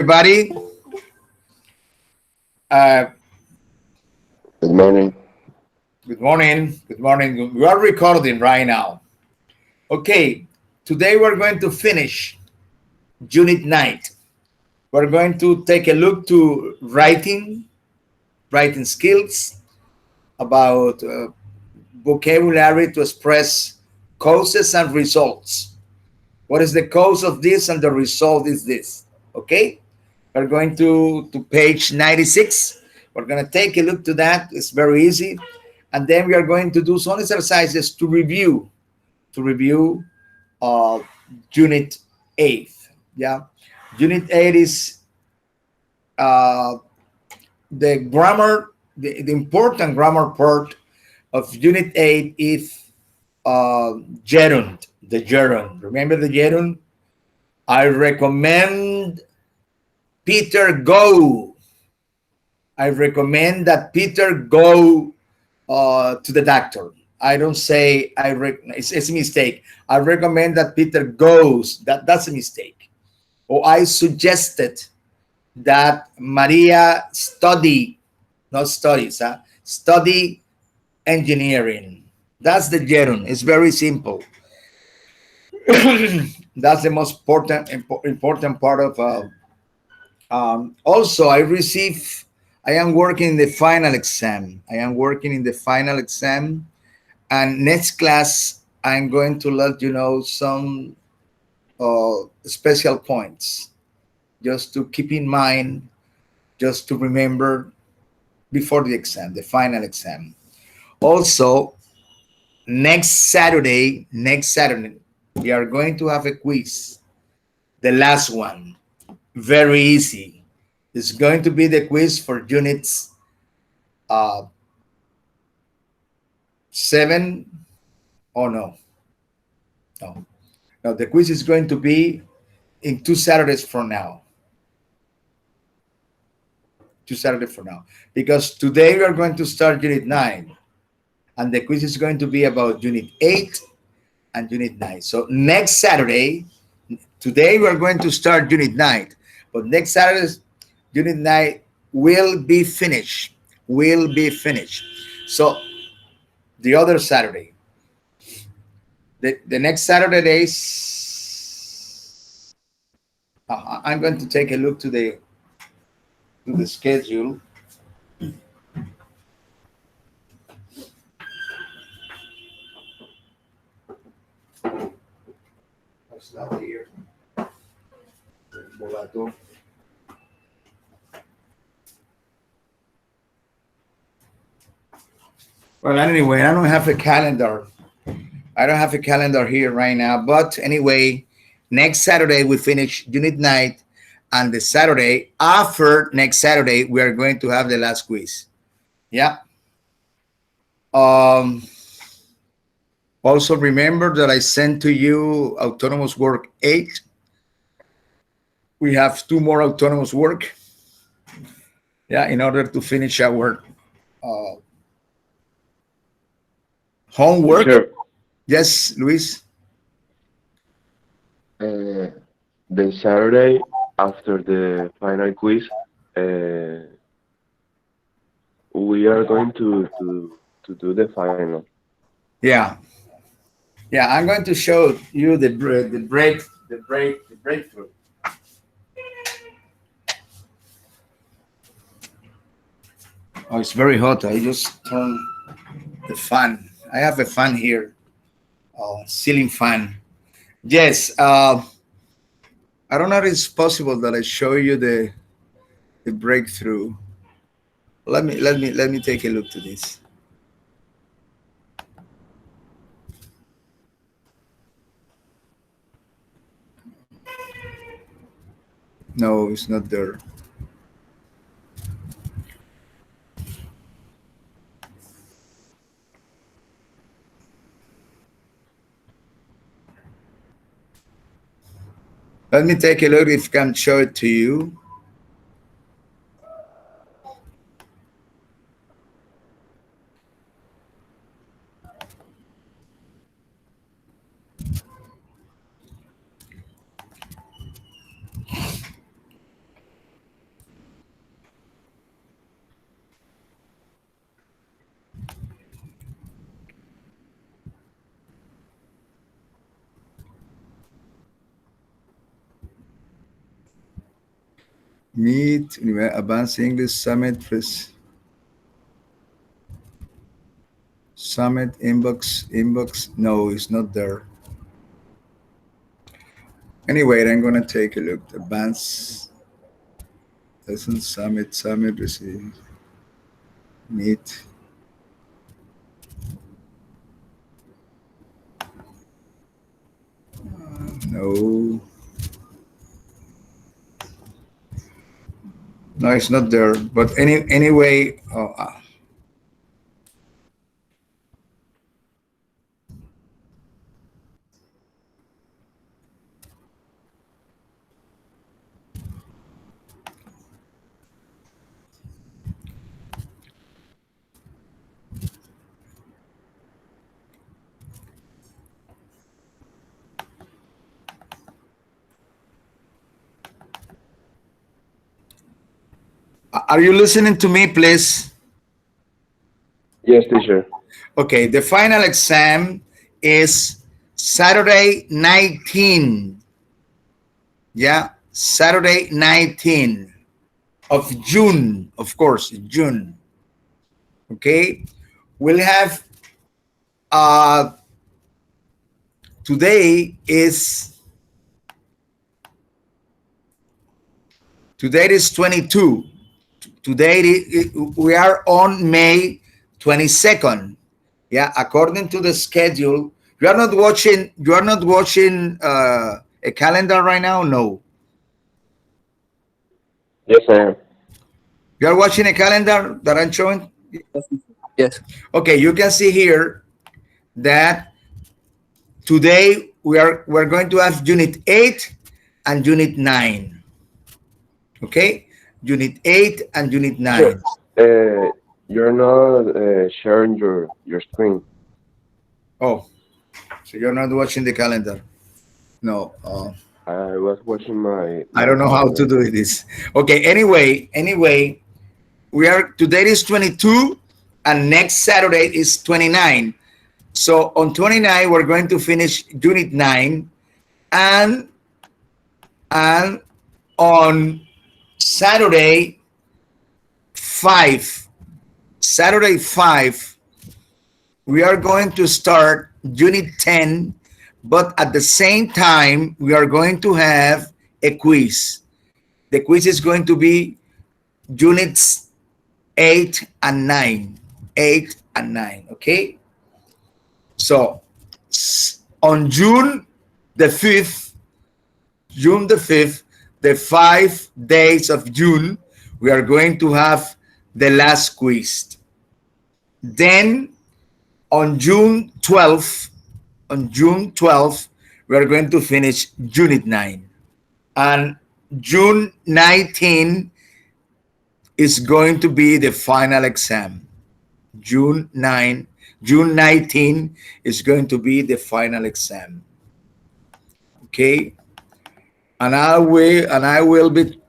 everybody. Uh, Good morning. Good morning. Good morning. We are recording right now. Okay, today we're going to finish Unit 9. We're going to take a look to writing skills, about vocabulary to express causes and results. What is the cause of this and the result is this? Okay, we're going to page 96. We're going to take a look to that. It's very easy. And then we are going to do some exercises to review uh, unit 8. Yeah, unit 8 is uh, the grammar. The important grammar part of unit 8 is gerund. The gerund. Remember the gerund? I recommend Peter go. I recommend that Peter go to the doctor. I don't say it's a mistake. I recommend that Peter goes. That's a mistake. Or I suggested that Maria study, not studies, study engineering. That's the gerund. It's very simple. That's the most important part of. Also, I am working in the final exam. I am working in the final exam, and next class I'm going to let you know some special points, just to keep in mind, just to remember before the exam, the final exam. Also, next Saturday, we are going to have a quiz, the last one, very easy. It's going to be the quiz for units uh, 7. Oh, no, no. The quiz is going to be in 2 Saturdays from now. 2 Saturdays from now. Because today we are going to start Unit 9. And the quiz is going to be about Unit 8 and Unit 9. So next Saturday, today we are going to start Unit 9. But next Saturday, Unit 9 will be finished. Will be finished. So the other Saturday, the next Saturday days, I'm going to take a look to the schedule. That's not here. Volato. Well, anyway, I don't have a calendar. I don't have a calendar here right now. But anyway, next Saturday we finish Unit 9, and the Saturday after next Saturday we are going to have the last quiz. Yeah. Um, Also remember that I sent to you autonomous work 8. We have 2 more autonomous work. Yeah, in order to finish our uh, homework. Teacher, Yes, Luis. uh, the Saturday after the final quiz, uh, we are going to do the final. Yeah, yeah. I'm going to show you the breakthrough. Oh, it's very hot. I just turned the fan. I have a fan here, ceiling fan. Yes. I don't know if it's possible that I show you the breakthrough. Let me take a look to this. No, it's not there. Let me take a look if I can show it to you. Meet Advanced English Summit. Summit inbox. No, it's not there. Anyway, I'm gonna take a look. Advanced lesson summit receive meet. No, no, it's not there. But anyway, are you listening to me, please? Yes, teacher. Okay, the final exam is Saturday 19. Yeah, Saturday 19 of June, of course, June. Okay, we'll have uh today is today is 22. Today we are on May 22nd. Yeah, according to the schedule. You are not watching a calendar right now? No. Yes, I am. You are watching a calendar that I'm showing? Yes. Okay, you can see here that today we're going to have unit 8 and unit 9. Okay? Unit 8 and unit Teacher, 9. you're not sharing your screen. Oh, so you're not watching the calendar. No. I was watching I my don't know how to calendar. do this. Okay, anyway, we are today is 22 and next Saturday is 29. So on 29 we're going to finish unit 9 and and on Saturday 5 Saturday 5 we are going to start unit 10, but at the same time we are going to have a quiz. The quiz is going to be units 8 and 9. 8 and 9, okay? So on the 5th, June the 5th, the 5 days of June, we are going to have the last quiz. Then on June 12th, we are going to finish Unit 9. And June 19 is going to be the final exam. June 19 is going to be the final exam. Okay? And I will be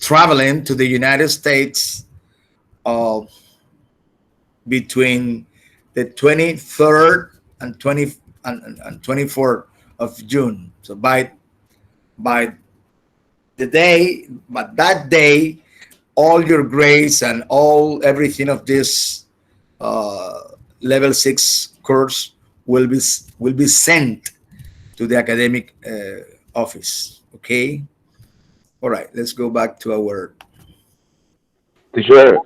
traveling to the United States uh, between the 23rd and 24th of June. So by but that day, all your grades and everything of this level 6 course will be sent to the academic office. Okay. All right. Let's go back to our. Teacher,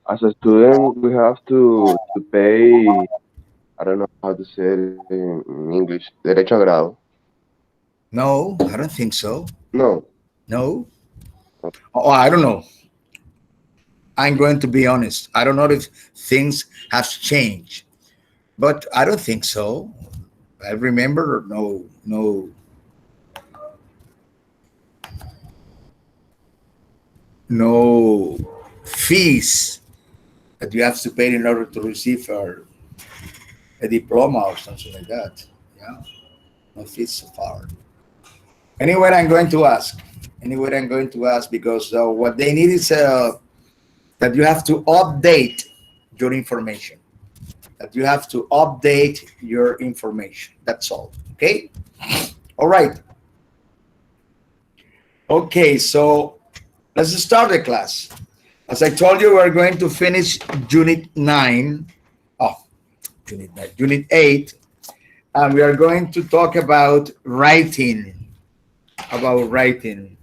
as a student, we have to pay. I don't know how to say it in English. Derecho a grado. No, I don't think so. No. No. Oh, I don't know. I'm going to be honest. I don't know if things have changed, but I don't think so. I remember no fees that you have to pay in order to receive a diploma or something like that. Yeah, no fees so far. Anyway, I'm going to ask. Anyway, I'm going to ask because what they need is that you have to update your information. That you have to update your information. That's all. Okay. All right. Okay. So Let's start the class. As I told you, we're going to finish Unit 9. Oh, Unit 9, Unit 8. And we are going to talk about writing. About writing.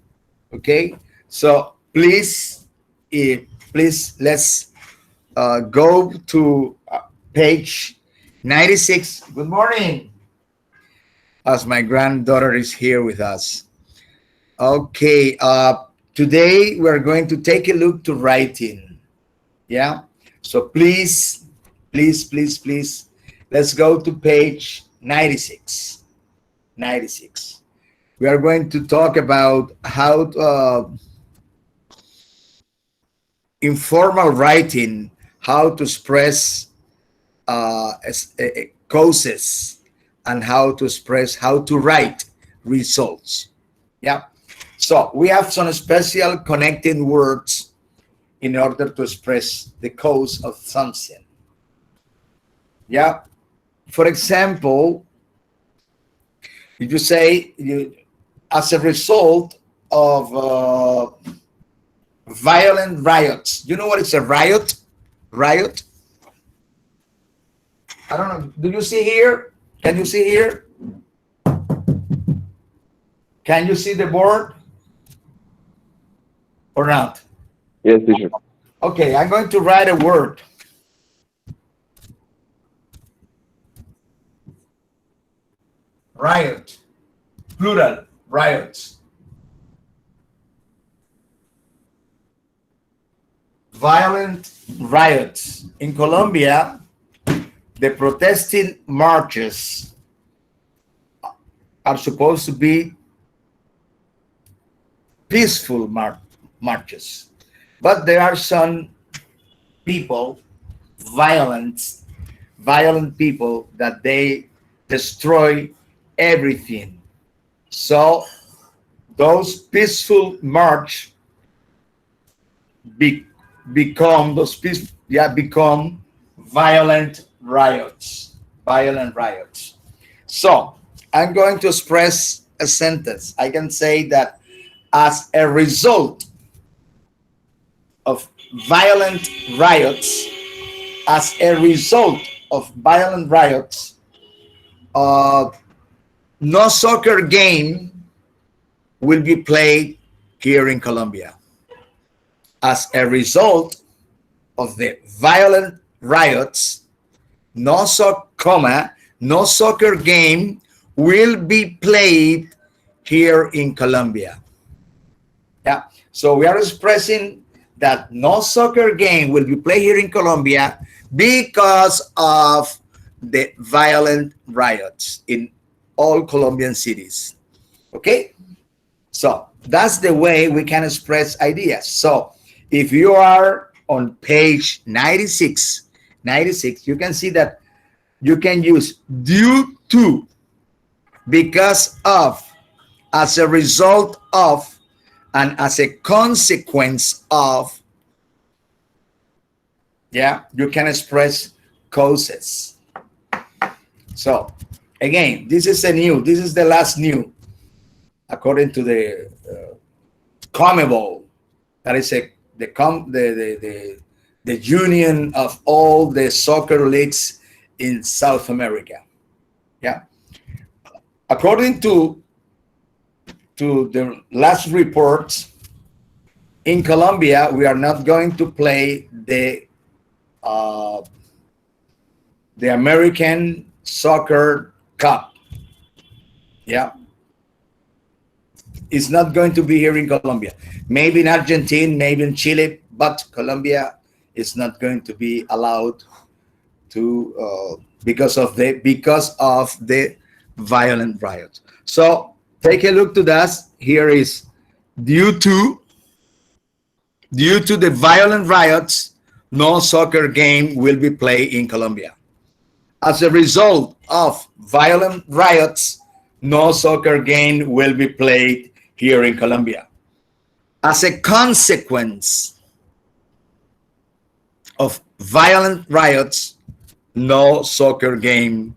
Okay? So please, please let's go to page 96. Good morning. As my granddaughter is here with us. Okay, today we're going to take a look to writing. Yeah, so please, let's go to page 96. 96. We are going to talk about how to, informal writing, how to express causes, and how to express, how to write results. Yeah. So we have some special connecting words in order to express the cause of something. Yeah. For example, if you say as a result of violent riots, you know what is a riot? Riot? I don't know. Do you see here? Can you see here? Can you see the board or not? Yes, teacher. Okay, I'm going to write a word. Riot, plural, riots. Violent riots. In Colombia, the protesting marches are supposed to be peaceful marches. But there are some people, violent people, that they destroy everything. So those peaceful march become become violent riots. Violent riots. So I'm going to express a sentence. I can say that as a result of violent riots, as a result of violent riots, no soccer game will be played here in Colombia. As a result of the violent riots, no soccer game will be played here in Colombia. Yeah. So we are expressing that no soccer game will be played here in Colombia because of the violent riots in all Colombian cities. Okay? So that's the way we can express ideas. So if you are on page 96, you can see that you can use due to, because of, as a result of, and as a consequence of. Yeah, you can express causes. So again, this is the last new, according to the CONMEBOL, that is the union of all the soccer leagues in South America. Yeah, according to the last reports, in Colombia we are not going to play the American Soccer Cup. Yeah, it's not going to be here in Colombia. Maybe in Argentina, maybe in Chile, but Colombia is not going to be allowed to because of the violent riot. So take a look to that. Here is due to the violent riots, no soccer game will be played in Colombia. As a result of violent riots, no soccer game will be played here in Colombia. As a consequence of violent riots, no soccer game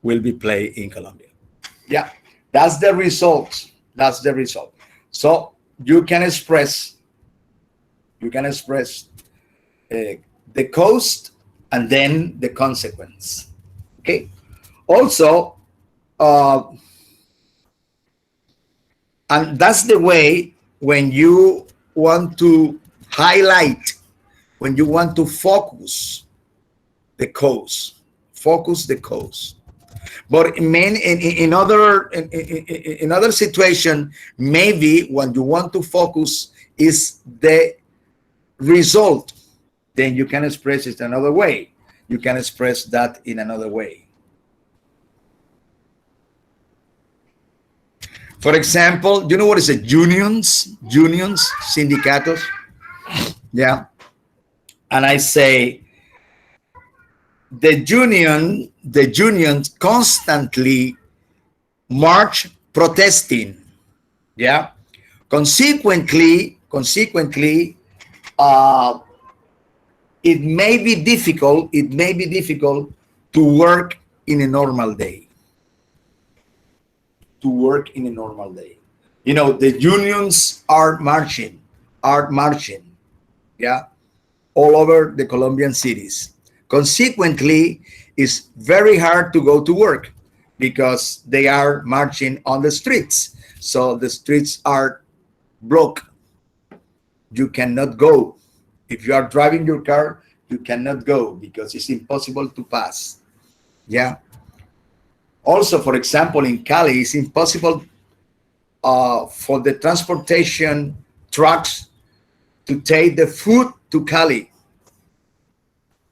will be played in Colombia. Yeah, that's the result. That's the result. So you can express You can express the cause and then the consequence. Okay. Also, uh, and that's the way when you want to highlight, when you want to the cause, focus the cause. But in other in other situation, maybe when you want to focus is the result, then you can express it another way. You can express that in another way. For example, you know what is a unions? Unions, sindicatos. Yeah. And I say the unions constantly march protesting. Yeah. Consequently, uh, it may be difficult to work in a normal day. To work in a normal day. You know, the unions are marching, yeah, all over the Colombian cities. Consequently, it's very hard to go to work because they are marching on the streets. So the streets are blocked. You cannot go. If you are driving your car, you cannot go because it's impossible to pass. Yeah. Also, for example, in Cali, it's impossible for the transportation trucks to take the food to Cali.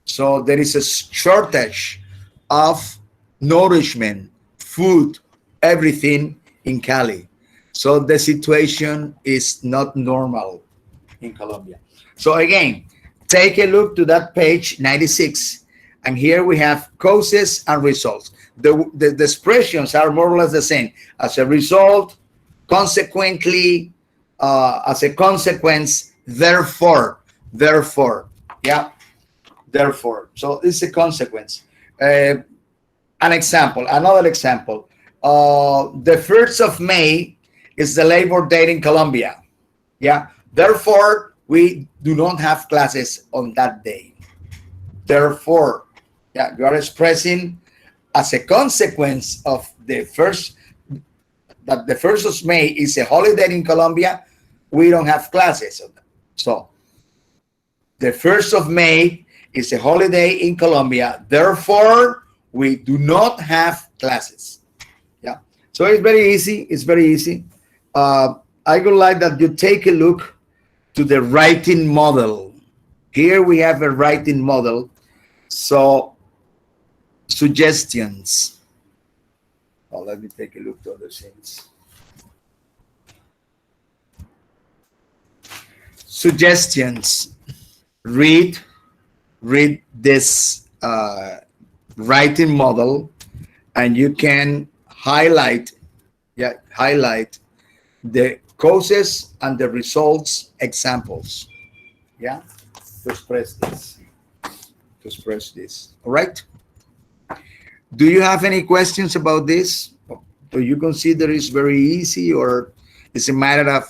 So there is a shortage of nourishment, food, everything in Cali. So the situation is not normal in Colombia. So again, take a look to that page 96. And here we have causes and results. The expressions are more or less the same. As a result, consequently, as a consequence, therefore, yeah, therefore. So this is a consequence. Another example. The 1st of May is the Labor Day in Colombia. Yeah. Therefore, we do not have classes on that day. Therefore, yeah, you are expressing as a consequence of the 1st of May is a holiday in Colombia. We don't have classes. So the 1st of May is a holiday in Colombia. Therefore, we do not have classes. Yeah. So it's very easy. It's very easy. I would like that you take a look to the writing model. Here we have a writing model. So suggestions. Oh, let me take a look to other things. Suggestions. Read this writing model, and you can highlight the causes and the results examples. Yeah, to express this. All right. Do you have any questions about this? Do you consider it's very easy, or it's a matter of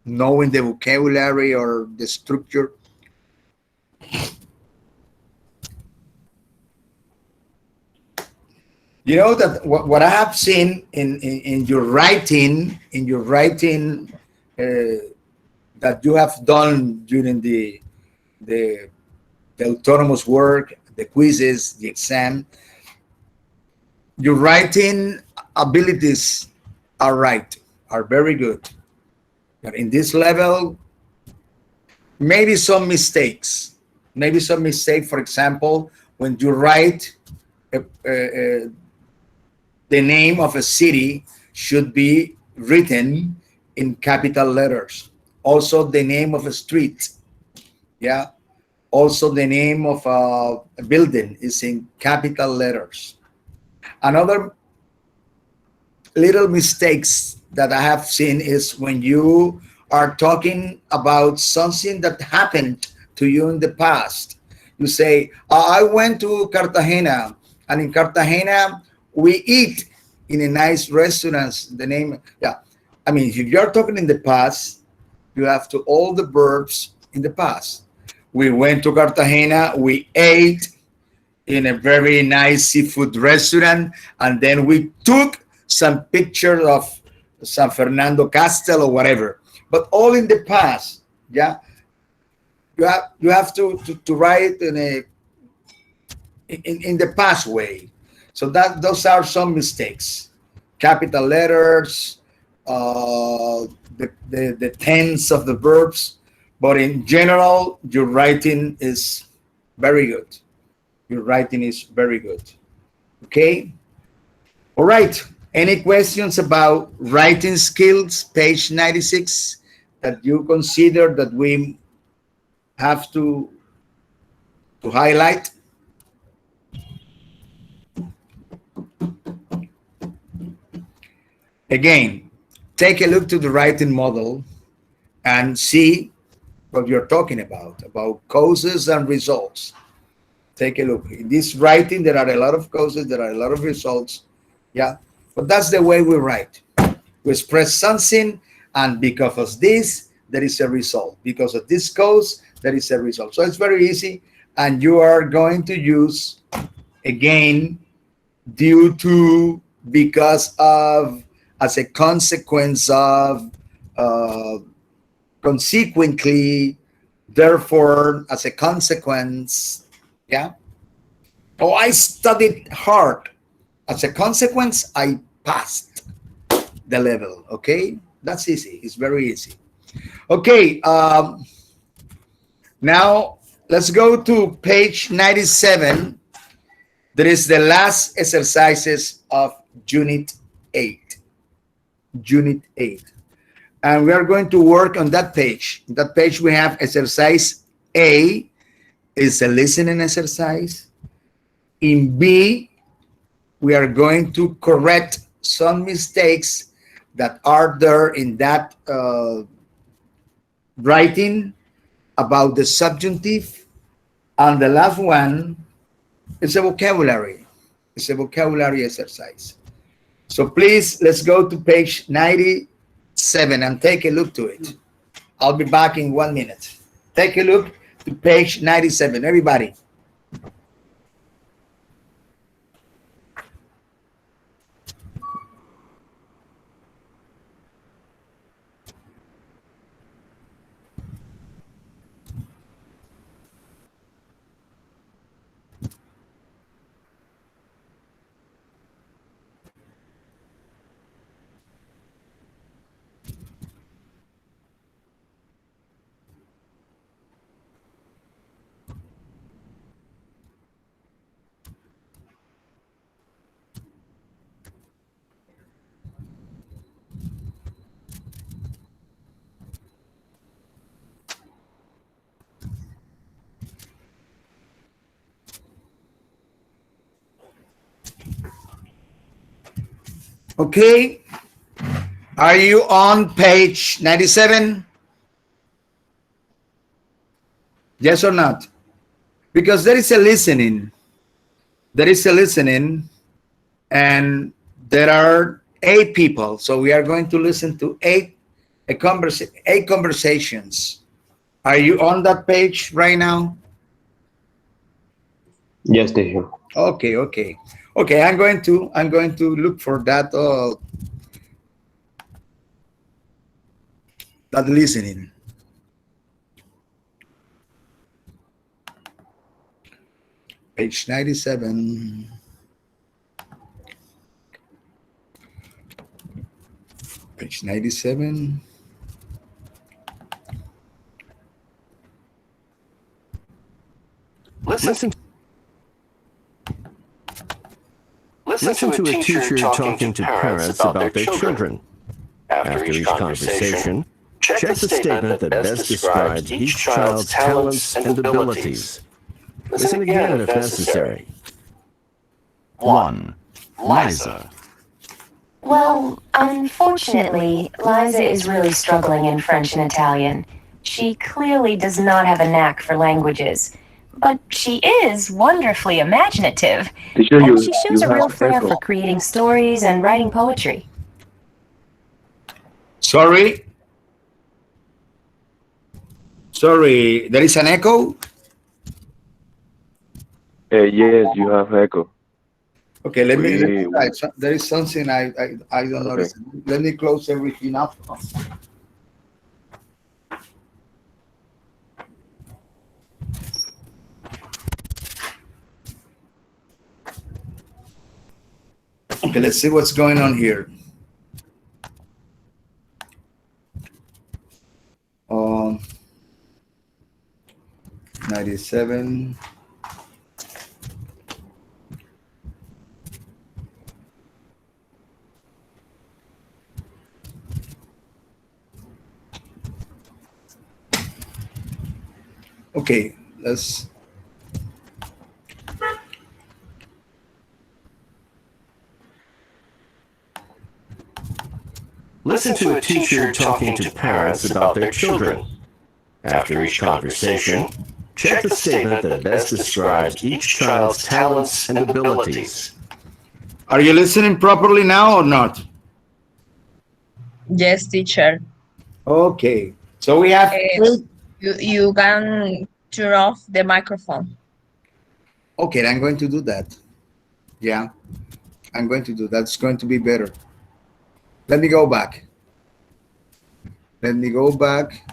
knowing the vocabulary or the structure? You know that what I have seen in your writing, that you have done during the autonomous work, the quizzes, the exam, your writing abilities are very good. But in this level, maybe some mistakes. For example, when you write the name of a city should be written in capital letters. Also, the name of a street. Yeah. Also, the name of a building is in capital letters. Another little mistakes that I have seen is when you are talking about something that happened to you in the past. You say, I went to Cartagena, and in Cartagena, we eat in a nice restaurant. The name, yeah. I mean, if you're talking in the past, you have to all the verbs In the past, we went to Cartagena. We ate in a very nice seafood restaurant, and then we took some pictures of San Fernando Castle or whatever. But all in the past, yeah. You have to write in the past way. So that those are some mistakes. Capital letters, the tense of the verbs, but in general, your writing is very good. Your writing is very good. Okay. All right. Any questions about writing skills, page 96, that you consider that we have to highlight? Again, take a look to the writing model and see what you're talking about causes and results. Take a look. In this writing, there are a lot of causes, there are a lot of results. Yeah. But that's the way we write. We express something, and because of this, there is a result. Because of this cause, there is a result. So it's very easy, and you are going to use, again, due to, because of, as a consequence of, consequently, therefore, as a consequence. Yeah. Oh, I studied hard. As a consequence, I passed the level. Okay. That's easy. It's very easy. Okay. Now let's go to page 97. That is the last exercises of Unit 8. Unit 8. And we are going to work on that page. In that page, we have exercise A, is a listening exercise. In B, we are going to correct some mistakes that are there in that writing about the subjunctive. And the last one is a vocabulary. It's a vocabulary exercise. So please, let's go to page 97 and take a look to it. I'll be back in 1 minute. Take a look to page 97, everybody. Okay. Are you on page 97? Yes or not? Because there is a listening. There is a listening, and there are 8 people. So we are going to listen to eight conversations. Are you on that page right now? Yes, teacher. Okay, okay. Okay, I'm going to look for that that listening. Page 97. Page 97. Listen to a teacher talking to parents about their children. After each conversation, check the statement that best describes each child's talents and abilities. Listen again if necessary. 1. Liza. Well, unfortunately, Liza is really struggling in French and Italian. She clearly does not have a knack for languages. But she is wonderfully imaginative, Teacher, and she shows you a real have flair echo. for creating stories and writing poetry. Sorry. Sorry, there is an echo. Yes, you have echo. Okay, let me We try. There is something I don't okay. notice. Let me close everything up. Okay, let's see what's going on here. Um, 97. Okay, let's. Listen to a teacher talking to parents about their children. After each conversation, check the statement that best describes each child's talents and abilities. Are you listening properly now or not? Yes, teacher. Okay, so we have Eh, eight. you can turn off the microphone. Okay, I'm going to do that. Yeah, I'm going to do that. It's going to be better. Let me go back. Let me go back.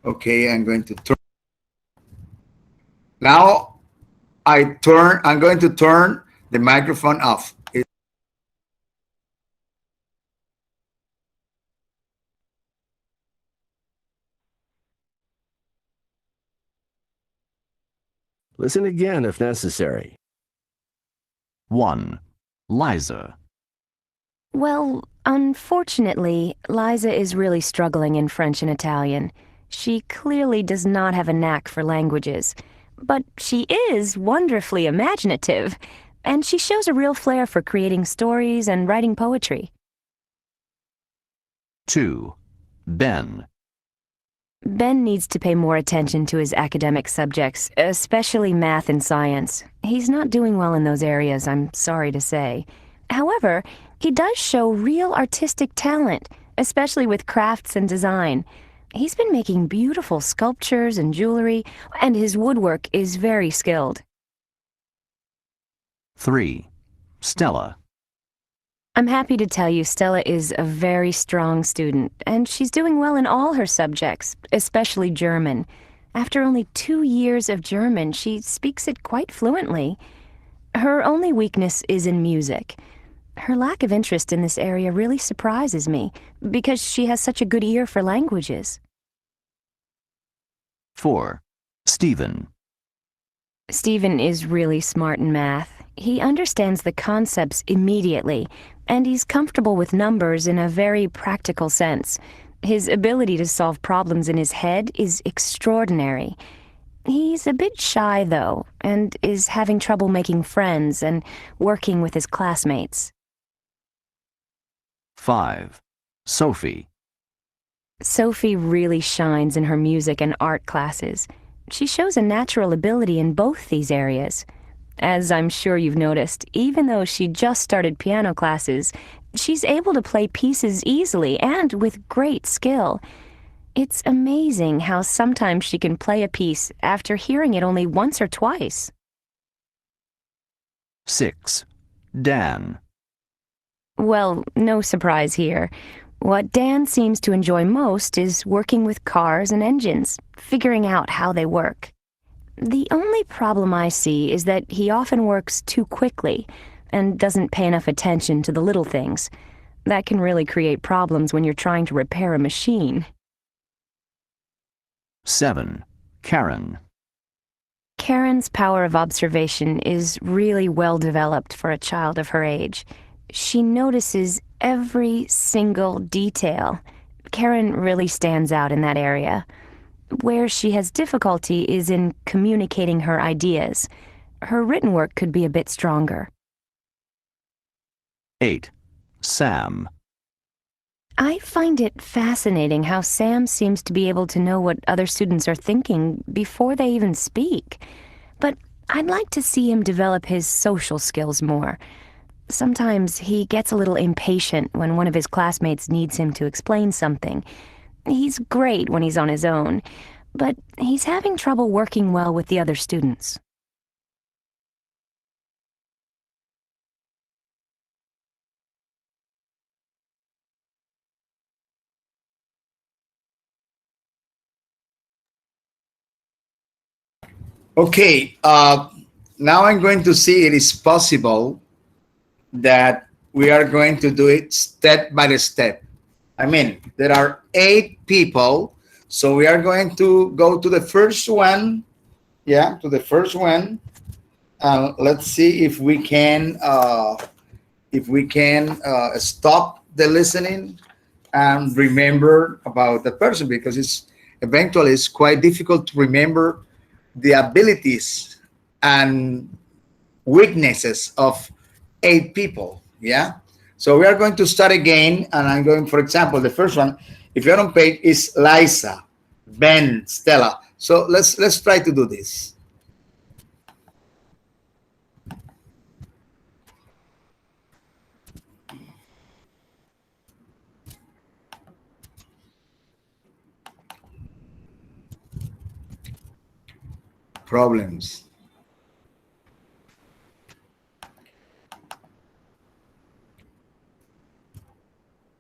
Okay, I'm going to turn. Now I'm going to turn the microphone off. Listen again if necessary. 1. Liza. Well, unfortunately, Liza is really struggling in French and Italian. She clearly does not have a knack for languages, but she is wonderfully imaginative, and she shows a real flair for creating stories and writing poetry. 2. Ben. Ben needs to pay more attention to his academic subjects, especially math and science. He's not doing well in those areas, I'm sorry to say. However, he does show real artistic talent, especially with crafts and design. He's been making beautiful sculptures and jewelry, and his woodwork is very skilled. 3. Stella. I'm happy to tell you Stella is a very strong student, and she's doing well in all her subjects, especially German. After only 2 years of German, she speaks it quite fluently. Her only weakness is in music. Her lack of interest in this area really surprises me, because she has such a good ear for languages. 4. Stephen. Stephen is really smart in math. He understands the concepts immediately, and he's comfortable with numbers in a very practical sense. His ability to solve problems in his head is extraordinary. He's a bit shy, though, and is having trouble making friends and working with his classmates. 5. Sophie. Sophie really shines in her music and art classes. She shows a natural ability in both these areas. As I'm sure you've noticed, even though she just started piano classes, she's able to play pieces easily and with great skill. It's amazing how sometimes she can play a piece after hearing it only once or twice. 6. Dan. Well, no surprise here. What Dan seems to enjoy most is working with cars and engines, figuring out how they work. The only problem I see is that he often works too quickly and doesn't pay enough attention to the little things. That can really create problems when you're trying to repair a machine. 7. Karen. Karen's power of observation is really well developed for a child of her age. She notices every single detail. Karen really stands out in that area. Where she has difficulty is in communicating her ideas. Her written work could be a bit stronger. 8. Sam. I find it fascinating how Sam seems to be able to know what other students are thinking before they even speak. But I'd like to see him develop his social skills more. Sometimes he gets a little impatient when one of his classmates needs him to explain something. He's great when he's on his own, but he's having trouble working well with the other students. Okay, now I'm going to see it is possible that we are going to do it step by step. I mean, there are 8 people, so we are going to go to the first one. Yeah, to the first one. Let's see if we can stop the listening and remember about the person, because it's quite difficult to remember the abilities and weaknesses of 8 people. Yeah. So we are going to start again, and I'm going, for example, the first one, if you're on page, is Liza, Ben, Stella. So let's try to do this. Problems.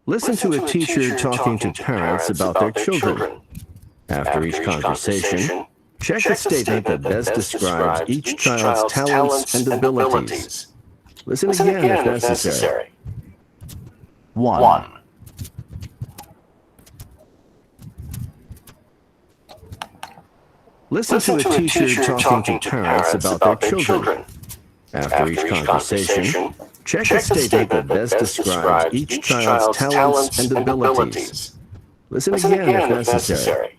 Listen to a teacher talking to parents about their children. After each conversation, check the statement that best describes each child's talents and abilities. Listen again if necessary. 1. Listen to a teacher talking to parents about their children. After each conversation, check the statement that best describes each child's talents and abilities. Listen again if necessary.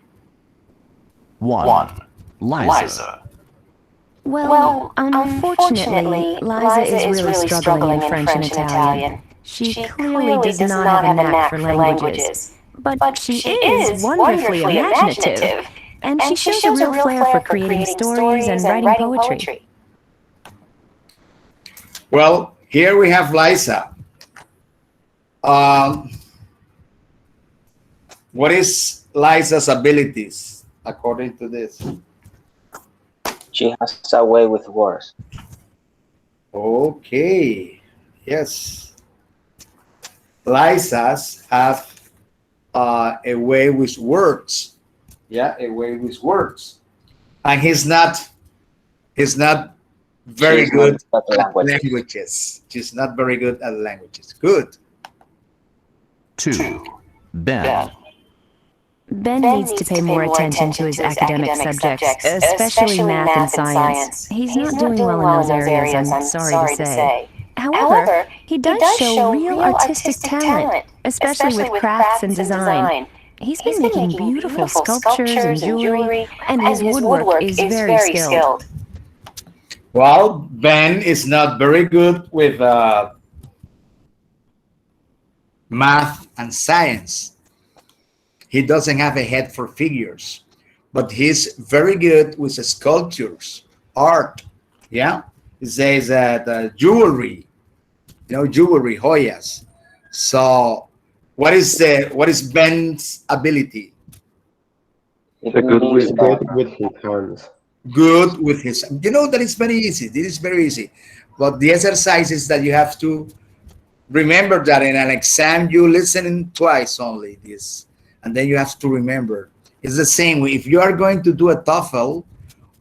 1. Liza. Well, unfortunately, Liza is really struggling in French and Italian. She clearly does not have a knack for languages, but she is wonderfully imaginative, and she shows a real flair for creating stories and writing poetry. Well, here we have Liza. What is Liza's abilities according to this? She has a way with words. Okay. Yes. Liza's have a way with words. Yeah, a way with words. And he's not very She's good not at at languages. She's not very good at languages. Good. 2. Ben. Ben needs to pay more attention to his academic subjects, especially math and science. He's not doing well in those areas, I'm sorry to say. However, he does show real artistic talent, especially with crafts and design. He's been making beautiful sculptures and jewelry, and his woodwork is very skilled. Well, Ben is not very good with math and science. He doesn't have a head for figures, but he's very good with sculptures, art. Yeah, he says that jewelry, jewelry, joyas. So, what is Ben's ability? So good with his hands. Good with his. That is very easy. This is very easy, but the exercise is that you have to remember that in an exam you listen twice only this, and then you have to remember. It's the same way if you are going to do a TOEFL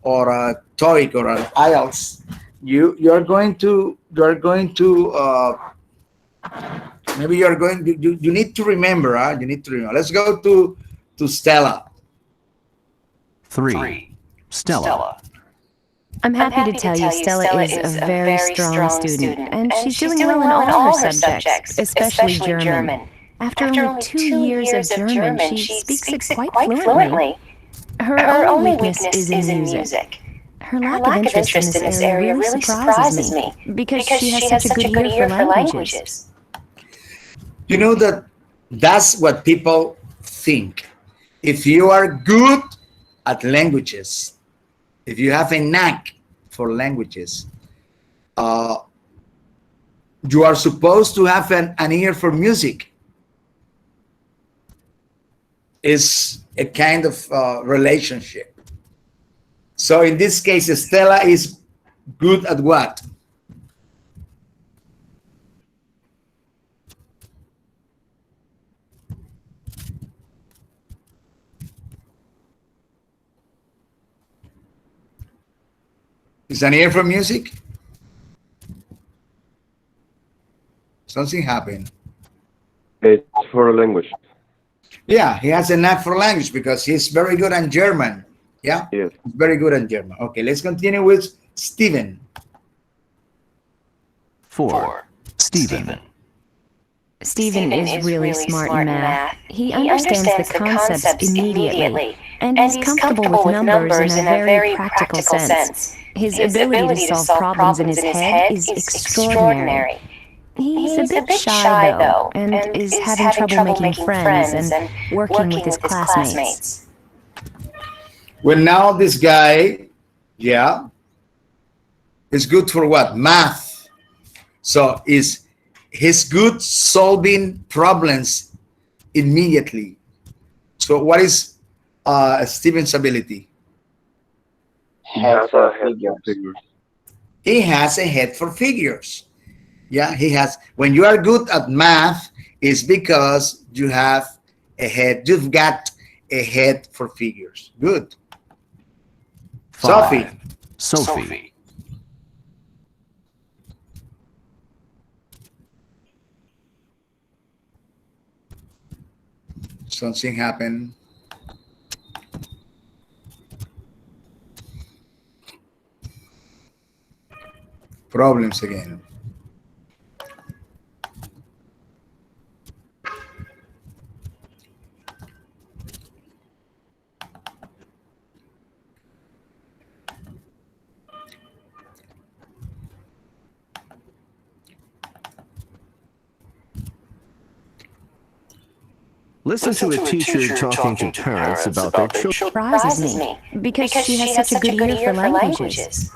or a TOEIC or an IELTS, you are going to maybe you need to remember. You need to remember. Let's go to Stella. 3. Stella. I'm happy to tell you Stella is a very strong student, and she's doing well in all her subjects, especially German. After only 2 years of German, she speaks it quite fluently. Her only weakness is in music. Her lack of interest in this area really surprises me, because she has such a good ear for languages. You know that's what people think. If you are good at languages, if you have a knack for languages, you are supposed to have an ear for music. is a kind of relationship. So in this case, Stella is good at what? Is an ear for music? Something happened. It's for language. Yeah, he has a knack for language because he's very good at German. Yeah, Yes. he's very good at German. Okay, let's continue with Steven. 4. Stephen. Stephen is really smart in math. He understands the concepts immediately and is comfortable with numbers in a very practical sense. His ability to solve problems in his head is extraordinary. He's a bit shy, though, and is having trouble making friends and working with his classmates. Well, now this guy, yeah, is good for what? Math. So he's good solving problems immediately. So what is Steven's ability? He has Head a for head for figures. figures. He has a head for figures. Yeah, he has. When you are good at math, it's because you have a head. You've got a head for figures. Good. 5. Sophie. Sophie. Something happened. Problems again. Listen to a teacher talking to parents about their children. Surprises me because she has such a good ear for languages.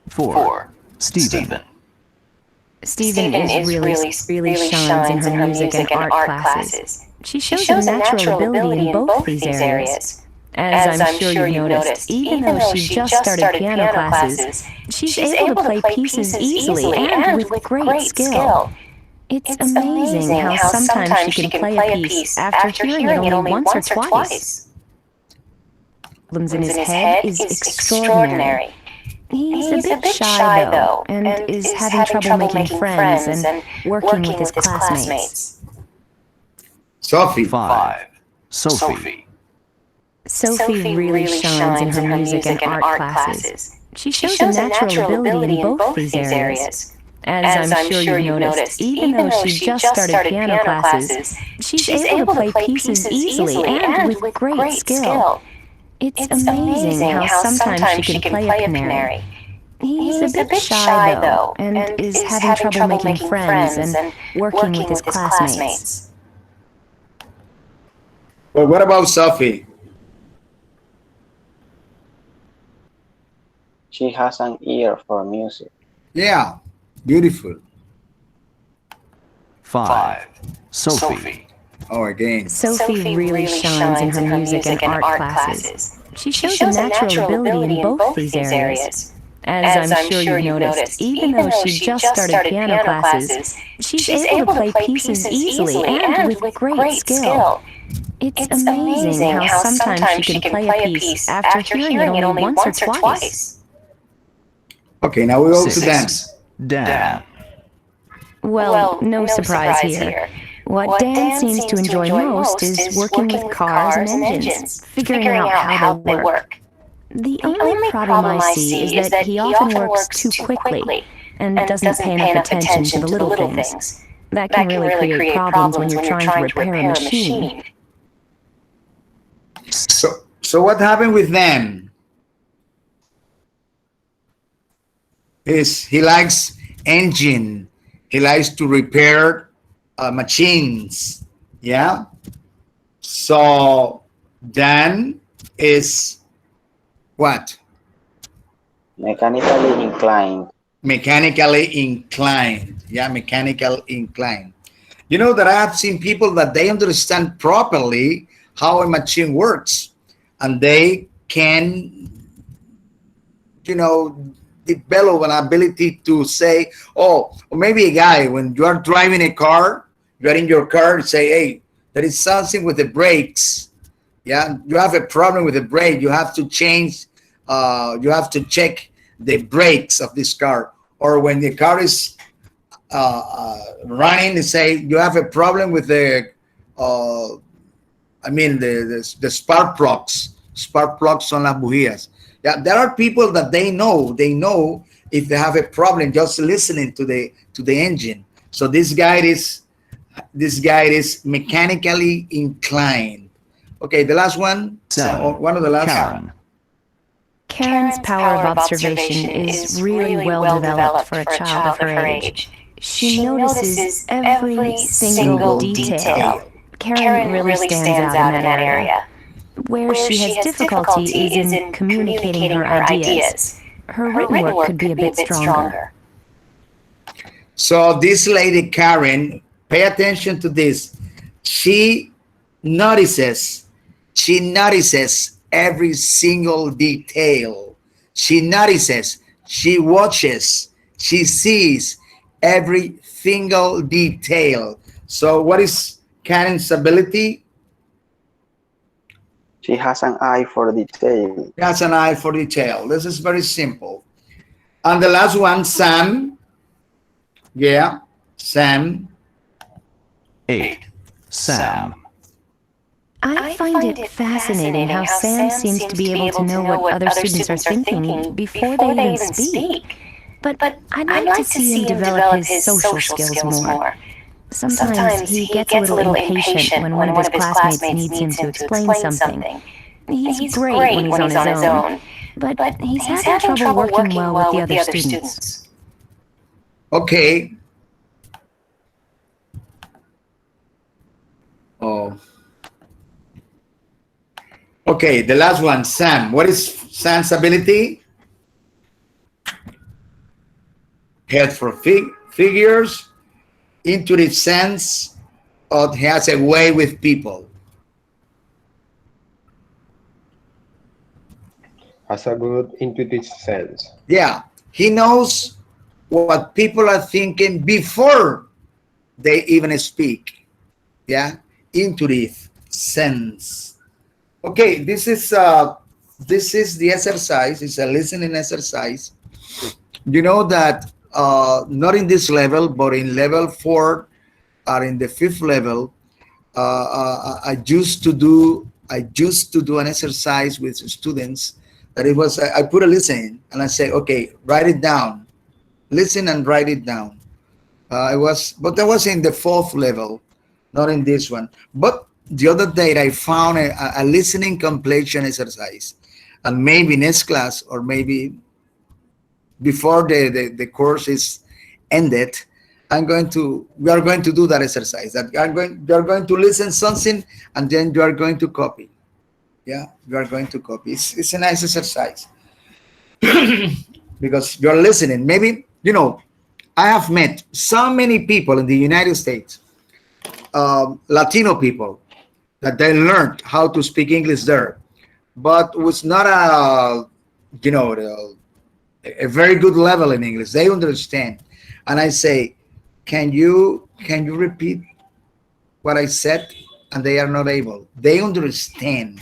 4. Stephen. Stephen is really shines in her music and art classes. She shows a natural ability in both these areas. As I'm sure you noticed, even though she just started piano classes, she's able to play pieces easily and with great skill. It's amazing how sometimes she can play a piece after hearing it only once or twice. Problems in his head is extraordinary. He's a bit shy, though, and is having trouble making friends and working with his classmates. Sophie. 5. Sophie. Sophie really shines in her music and art classes. She shows a natural ability in both these areas. As I'm sure you noticed, even though she just started piano classes, she's able to play pieces easily and with great skill. It's amazing how sometimes she can play a canary. He's a bit shy, though, and is having trouble making friends and working with his classmates. Well, what about Sophie? She has an ear for music. Yeah, beautiful. 5. Sophie. Oh, again. Sophie really shines in her music and art classes. She shows a natural ability in both these areas. As I'm sure you noticed, even though she just started piano classes, she's able to play pieces easily and with great skill. It's amazing how sometimes she can play a piece after hearing it only once or twice. Okay, now we go to 6. dance. Dan. Well, no surprise here. What Dan seems to enjoy most is working with cars and engines, figuring out how they work. The only problem I see is that he often works too quickly and doesn't pay enough attention to the little things. That can really create problems when you're trying to repair a machine. So what happened with them? Is he likes engine. He likes to repair machines. Yeah. So Dan is what? Mechanically inclined. Mechanically inclined. Yeah, mechanical inclined. You know that I have seen people that they understand properly how a machine works, and they can, you know, develop an ability to say, oh, or maybe a guy, when you are driving a car, you're in your car, and say, hey, there is something with the brakes. Yeah, you have a problem with the brake. You have to change. You have to check the brakes of this car. Or when the car is running, they say you have a problem with the. I mean the spark plugs on las bujías. Yeah, there are people that they know. They know if they have a problem just listening to the engine. So this guy is mechanically inclined. Okay, the last one. 7. One of the last. Karen. Karen's power of observation is really well developed for a child of her age. She notices every single detail. Karen really stands out in that area. Where she has difficulty is in communicating her ideas. Her written work could be a bit stronger. So this lady Karen, pay attention to this. She notices every single detail. She notices, she watches, she sees every single detail. So what is Karen's ability? She has an eye for detail. She has an eye for detail. This is very simple. And the last one, Sam. Yeah, Sam. 8. Sam. I find it fascinating how Sam seems to be able to know what other students are thinking before they even speak. But I'd like to see him develop his social skills more. Sometimes he gets a little impatient when one of his classmates needs him to explain something. He's great when he's on his own, but he's having trouble working well with the other students. Okay. Oh. Okay, the last one, Sam. What is Sam's ability? Head for figures, intuitive sense, or he has a way with people. Has a good intuitive sense. Yeah, he knows what people are thinking before they even speak. Yeah, intuitive sense. Okay, this is the exercise. It's a listening exercise. You know that not in this level, but in level 4 or in the 5th level, I used to do an exercise with students that it was I put a listen and I say, okay, write it down, listen and write it down. But that was in the 4th level, not in this one. But the other day I found a listening completion exercise, and maybe next class or maybe before the course is ended, we are going to do that exercise. That you are going to listen something and then you are going to copy. Yeah, you are going to copy. It's a nice exercise because you're listening. Maybe, I have met so many people in the United States, Latino people, that they learned how to speak English there, but was not a very good level in English. They understand, and I say, can you repeat what I said? And they are not able. They understand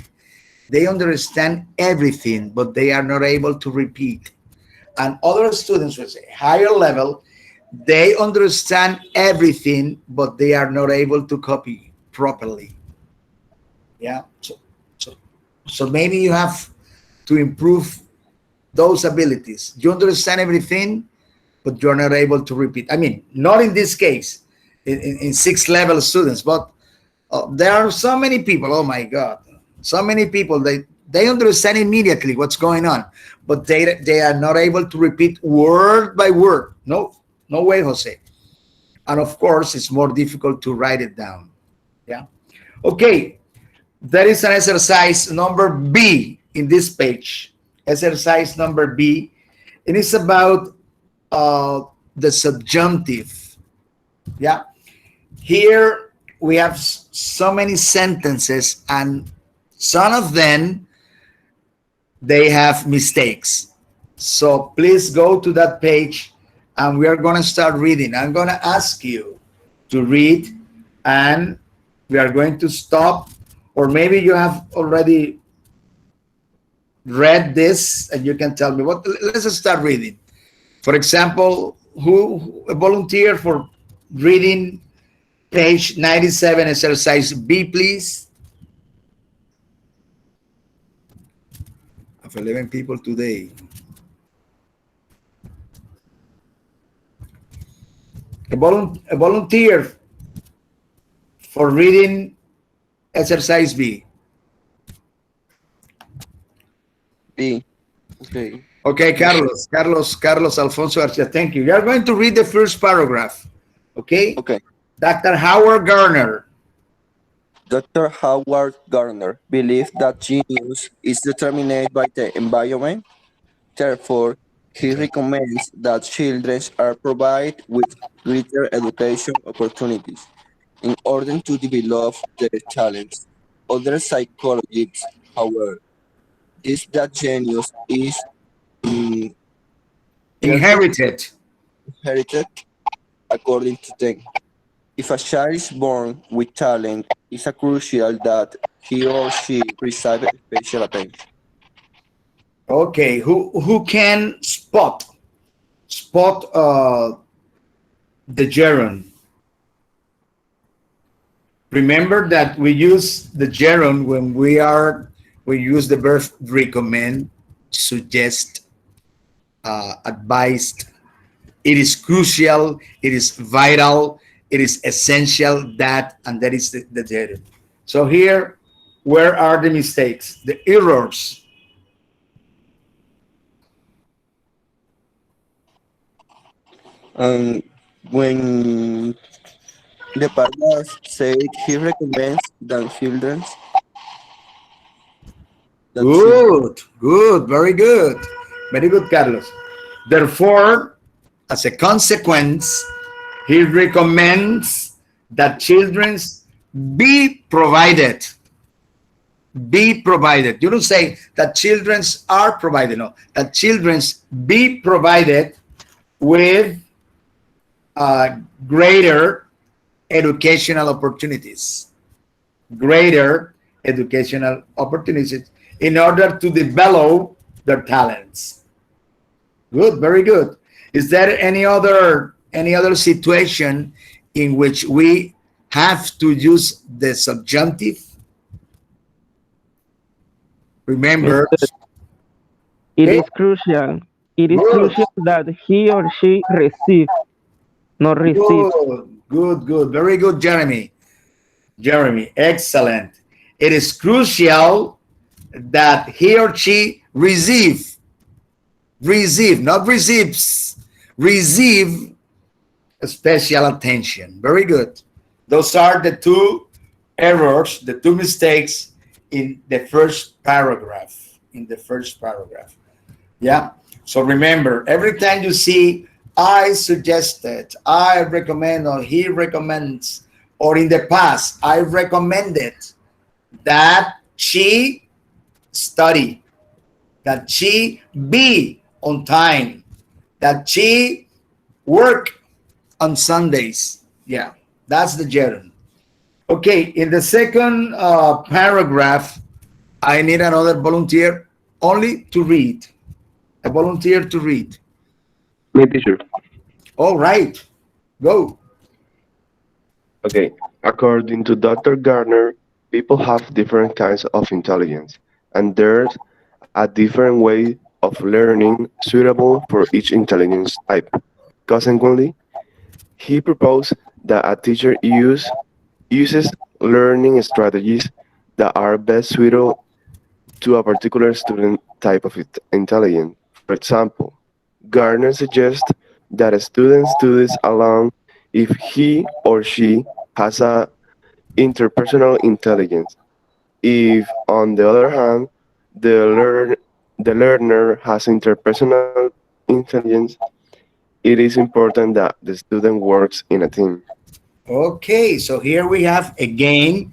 everything, but they are not able to repeat. And other students with a higher level, they understand everything, but they are not able to copy properly. Yeah. So maybe you have to improve those abilities. You understand everything, but you're not able to repeat. I mean, not in this case, in 6th level students, but there are so many people. Oh my God, so many people. They understand immediately what's going on, but they are not able to repeat word by word. No way, Jose. And of course, it's more difficult to write it down. Yeah. Okay. That is an exercise number B in this page. Exercise number B. It is about the subjunctive. Yeah. here we have so many sentences, and some of them they have mistakes. So please go to that page, and we are going to start reading. I'm going to ask you to read, and we are going to stop, or maybe you have already read this and you can tell me what. Let's just start reading. For example, who a volunteer for reading page 97, exercise B, please? Of 11 people today. A volunteer for reading exercise B. B. Okay. Okay, Carlos Alfonso Garcia, thank you. You are going to read the first paragraph, okay? Okay. Dr. Howard Gardner. Dr. Howard Gardner believes that genius is determined by the environment. Therefore, he recommends that children are provided with greater education opportunities in order to develop their talents. Other psychologists, however, is that genius is mm, Inherited. inherited according to them. If a child is born with talent, it's a crucial that he or she receive special attention. Okay, who can spot the gerund? Remember that we use the gerund when we use the verb recommend, suggest, advised. It is crucial, it is vital, it is essential that, and that is the gerund. So here, where are the mistakes, the errors? And when the paragraph said he recommends that children. Good, very good, Carlos. Therefore, as a consequence, he recommends that children be provided. Be provided. You don't say that children are provided. No, that children be provided with greater educational opportunities. Greater educational opportunities in order to develop their talents. Good, very good. Is there any other situation in which we have to use the subjunctive? Remember, It okay? is crucial. It is Good, crucial that he or she receive, not receives. good. Very good, Jeremy. Jeremy, excellent. It is crucial that he or she receive, not receives, receive special attention. Very good. Those are the two errors, the two mistakes in the first paragraph. In the first paragraph. Yeah. So remember, every time you see I suggested, I recommend, or he recommends, or in the past, I recommended that she study, that she be on time, that she work on Sundays. Yeah, that's the gerund. Okay, in the second paragraph, I need another volunteer only to read. A volunteer to read. Me, teacher. All right, go. Okay. According to Dr. Gardner, people have different kinds of intelligence, and there's a different way of learning suitable for each intelligence type. Consequently, he proposed that a teacher uses learning strategies that are best suited to a particular student type of intelligence. For example, Gardner suggests that a student studies alone if he or she has a interpersonal intelligence. If, on the other hand, the the learner has interpersonal intelligence, it is important that the student works in a team. Okay, so here we have again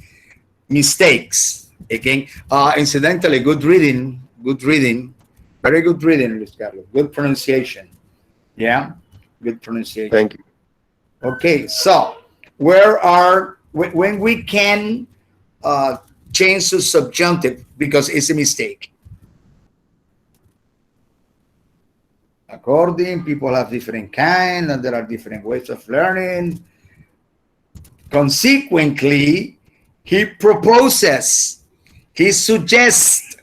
mistakes. Again, incidentally, good reading, very good reading, Luis Carlos. Good pronunciation. Yeah, good pronunciation. Thank you. Okay, so where are when we can uh, change to subjunctive because it's a mistake. According, people have different kind, and there are different ways of learning. Consequently, he proposes, he suggests,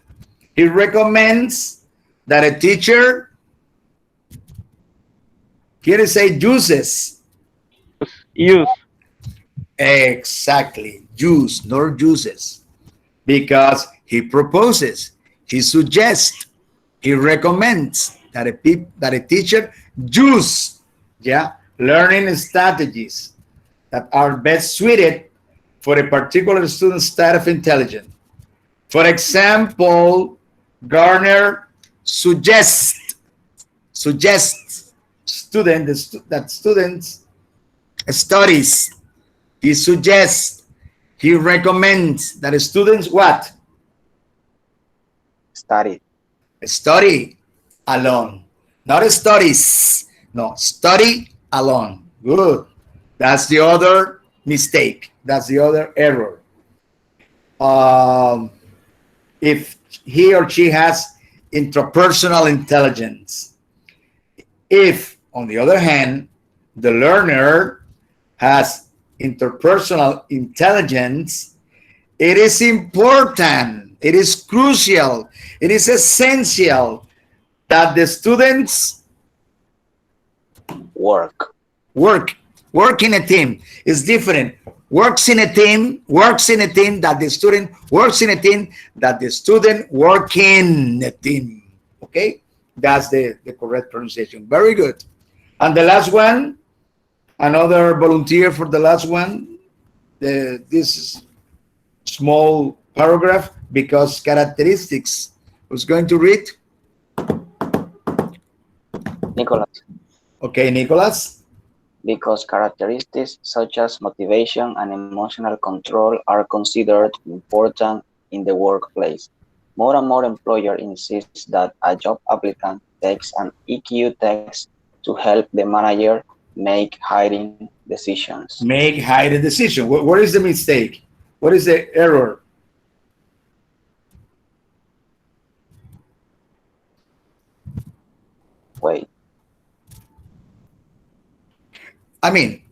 he recommends that a teacher, here is say uses. Use. Exactly, use, nor uses. Because he proposes, he suggests, he recommends that that a teacher use, yeah, learning strategies that are best suited for a particular student's state of intelligence. For example, Garner suggests that students studies. He suggests, he recommends that students what? Study. Study alone. Not studies. No, study alone. Good. That's the other mistake. That's the other error. Um, if he or she has intrapersonal intelligence. If, on the other hand, the learner has interpersonal intelligence, it is important, it is crucial, it is essential that the students Work. work in a team. Is different. Works in a team that the student works in a team, that the student work in a team. Okay, that's the correct pronunciation. Very good. And the last one, another volunteer for the last one, this small paragraph, because characteristics. Who's going to read? Nicholas. Okay, Nicholas. Because characteristics such as motivation and emotional control are considered important in the workplace. More and more employers insist that a job applicant takes an EQ test to help the manager make hiring decisions. Make higher decision. What is the mistake? What is the error? Wait, I mean,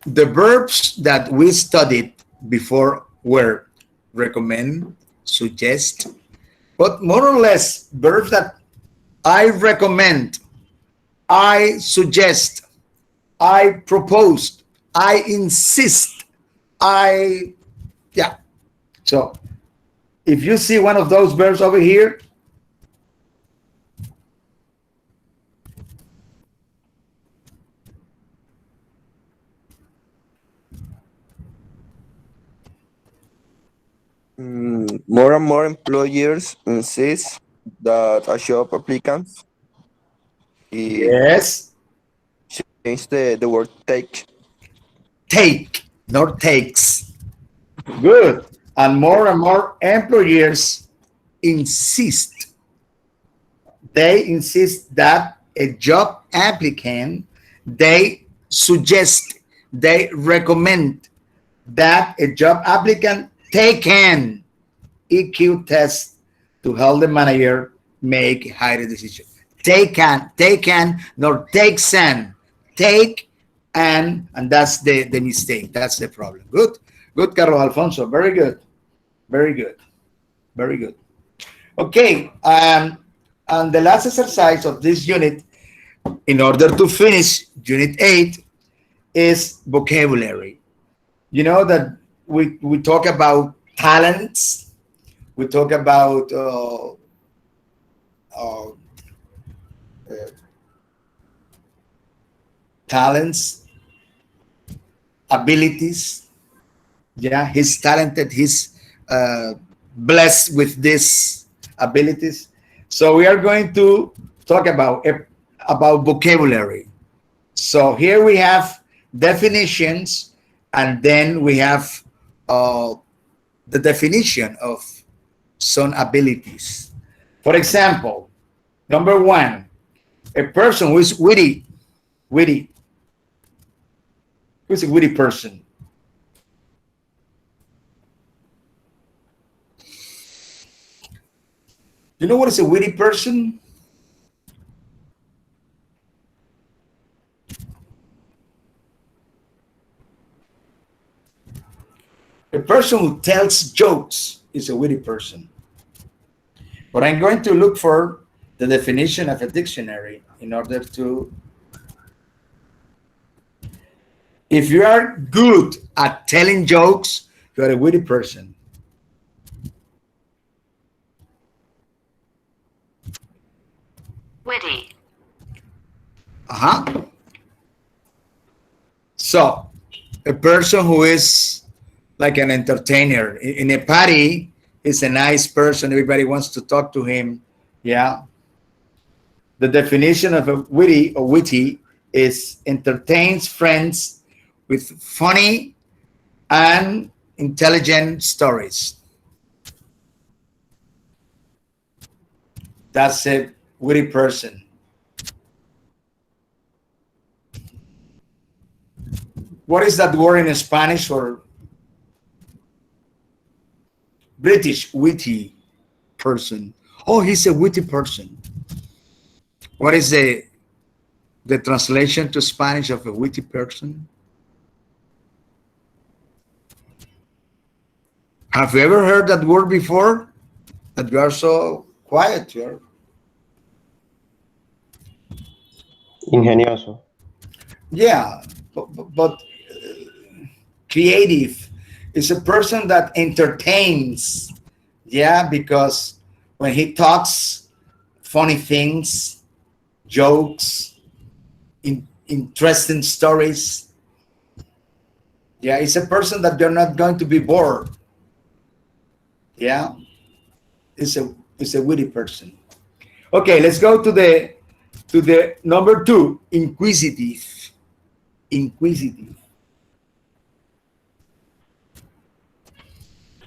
the verbs that we studied before were recommend, suggest, but more or less verbs that I recommend, I suggest, I propose, I insist, yeah. So if you see one of those verbs over here, More and more employers insist that a job applicant yes, change the word take, not takes. Good. And more employers insist. They insist that a job applicant, they suggest, they recommend that a job applicant take an EQ test to help the manager make higher decision. Take an, nor takes an. Take and that's the mistake. That's the problem. Good. Good, Carlos Alfonso. Very good. Very good. Very good. Okay. And the last exercise of this unit, in order to finish Unit 8, is vocabulary. You know that we talk about talents, we talk about uh, talents, abilities. Yeah, he's talented, he's blessed with these abilities. So we are going to talk about vocabulary. So here we have definitions and then we have uh, the definition of some abilities. For example, number one, a person who is witty, witty, who's a witty person. You know what is a witty person? A person who tells jokes is a witty person. But I'm going to look for the definition of a dictionary in order to. If you are good at telling jokes, you are a witty person. Witty. Uh-huh. So, a person who is like an entertainer in a party is a nice person. Everybody wants to talk to him. Yeah. The definition of a witty or witty is entertains friends with funny and intelligent stories. That's a witty person. What is that word in Spanish or British? Witty person. Oh, he's a witty person. What is the translation to Spanish of a witty person? Have you ever heard that word before? That you are so quiet here. Ingenioso. Yeah, but creative is a person that entertains. Yeah, because when he talks funny things, jokes, interesting stories, yeah, it's a person that you're not going to be bored. Yeah, it's a witty person. Okay, let's go to the number two, inquisitive. Inquisitive.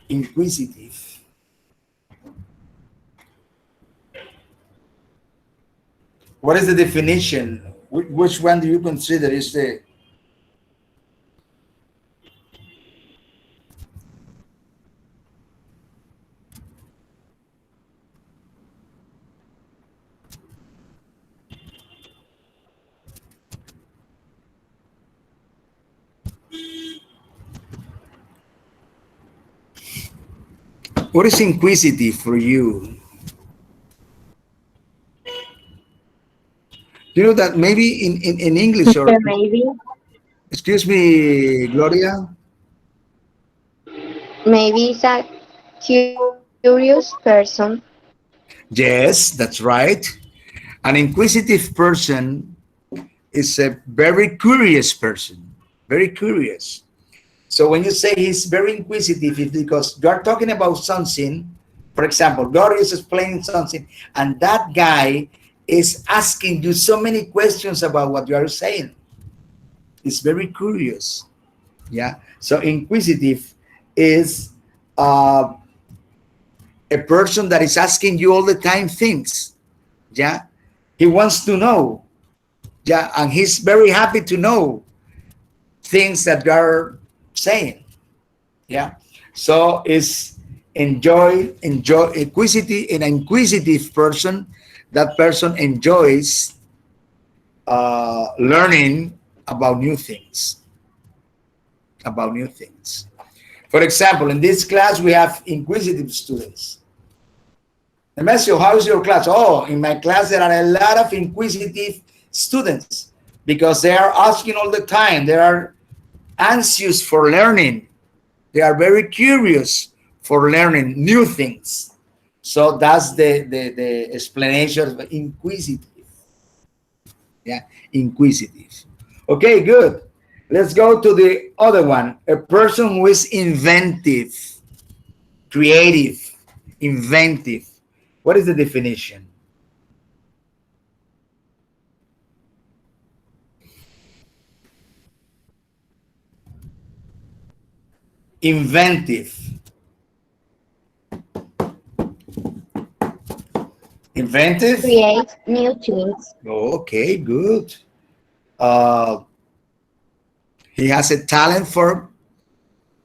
Inquisitive. What is the definition? Which one do you consider is the. What is inquisitive for you? You know that maybe in English or Maybe, excuse me, Gloria. maybe it's a curious person. Yes, that's right. An inquisitive person is a very curious person. Very curious. So when you say he's very inquisitive, it's because you are talking about something. For example, God is explaining something, and that guy is asking you so many questions about what you are saying. It's very curious. Yeah. So inquisitive is uh, a person that is asking you all the time things. Yeah. He wants to know. Yeah. And he's very happy to know things that you are saying. Yeah. So it's enjoy inquisitive, an inquisitive person. That person enjoys learning about new things. About new things. For example, in this class we have inquisitive students. Nemesio, how is your class? Oh, in my class there are a lot of inquisitive students because they are asking all the time. They are anxious for learning. They are very curious for learning new things. So that's the explanation of inquisitive. Yeah, inquisitive. Okay, good. Let's go to the other one. A person who is inventive, creative, inventive. What is the definition? Inventive. Inventive. Create new things. Okay, good. Uh, he has a talent for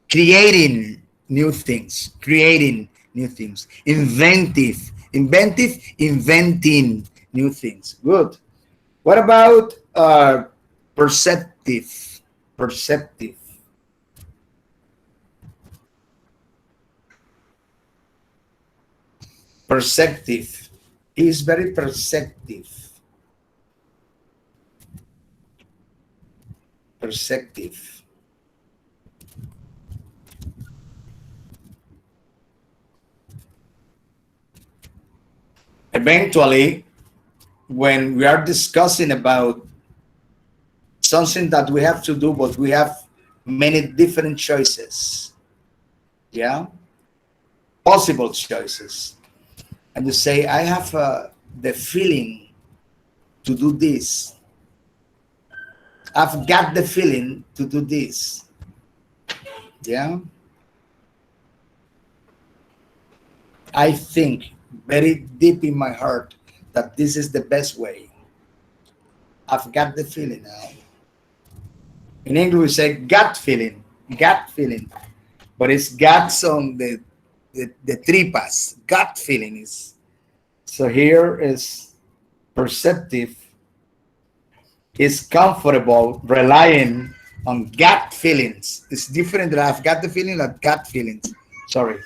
creating new things. Creating new things. Inventive. Inventive. Inventing new things. Good. What about perceptive? Perceptive. Perceptive. He is very perceptive. Perceptive. Eventually, when we are discussing about something that we have to do, but we have many different choices, yeah, possible choices, and you say, I have the feeling to do this. I've got the feeling to do this. Yeah. I think very deep in my heart that this is the best way. I've got the feeling now. In English, we say gut feeling, gut feeling, but it's guts on the tripas. Gut feeling is. So here is perceptive, is comfortable, relying on gut feelings. It's different than I've got the feeling like gut feelings. Sorry.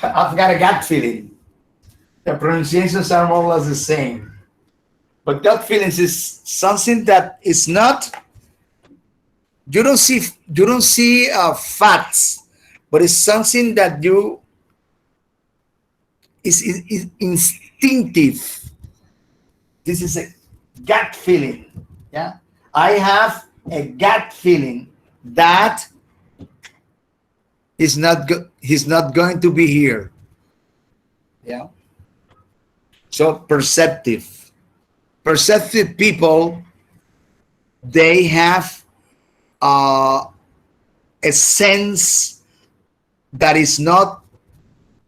I've got a gut feeling. The pronunciations are more or less the same. But gut feelings is something that is not, you don't see facts, but it's something that you is instinctive. This is a gut feeling. Yeah. I have a gut feeling that he's not going to be here. Yeah. So perceptive people, they have a sense that is not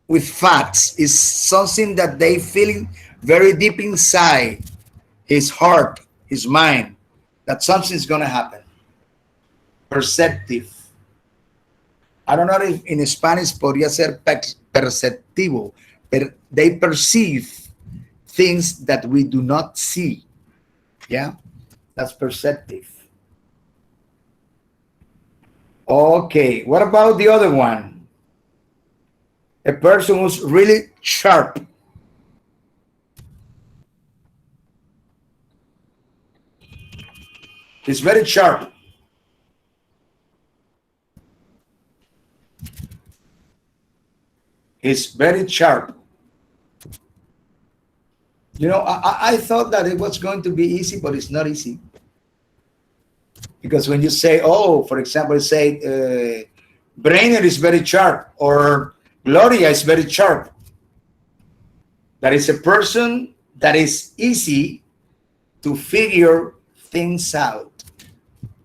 with facts. It's something that they feel very deep inside his heart, his mind, that something's going to happen. Perceptive. I don't know if in Spanish podría ser perceptivo, but they perceive things that we do not see. Yeah, that's perceptive. Okay, what about the other one? A person who's really sharp. He's very sharp. He's very sharp. You know, I thought that it was going to be easy, but it's not easy. Because when you say, oh, for example, say, Brainer is very sharp, or Gloria is very sharp. That is a person that is easy to figure things out.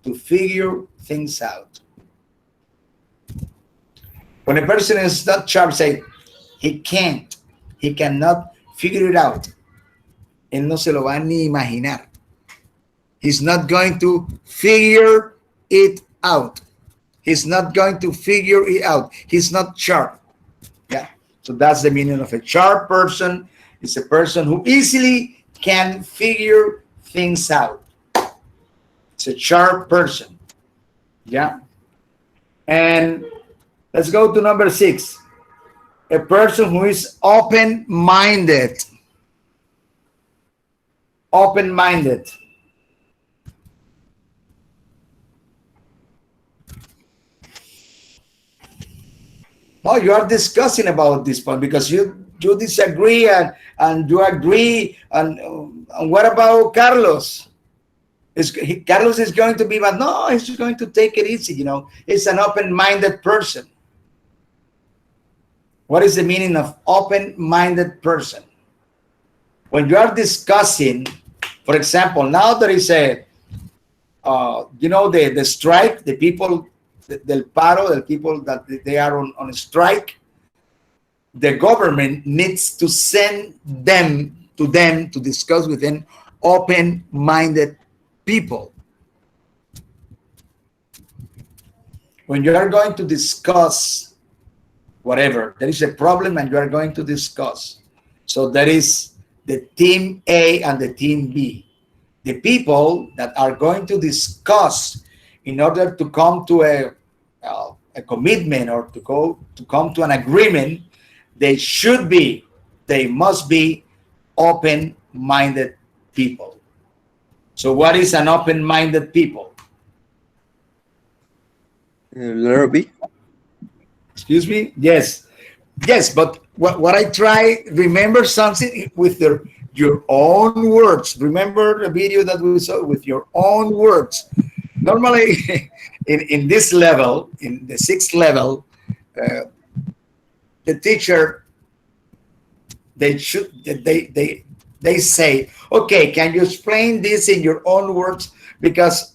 To figure things out. When a person is not sharp, say, he cannot figure it out. Él no se lo va ni imaginar. He's not going to figure it out. He's not going to figure it out. He's not sharp. Yeah. So that's the meaning of a sharp person. It's a person who easily can figure things out. It's a sharp person. Yeah. And let's go to number 6. A person who is open-minded. Open-minded. Oh, you are discussing about this point because you disagree and you agree. And what about Carlos? Carlos is going to be, but no, he's going to take it easy. He's an open-minded person. What is the meaning of open-minded person? When you are discussing, for example, now there is a, the strike, the people, del paro, the people that they are on a strike, the government needs to send them to discuss with them open-minded people. When you are going to discuss whatever, there is a problem and you are going to discuss. So there is the team A and the team B. The people that are going to discuss in order to come to a commitment or to come to an agreement, they must be open-minded people. So what is an open-minded people? Letter B. Excuse me? Yes, but what I try, remember something with your own words. Remember the video that we saw with your own words. Normally, in this level, in the 6th level, the teacher, they say, okay, can you explain this in your own words? Because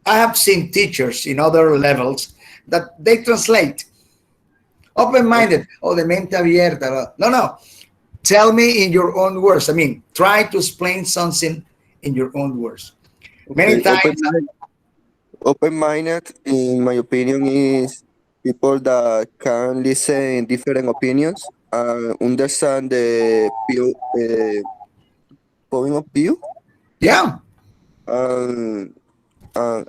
I have seen teachers in other levels that they translate. Open-minded, de mente abierta. No. Tell me in your own words. I mean, try to explain something in your own words. Many times. Open-minded, in my opinion, is people that can listen different opinions and understand the point of view. Yeah. And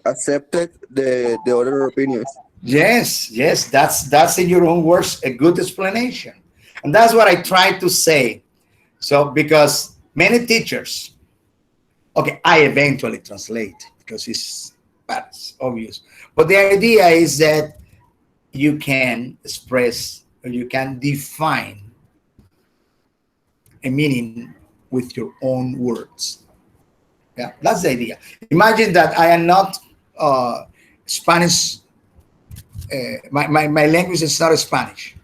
accepted the other opinions. Yes, that's in your own words a good explanation. And that's what I try to say. So, because many teachers, okay, I eventually translate because it's obvious. But the idea is that you can express or you can define a meaning with your own words. Yeah, that's the idea. Imagine that I am not Spanish. My language is not Spanish.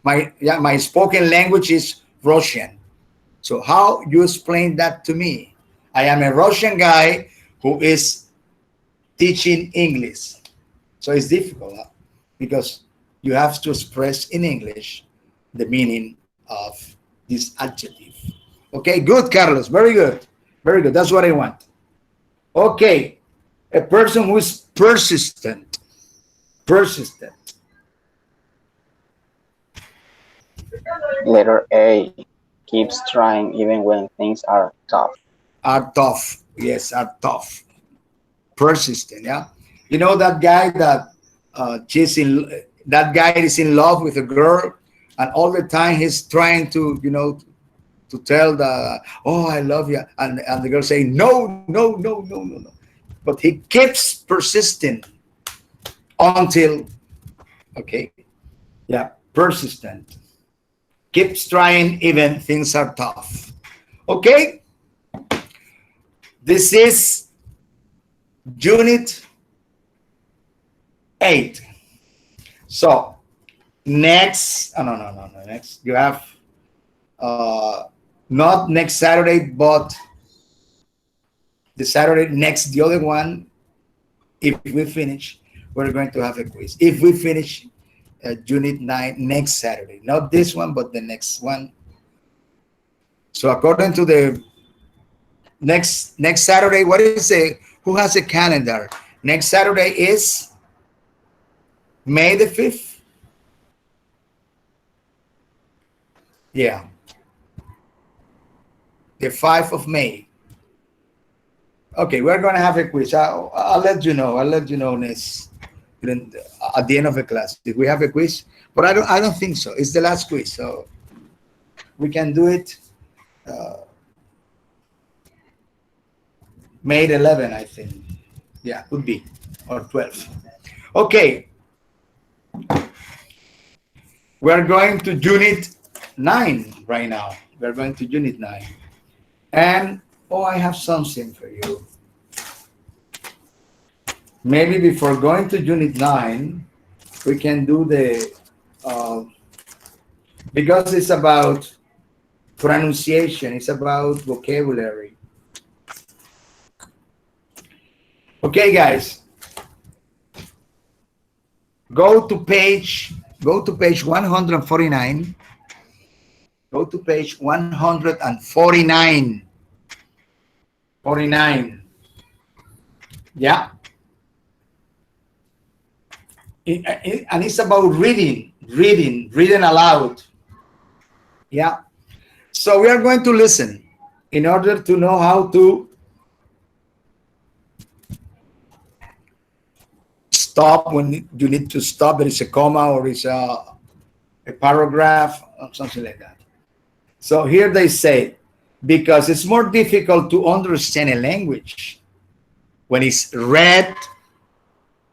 My spoken language is Russian. So how you explain that to me? I am a Russian guy who is teaching English. So it's difficult because you have to express in English the meaning of this adjective. Okay, good, Carlos. Very good. Very good. That's what I want. Okay, a person who is persistent. Persistent. Letter A. Keeps trying even when things are tough. Are tough. Yes, are tough. Persistent. Yeah. You know that guy that that guy is in love with a girl, and all the time he's trying to to tell I love you, and the girl saying no, but he keeps persisting until persistent, keeps trying even things are tough. Okay, this is unit 8. So next, next you have not next Saturday, but the Saturday next, the other one. If we finish, we're going to have a quiz. If we finish unit 9 next Saturday, not this one, but the next one. So according to the next Saturday, what is who has a calendar? Next Saturday is May the 5th. Yeah. The 5th of May. Okay, we're going to have a quiz. I'll let you know. I'll let you know next at the end of the class if we have a quiz. But I don't think so. It's the last quiz, so we can do it. May 11, I think. Yeah, could be, or 12. Okay. We're going to unit 9 right now. We're going to unit 9. And I have something for you. maybe before going to Unit 9, we can do the, uh, because it's about pronunciation, it's about vocabulary. Okay, guys, go to page 149. Go to page 149. 49. Yeah. And it's about reading aloud. Yeah. So we are going to listen in order to know how to stop when you need to stop. There is a comma or is a paragraph or something like that. So here they say, because it's more difficult to understand a language when it's read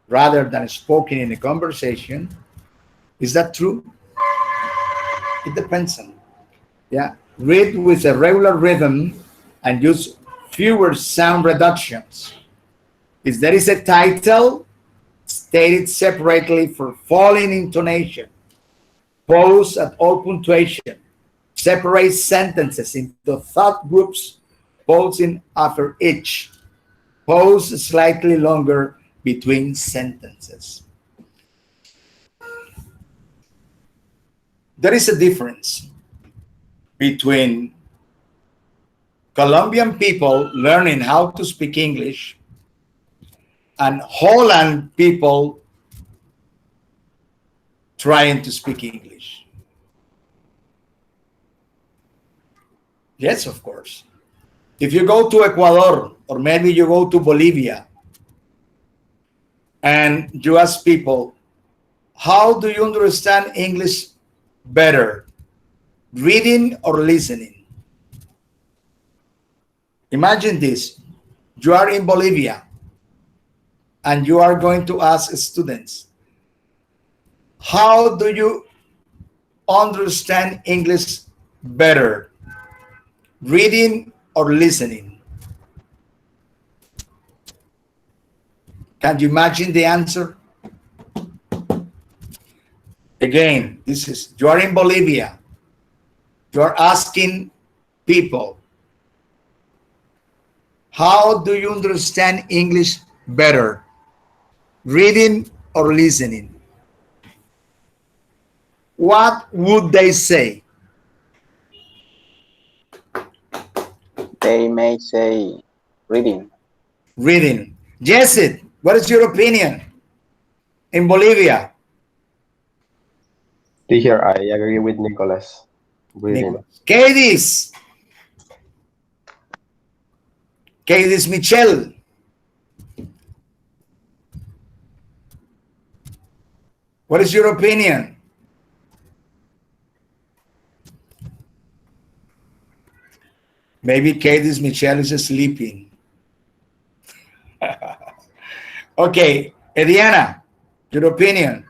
rather than spoken in a conversation. Is that true? It depends on. Yeah. Read with a regular rhythm and use fewer sound reductions. If there is a title, state it separately for falling intonation. Pause at all punctuation. Separate sentences into thought groups, pausing after each. Pause slightly longer between sentences. There is a difference between Colombian people learning how to speak English and Holland people trying to speak English. Yes, of course. If you go to Ecuador or maybe you go to Bolivia and you ask people, how do you understand English better, reading or listening? Imagine this. You are in Bolivia and you are going to ask students, how do you understand English better, reading or listening? Can you imagine the answer? Again, this is, you are in Bolivia. You are asking people, how do you understand English better, reading or listening? What would they say? They may say reading. Reading. Jessit, what is your opinion in Bolivia? Teacher, I agree with Nicholas. Reading. Cadis. Cadis Michelle. What is your opinion? Maybe Cadis Michelle is sleeping. Okay, Ediana, your opinion?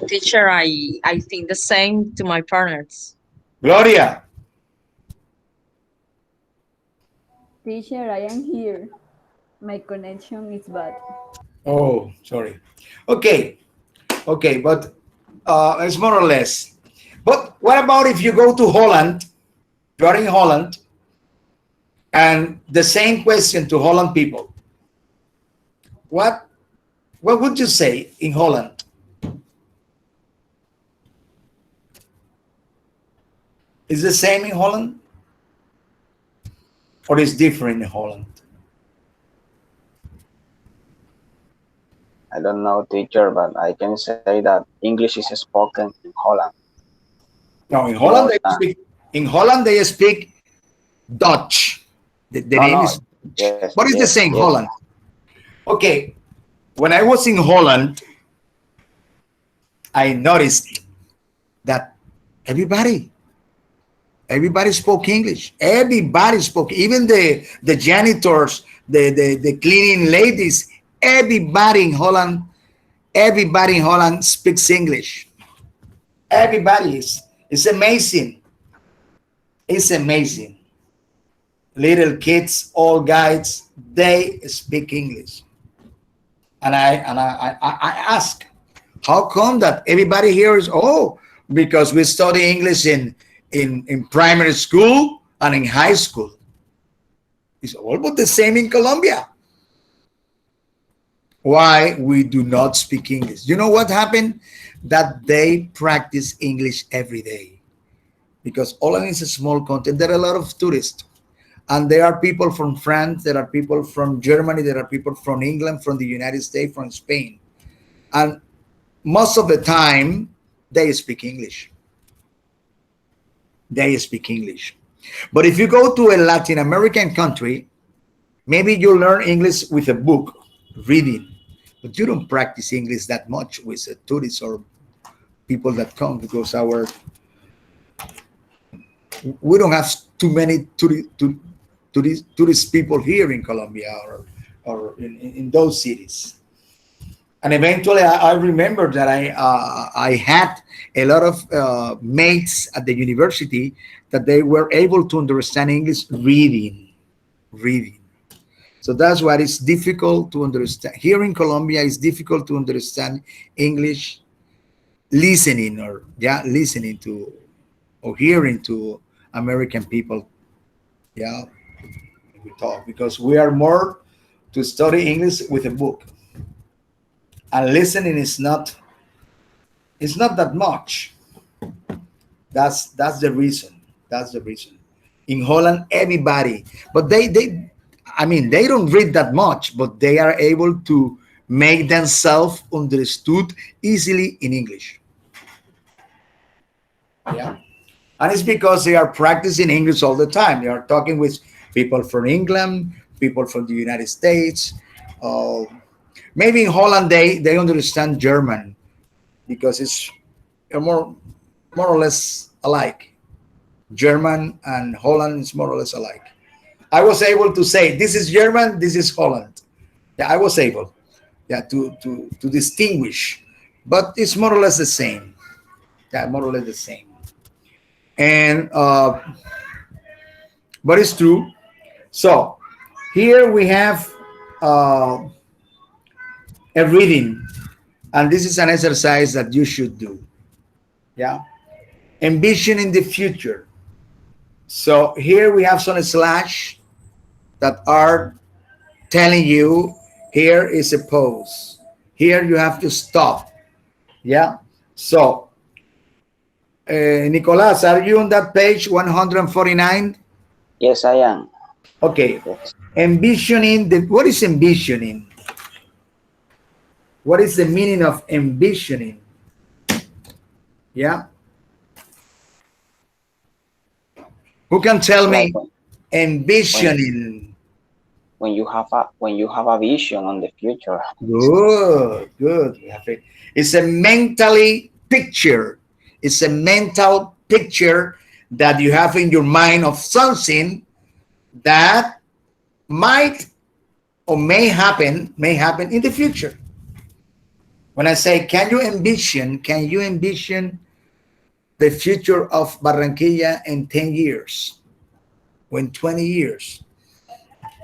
Teacher, I think the same to my partners. Gloria. Teacher, I am here. My connection is bad. Oh, sorry. Okay, okay, but it's more or less. But what about if you go to Holland? You are in Holland, and the same question to Holland people. What would you say in Holland? Is the same in Holland? Or is different in Holland? I don't know, teacher, but I can say that English is spoken in Holland. No, in Holland they speak Dutch. The name is Dutch. Yes, What is the same yes. Holland? Okay, when I was in Holland, I noticed that everybody spoke English. Everybody spoke, even the janitors, the cleaning ladies, everybody in Holland speaks English. Everybody is. It's amazing. It's amazing. little kids, old guys, they speak English. And I ask, how come that everybody here is, oh, because we study English in primary school and in high school. It's almost the same in Colombia. Why we do not speak English? You know what happened? That they practice English every day. Because Holland is a small country. There are a lot of tourists. And there are people from France, there are people from Germany, there are people from England, from the United States, from Spain. And most of the time, they speak English. They speak English. But if you go to a Latin American country, maybe you learn English with a book, reading, but you don't practice English that much with tourists or people that come because we don't have too many tourist people here in Colombia or in those cities. And eventually, I remember that I had a lot of mates at the university that they were able to understand English reading. So that's why it's difficult to understand. Here in Colombia, it's difficult to understand English listening listening to or hearing to American people. Yeah, we talk because we are more to study English with a book, and listening is not. It's not that much. That's the reason. That's the reason. In Holland, everybody, but I mean, they don't read that much, but they are able to make themselves understood easily in English. Yeah, and it's because they are practicing English all the time. They are talking with people from England, people from the United States. Uh, Maybe in Holland they understand German because it's more or less alike. German and Holland is more or less alike. I was able to say this is German, this is Holland. Yeah, I was able, yeah, to distinguish, but it's more or less the same. Yeah, more or less the same. And but it's true. So here we have uh, a reading, and this is an exercise that you should do. Yeah, envisioning the future. So here we have some slash that are telling you here is a pose. Here you have to stop. Yeah. So, Nicolas, are you on that page 149? Yes, I am. Okay. Yes. Envisioning. What is envisioning? What is the meaning of envisioning? Yeah. Who can tell Like me envisioning? when you have a vision on the future. Good, good. It's a mentally picture. It's a mental picture that you have in your mind of something that might or may happen in the future. When I say, can you envision the future of Barranquilla in 10 years, or in 20 years?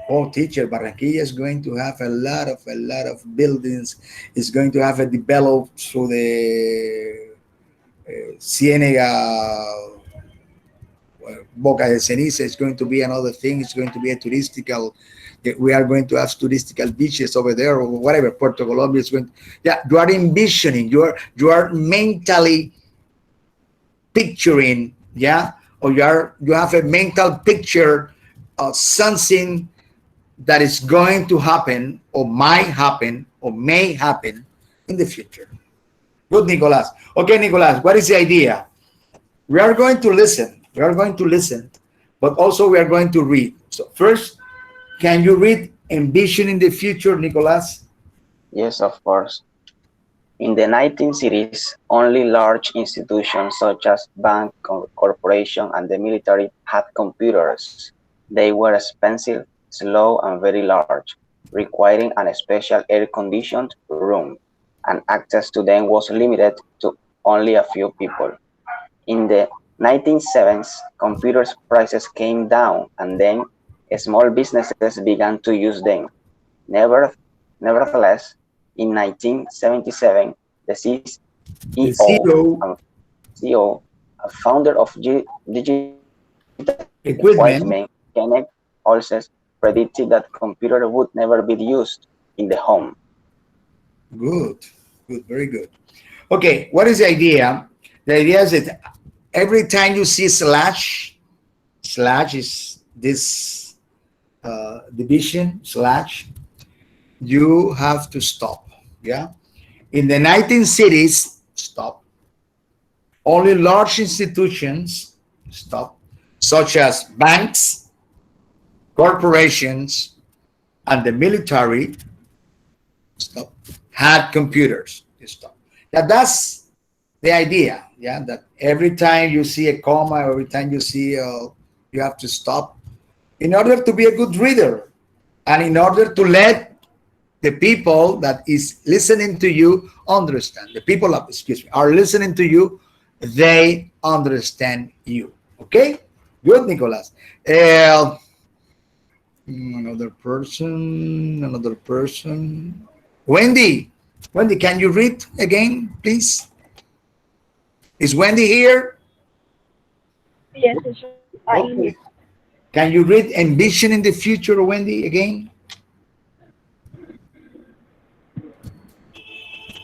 Oh, teacher, Barranquilla is going to have a lot of buildings. It's going to have a developed through the Ciénega, Boca de Ceniza. It's going to be another thing. It's going to be a touristical. We are going to have touristical beaches over there or whatever. Puerto Colombia is going. Yeah, you are envisioning. You are mentally picturing. Yeah, or you have a mental picture of something that is going to happen or might happen or may happen in the future. Good, Nicolas. Okay, Nicolas, what is the idea? We are going to listen. We are going to listen, but also we are going to read. So first, can you read Envisioning the Future, Nicolas? Yes, of course. In the 1960s, only large institutions such as bank, corporation, and the military had computers. They were expensive, slow, and very large, requiring an special air-conditioned room, and access to them was limited to only a few people. In the 1970s, computers prices came down, and then Small businesses began to use them. Nevertheless, in 1977, the The CEO, CEO CEO, a founder of digital equipment, equipment. Kenneth Olses, predicted that computers would never be used in the home. Good, good, very good. Okay, what is the idea? The idea is that every time you see slash is this division slash, you have to stop. Yeah. In the 19 cities, stop. Only large institutions, stop, such as banks, corporations, and the military, stop, had computers, stop. That's the idea. Yeah, that every time you see a comma, every time you see you have to stop in order to be a good reader, and in order to let the people that is listening to you understand. The people of, excuse me, are listening to you, they understand you. Okay, good, Nicolas. Another person. Wendy, can you read again, please? Is Wendy here? Yes, I am Okay. here. Can you read Envision in the Future, Wendy, again?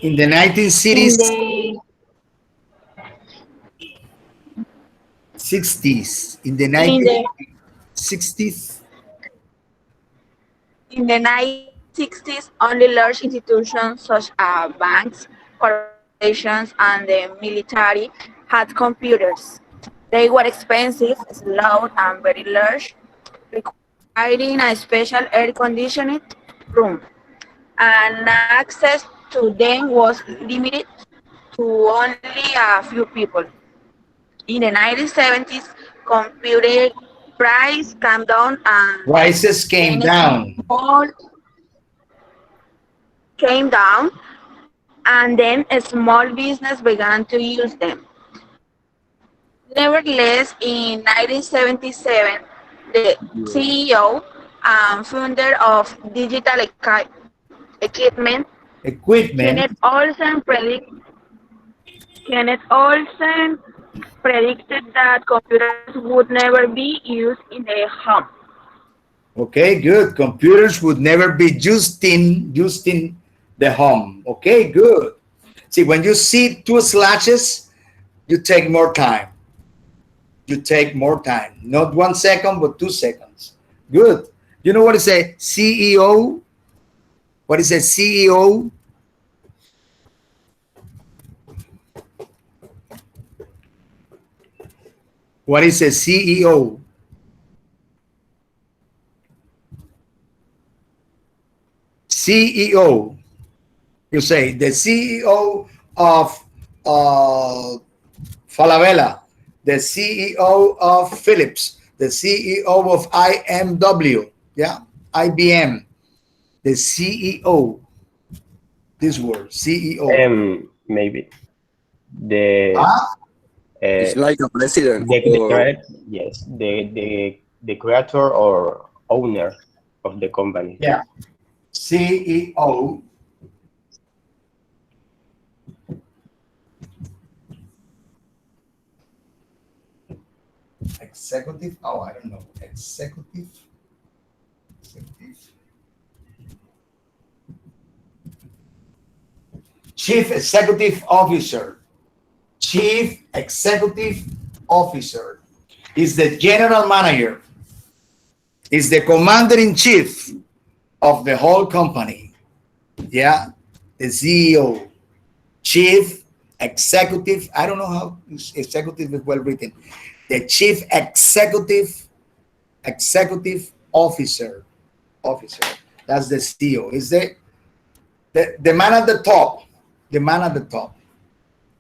In the 19 In cities, the 60s, in the in the 1960s, In the 1960s, only large institutions such as banks, corporations, and the military had computers. They were expensive, slow, and very large, requiring a special air conditioned room, and access to them was limited to only a few people. In the 1970s, computer price came down and prices came then down. small came down and then a small business began to use them. Nevertheless, in 1977, the CEO and founder of digital equipment, Kenneth Equipment. Olsen, Kenneth Olsen predicted that computers would never be used in the home. Okay, good. Computers would never be used in the home. Okay, good. See, when you see two slashes, you take more time. You take more time. Not 1 second, but 2 seconds. Good. You know what is a CEO? What is a CEO? What is a CEO? CEO. You say the CEO of Falabella, the CEO of Philips, the CEO of IMW, yeah, IBM, the CEO. This word, CEO. Maybe the Ah, It's uh, like a president the or correct, yes, the creator or owner of the company. yeah, CEO. Executive. Oh, I don't know. Executive. Executive. Chief Executive Officer. Chief Executive Officer is the general manager, is the commander in chief of the whole company. Yeah, the CEO, chief executive. I don't know how executive is well written. The chief executive officer. That's the CEO. Is the man at the top. The man at the top.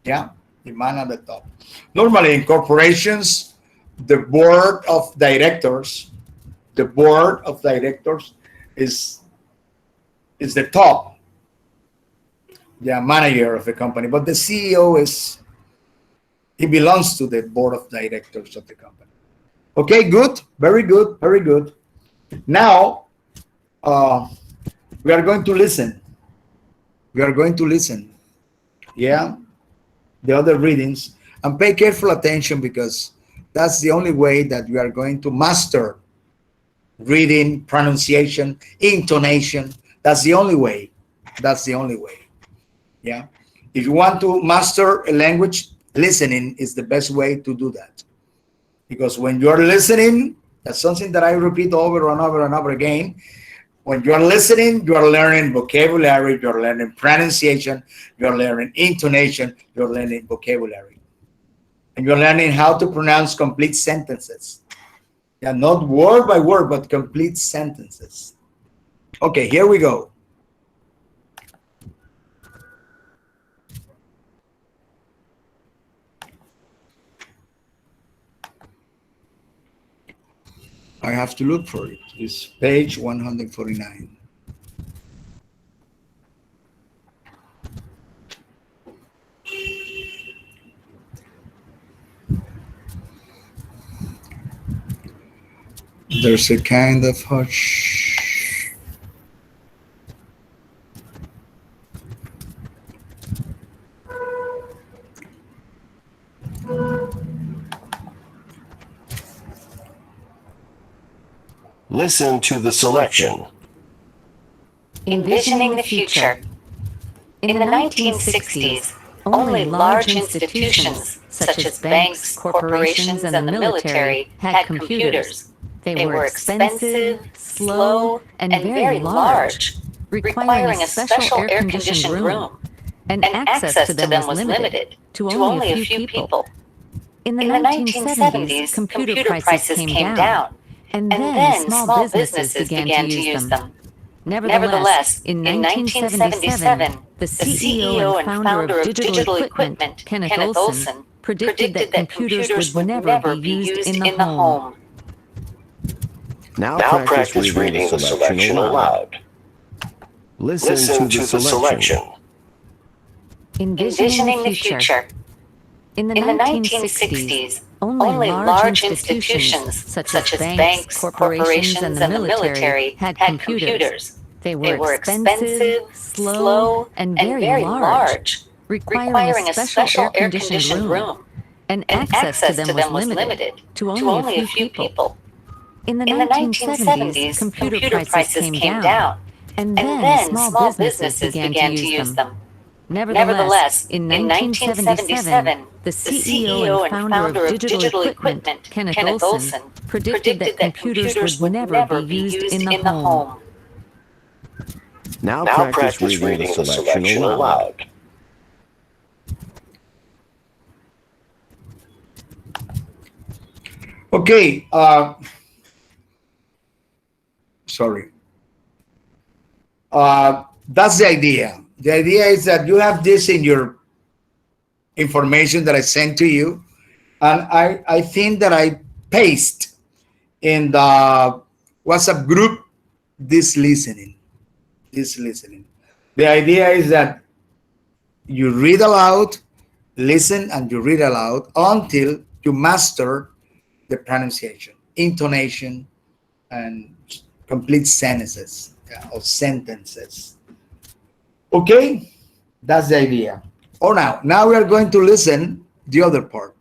Yeah, the man at the top. Normally in corporations, the board of directors, the board of directors is the top, the manager of the company. But the CEO is, he belongs to the board of directors of the company. Okay, good, very good, very good. Now, uh, we are going to listen. We are going to listen. Yeah, the other readings, and pay careful attention, because that's the only way that we are going to master reading, pronunciation, intonation. That's the only way. That's the only way. Yeah. If you want to master a language, listening is the best way to do that. Because when you're listening, that's something that I repeat over and over and over again. When you're listening, you're learning vocabulary, you're learning pronunciation, you're learning intonation, you're learning vocabulary. And you're learning how to pronounce complete sentences. Yeah, not word by word, but complete sentences. Okay, here we go. I have to look for it. It's page 149. There's a kind of hush. Listen to the selection. Envisioning the future. In the 1960s, only large institutions, such as banks, corporations, and the military, had computers. They were expensive, slow, and very large, requiring a special air-conditioned room. And access to them was limited to only a few people. In the 1970s, computer prices came down, and then small businesses began to use them. Nevertheless, in 1977, the CEO and founder of digital equipment, Kenneth Olson, predicted that computers would never be used in the home. Now practice reading the selection aloud. Listen to the selection. Envisioning the future. In the 1960s, only large institutions, such as banks, corporations, and the military, had computers. They were expensive, slow, and very large, requiring a special air-conditioned room. And access to them was limited to only a few people. In the 1970s, computer prices came down, and then small businesses began to use them. Nevertheless, in 1977, the CEO and founder of digital equipment, Kenneth Olson, predicted that computers would never be used in the home. Now practice reading the selection aloud. Okay, sorry. That's the idea. The idea is that you have this in your information that I sent to you, and I think that I paste in the WhatsApp group this listening. The idea is that you read aloud, listen, and you read aloud until you master the pronunciation, intonation, and complete sentences or sentences. Okay, that's the idea. Oh, now we are going to listen the other part.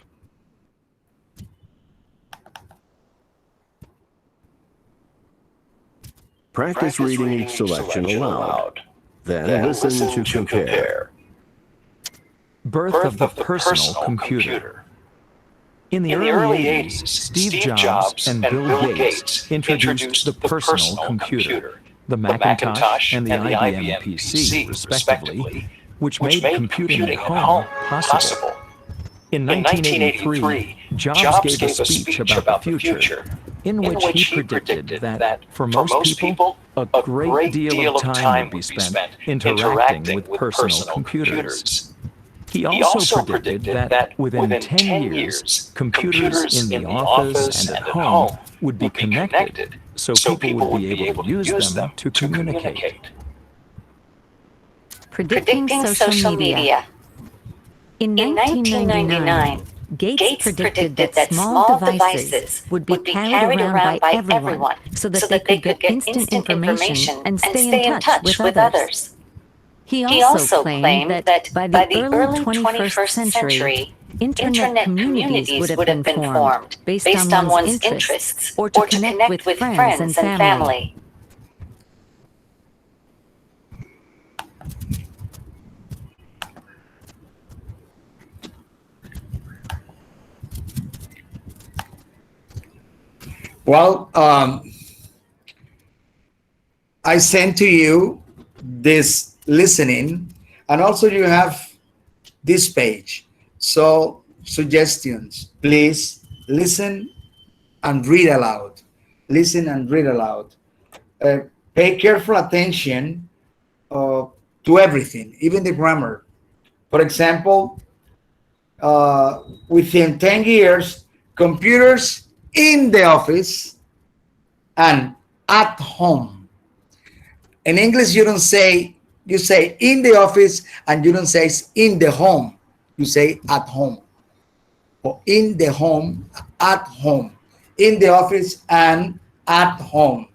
Practice reading each selection aloud. Then listen to compare. Birth of the personal computer. In the early 80s, Steve Jobs and Bill Gates introduced the personal computer, the Macintosh and the IBM PC, respectively, which made computing at home possible. In 1983, Jobs gave a speech about the future, in which he predicted that, for most people, a great deal of time would be spent interacting with personal computers. He also predicted that within 10 years, computers in the office and at home would be connected, so people would be able to use them to communicate. Predicting social media. In 1999, Gates predicted that small devices would be carried around by everyone so that they could get instant information and stay in touch with others. He also claimed that by the early 21st century, internet communities would have been formed based on one's interests or to connect with friends and family. Well, I sent to you this listening, and also you have this page. So, suggestions, please listen and read aloud. Listen and read aloud. Uh, Pay careful attention uh, to everything, even the grammar. For example, uh, within 10 years, computers in the office and at home. In English, you don't say, you say in the office, and you don't say in the home. You say at home. Or in the home, at home. In the office and at home.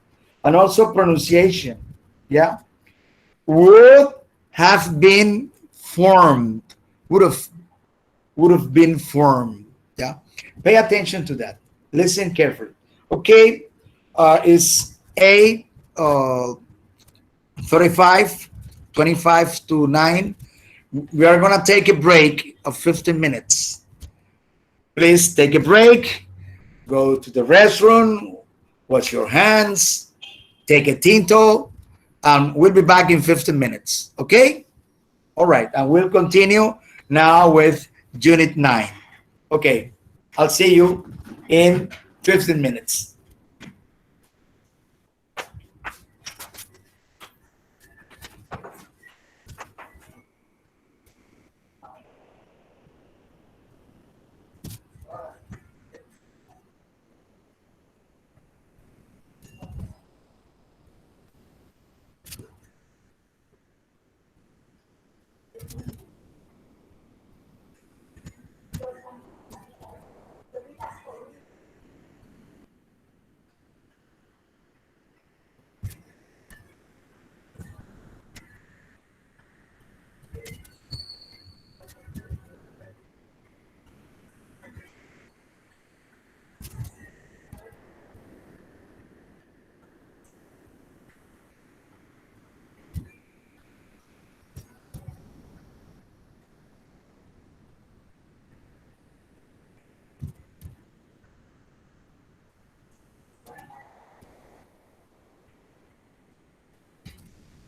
And also pronunciation. Yeah. Would have been formed. Would have been formed. Yeah. Pay attention to that. Listen carefully. Okay. Is A 35, 25 to 9. We are going to take a break of 15 minutes. Please take a break, go to the restroom, wash your hands, take a tinto, and we'll be back in 15 minutes. Okay? All right. And we'll continue now with Unit 9. Okay. I'll see you in 15 minutes.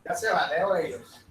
Ya se van, leo ellos.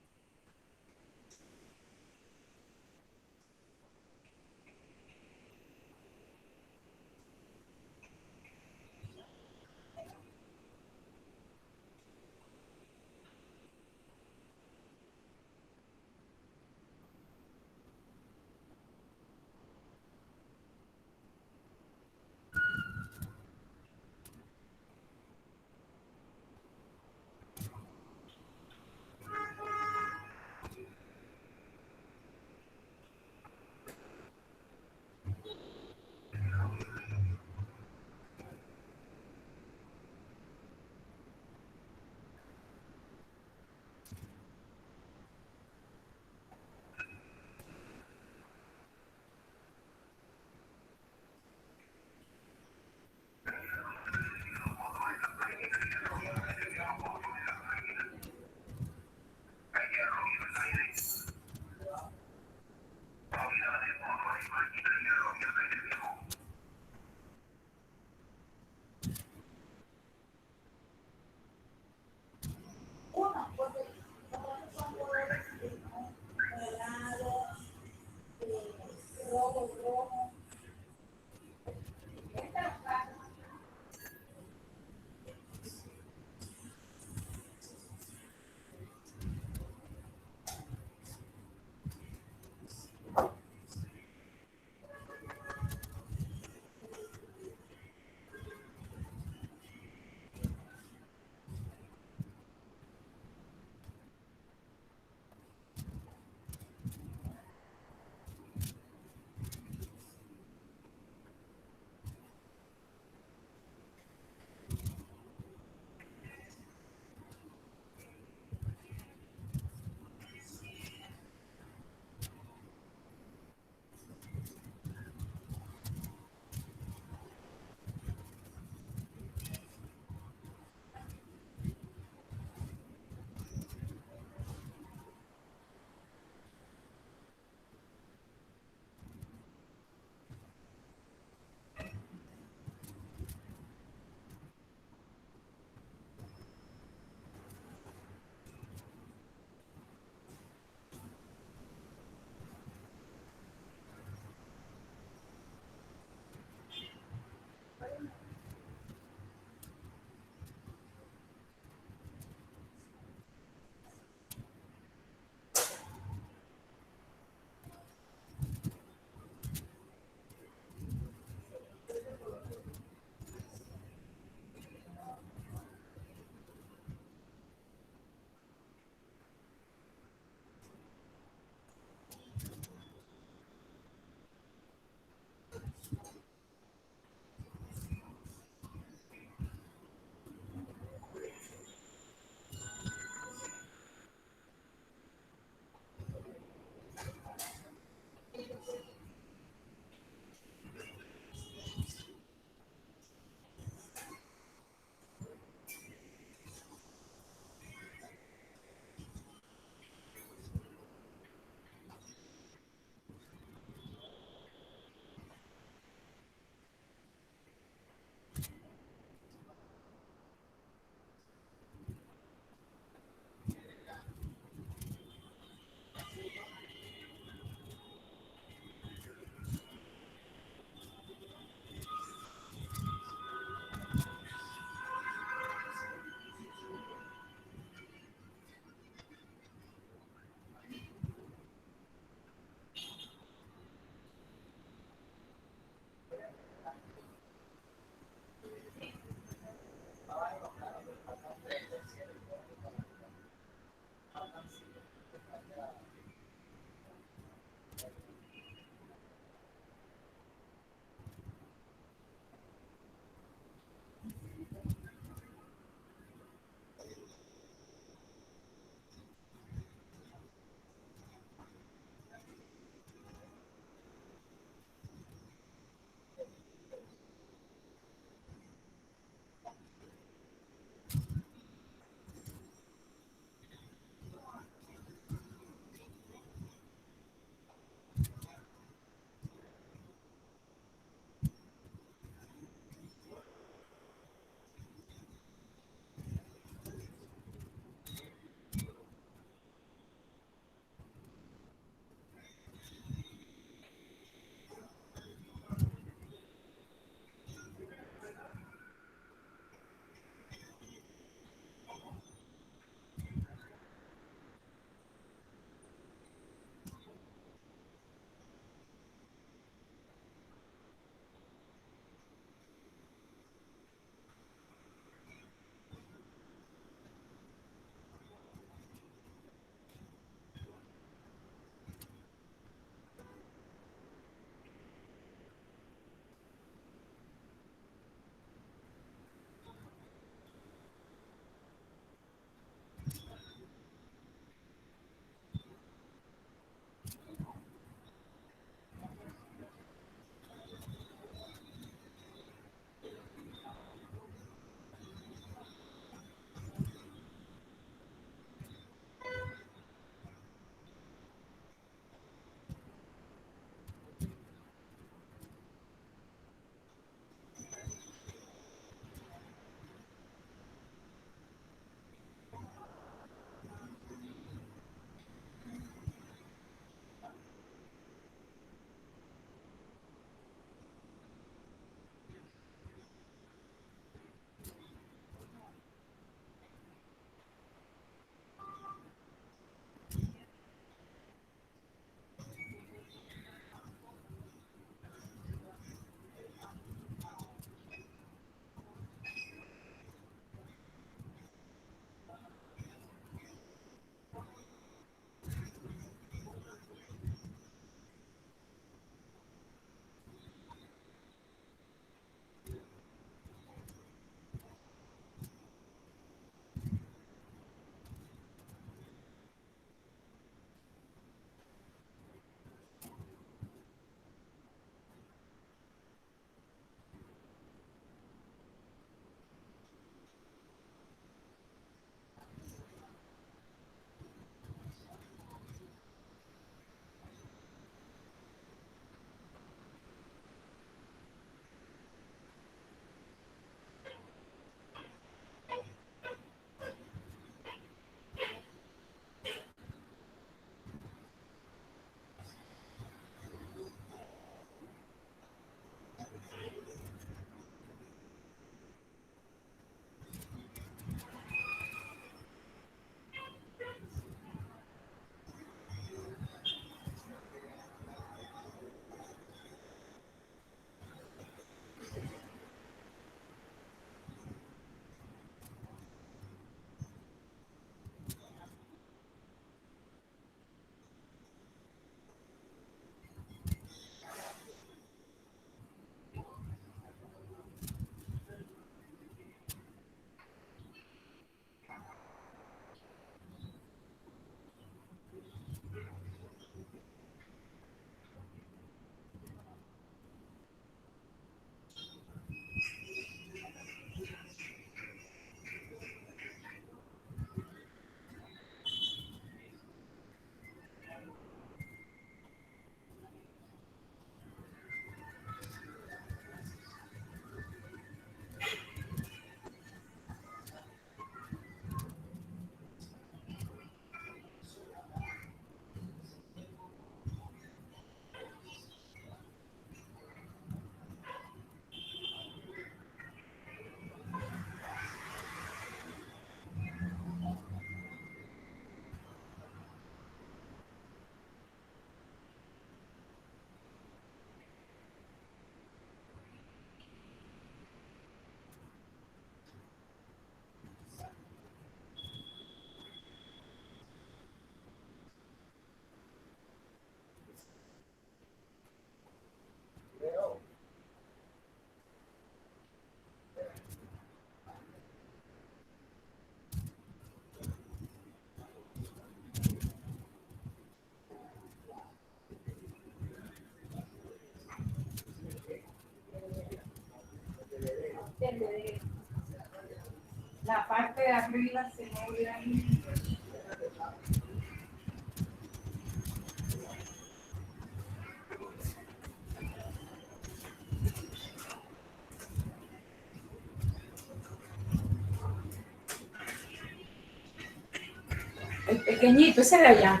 El pequeñito, ese de allá.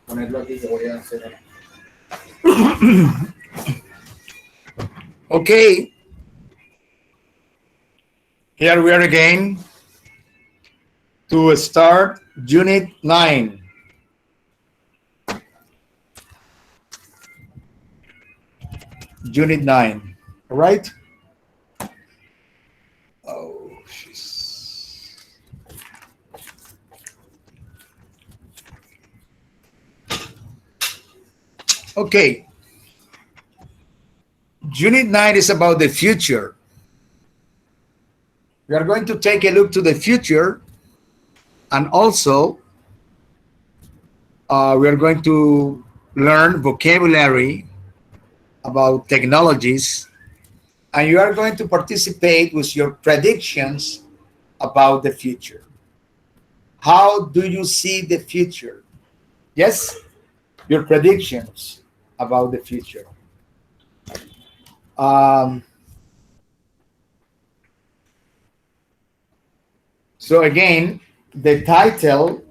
Ponerlo aquí que voy a hacer. Okay, here we are again to start Unit 9. Unit 9, all right? Oh, jeez. Okay. Unit 9 is about the future. We are going to take a look to the future, and also we are going to learn vocabulary about technologies, and you are going to participate with your predictions about the future. How do you see the future? Yes, your predictions about the future. Um, so again, the title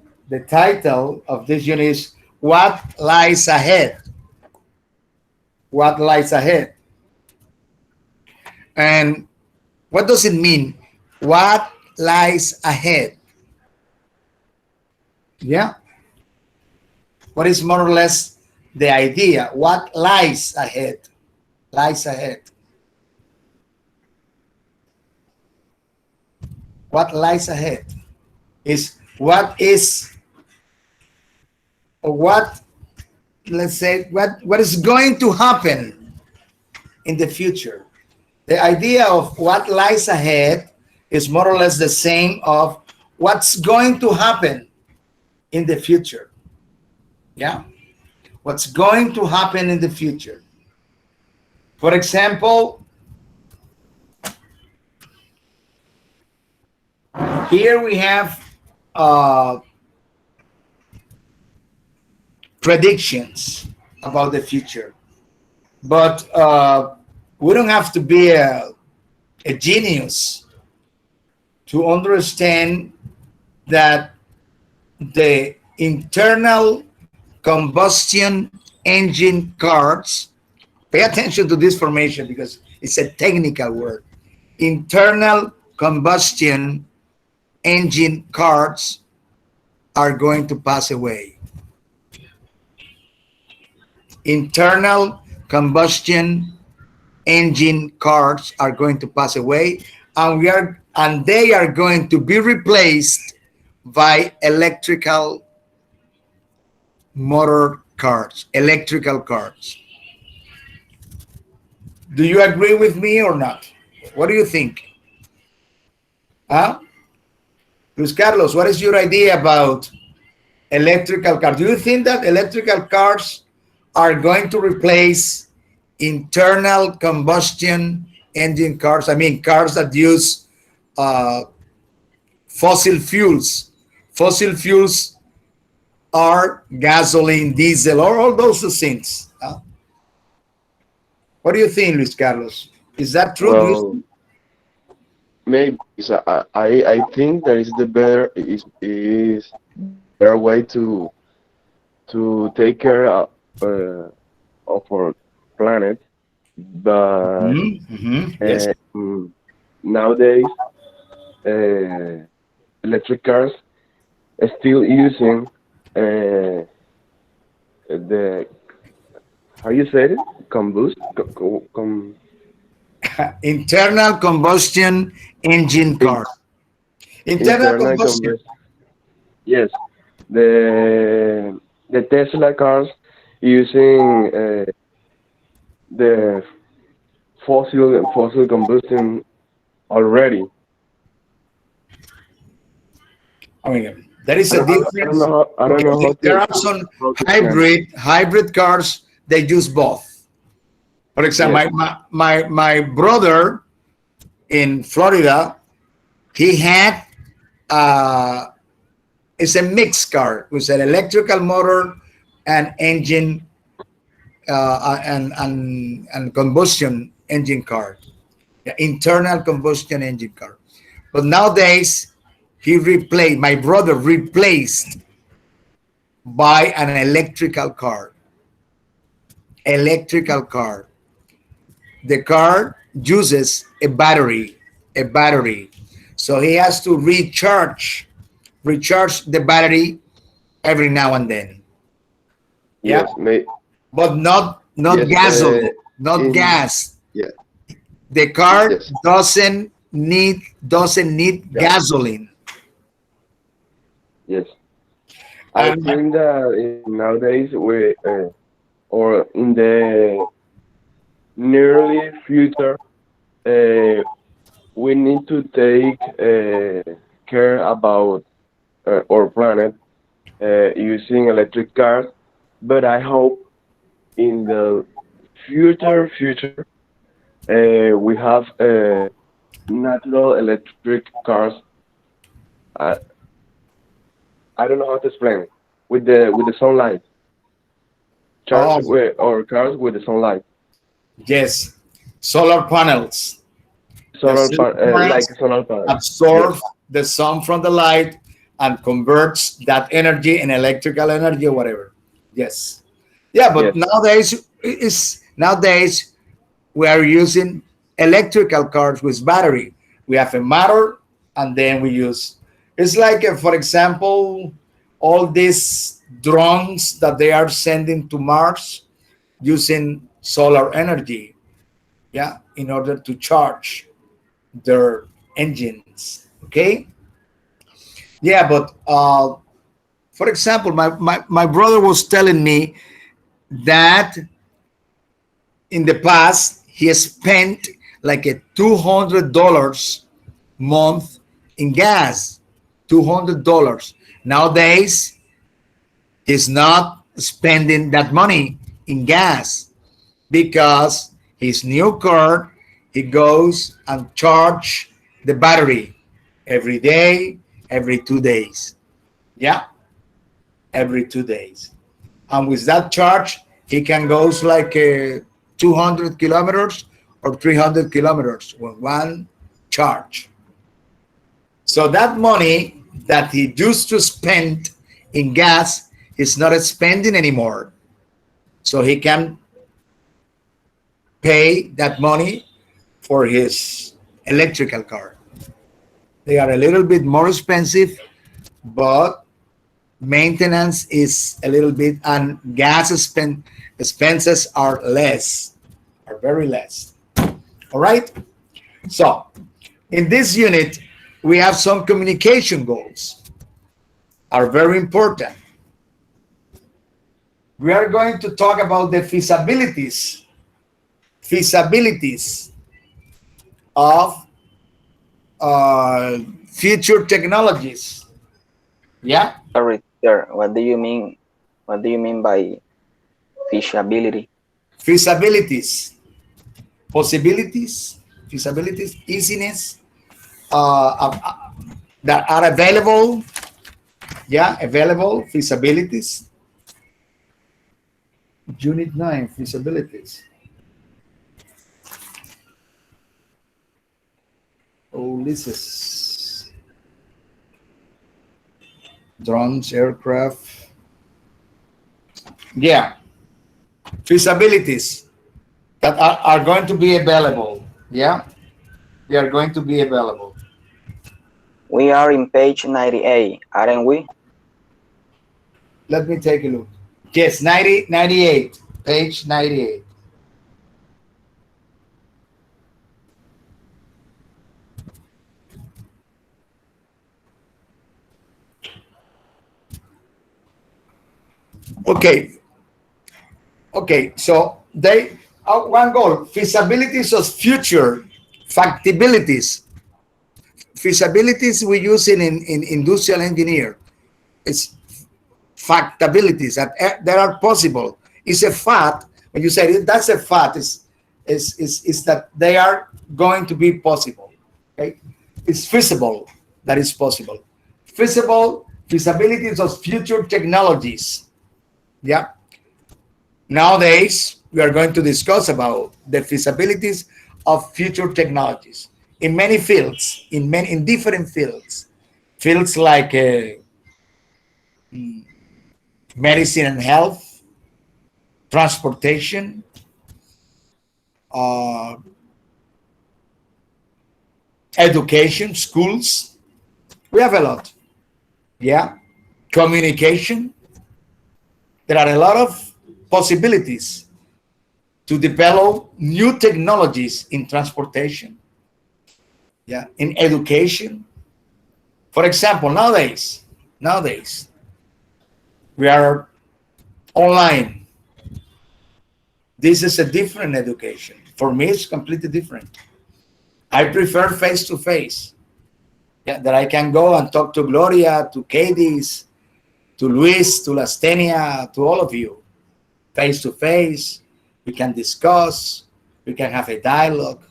of this unit is What Lies Ahead? What lies ahead? And what does it mean? What lies ahead? Yeah. What is more or less the idea? What lies ahead? Lies ahead. What lies ahead is what is, or what, let's say, what is going to happen in the future. The idea of what lies ahead is more or less the same of what's going to happen in the future. Yeah. What's going to happen in the future. For example, here we have predictions about the future, but we don't have to be a genius to understand that the internal combustion engine cars, pay attention to this formation because it's a technical word. Internal combustion engine cars are going to pass away. Internal combustion engine cars are going to pass away, and they are going to be replaced by electrical motor cars, electrical cars. Do you agree with me or not? What do you think? Huh? Luis Carlos, what is your idea about electrical cars? Do you think that electrical cars are going to replace internal combustion engine cars? I mean, cars that use fossil fuels. Fossil fuels are gasoline, diesel, or all those things. What do you think, Luis Carlos? Is that true? Well, maybe so I think that is the is better way to take care of our planet, but Yes. nowadays electric cars are still using the, how you say it, Internal combustion engine cars. Internal combustion. Yes, the Tesla cars using the fossil combustion already. I mean, there is a difference. I don't know how There are some hybrid cars. They use both. For example, Yes. my brother in Florida, He had it's a mixed car with an electrical motor and engine and combustion engine car, yeah, internal combustion engine car. But nowadays, my brother replaced by an electrical car. Electrical car. The car uses a battery. So he has to recharge the battery every now and then. Yeah, Yes, may but not yes. gasoline, not In gas. Yeah, The car yes. doesn't need Gas. gasoline. Yes, I And think that nowadays or in the nearly future, uh, we need to take care about our planet using electric cars. But I hope in the future we have natural electric cars. I, I don't know how to explain it. With the sunlight, charge oh or cars with the sunlight, yes, solar panels. The solar like panels solar panel. Yes, absorb the sun from the light and converts that energy in electrical energy or whatever. Yes. Yeah, but yes, nowadays we are using electrical cars with battery. We have a motor, and then we use. It's like, for example, all these drones that they are sending to Mars using solar energy. Yeah, in order to charge their engines. Okay. Yeah, but for example, my brother was telling me that in the past he spent like a $200 month in gas. $200. Nowadays, he's not spending that money in gas because his new car, he goes and charge the battery every day, every 2 days. Yeah, every 2 days. And with that charge, he can go like 200 kilometers or 300 kilometers with one charge. So that money that he used to spend in gas, he's not spending anymore. So he can pay that money for his electrical car. They are a little bit more expensive, but maintenance is a little bit, and expenses are less, are very less. All right. So in this unit, we have some communication goals, are very important. We are going to talk about the feasibilities of future technologies. Yeah, Sorry, sir. What do you mean? What do you mean by feasibility? feasibilities, possibilities, feasibilities, easiness, that are available. Yeah, available feasibilities. Unit 9 feasibilities. Ulysses. Drones, aircraft. Yeah, feasibilities that are going to be available. Yeah, they are going to be available. We are in page 98, aren't we? Let me take a look. Yes, 98, page 98. Okay, okay, so they one goal, feasibilities of future, factibilities. Feasibilities we use in industrial engineer. It's factabilities that that are possible. It's a fact. When you say that's a fact, is that they are going to be possible. Okay. It's feasible that is possible. Feasibilities of future technologies. Yeah. Nowadays, we are going to discuss about the feasibilities of future technologies in many fields, in different fields, fields like medicine and health, transportation, uh, education, schools. We have a lot. Yeah, communication. There are a lot of possibilities to develop new technologies in transportation. Yeah, in education. For example, nowadays we are online. This is a different education. For me, it's completely different. I prefer face to face. Yeah, that I can go and talk to Gloria, to Katie's, to Luis, to Lastenia, to all of you, face to face. We can discuss. We can have a dialogue.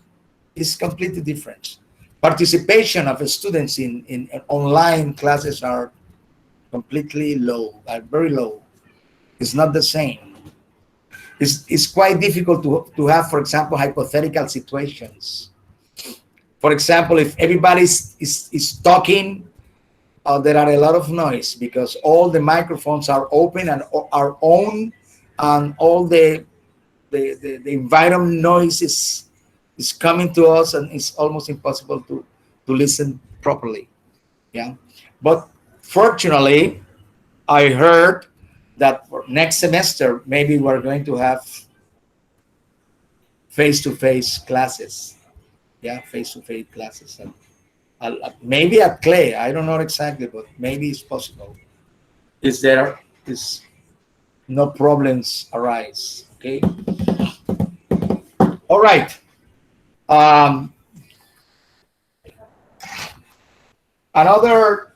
It's completely different. Participation of students in online classes are completely low, are very low. It's not the same. It's quite difficult to have, for example, hypothetical situations. For example, if everybody is talking, there are a lot of noise because all the microphones are open and are on, and all the environment noise is coming to us, and it's almost impossible to listen properly. Yeah, but fortunately, I heard that for next semester maybe we're going to have face-to-face classes. Yeah, face-to-face classes, and maybe at Clay. I don't know exactly, but maybe it's possible. Is there is no problems arise? Okay. All right. Um, another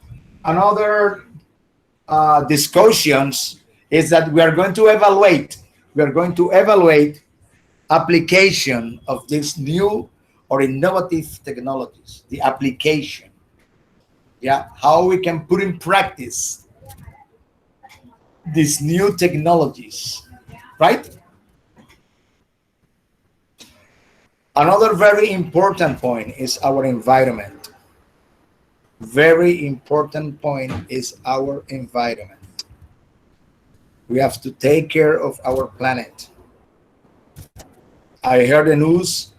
discussions is that we are going to evaluate application of these new or innovative technologies, the application. Yeah, how we can put in practice these new technologies, right? Another very important point is our environment. Very important point is our environment. We have to take care of our planet. I heard the news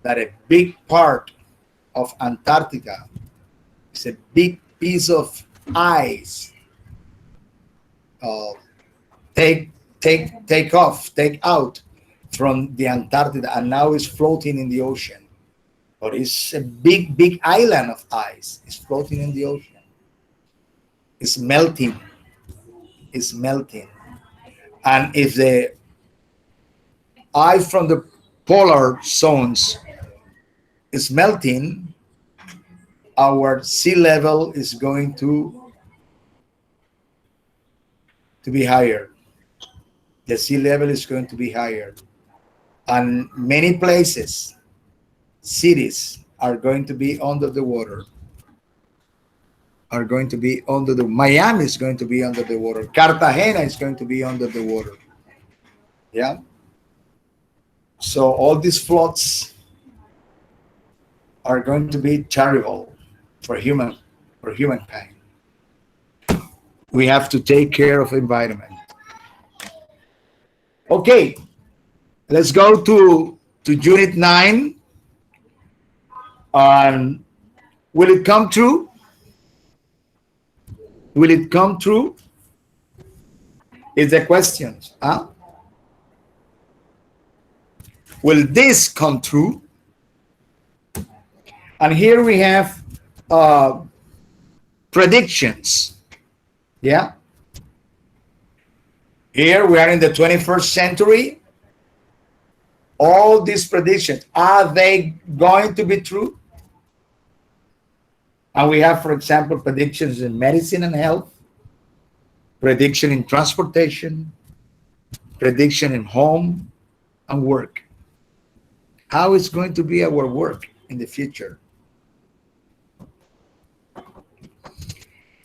that a big part of Antarctica is a big piece of ice. Uh, take out from the Antarctica, and now is floating in the ocean. But it's a big island of ice. It's floating in the ocean. It's melting. It's melting. And if the ice from the polar zones is melting, our sea level is going to be higher. The sea level is going to be higher. And many places, cities, are going to be under the water. Are going to be under the Miami is going to be under the water. Cartagena is going to be under the water. Yeah. So all these floods are going to be terrible for humankind. We have to take care of environment. Okay, let's go to Unit 9. Will it come true? Will it come true? Is the question. Huh? Will this come true? And here we have predictions. Yeah. Here we are in the 21st century. All these predictions, are they going to be true? And we have, for example, predictions in medicine and health, prediction in transportation, prediction in home and work. How is going to be our work in the future?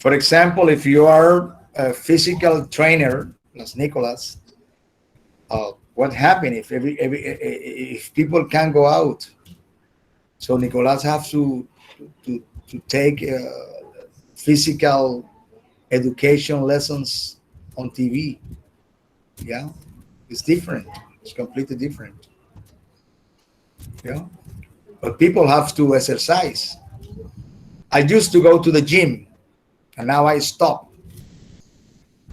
For example, if you are a physical trainer, as Nicholas, what happened if people can't go out? So Nicholas have to take physical education lessons on TV. Yeah, it's different. It's completely different. Yeah, but people have to exercise. I used to go to the gym, and now I stopped.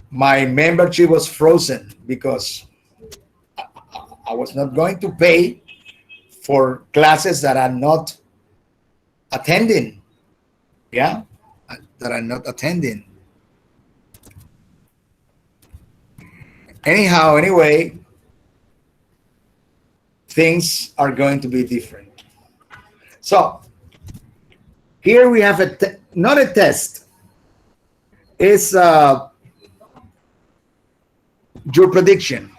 My membership was frozen because I was not going to pay for classes that are not attending. Yeah, that are not attending. Anyhow, anyway, things are going to be different. So here we have not a test. It's your prediction,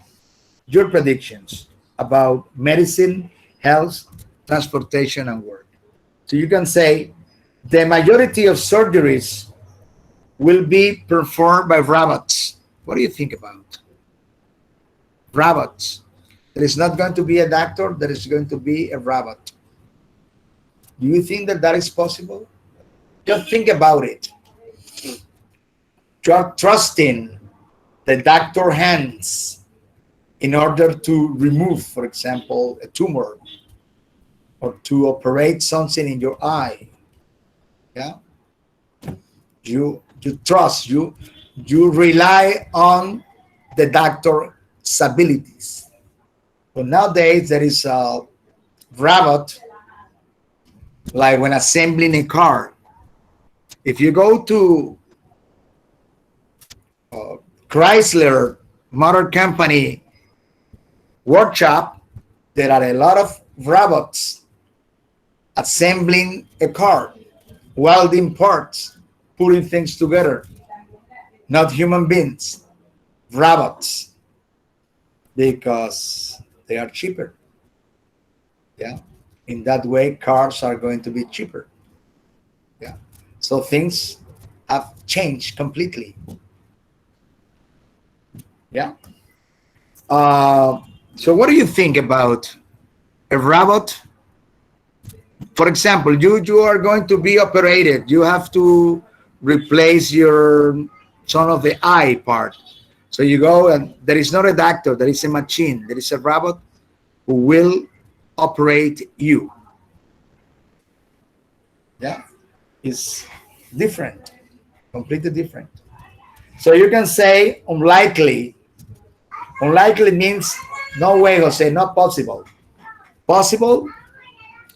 your predictions about medicine, health, transportation, and work. So you can say the majority of surgeries will be performed by robots. What do you think about robots? There is not going to be a doctor, there is going to be a robot. Do you think that that is possible? Just think about it. Trusting the doctor hands in order to remove, for example, a tumor or to operate something in your eye. Yeah, you trust, you rely on the doctor's abilities. But nowadays there is a robot, like when assembling a car. If you go to Chrysler Motor Company workshop, there are a lot of robots assembling a car, welding parts, putting things together. Not human beings, robots, because they are cheaper. Yeah, in that way, cars are going to be cheaper. Yeah, so things have changed completely. Yeah. So what do you think about a robot? For example, you are going to be operated. You have to replace your some of the eye part. So you go and there is not a doctor. There is a machine. There is a robot who will operate you. Yeah, it's different, completely different. So you can say unlikely. Unlikely means no way, Jose, not possible. Possible,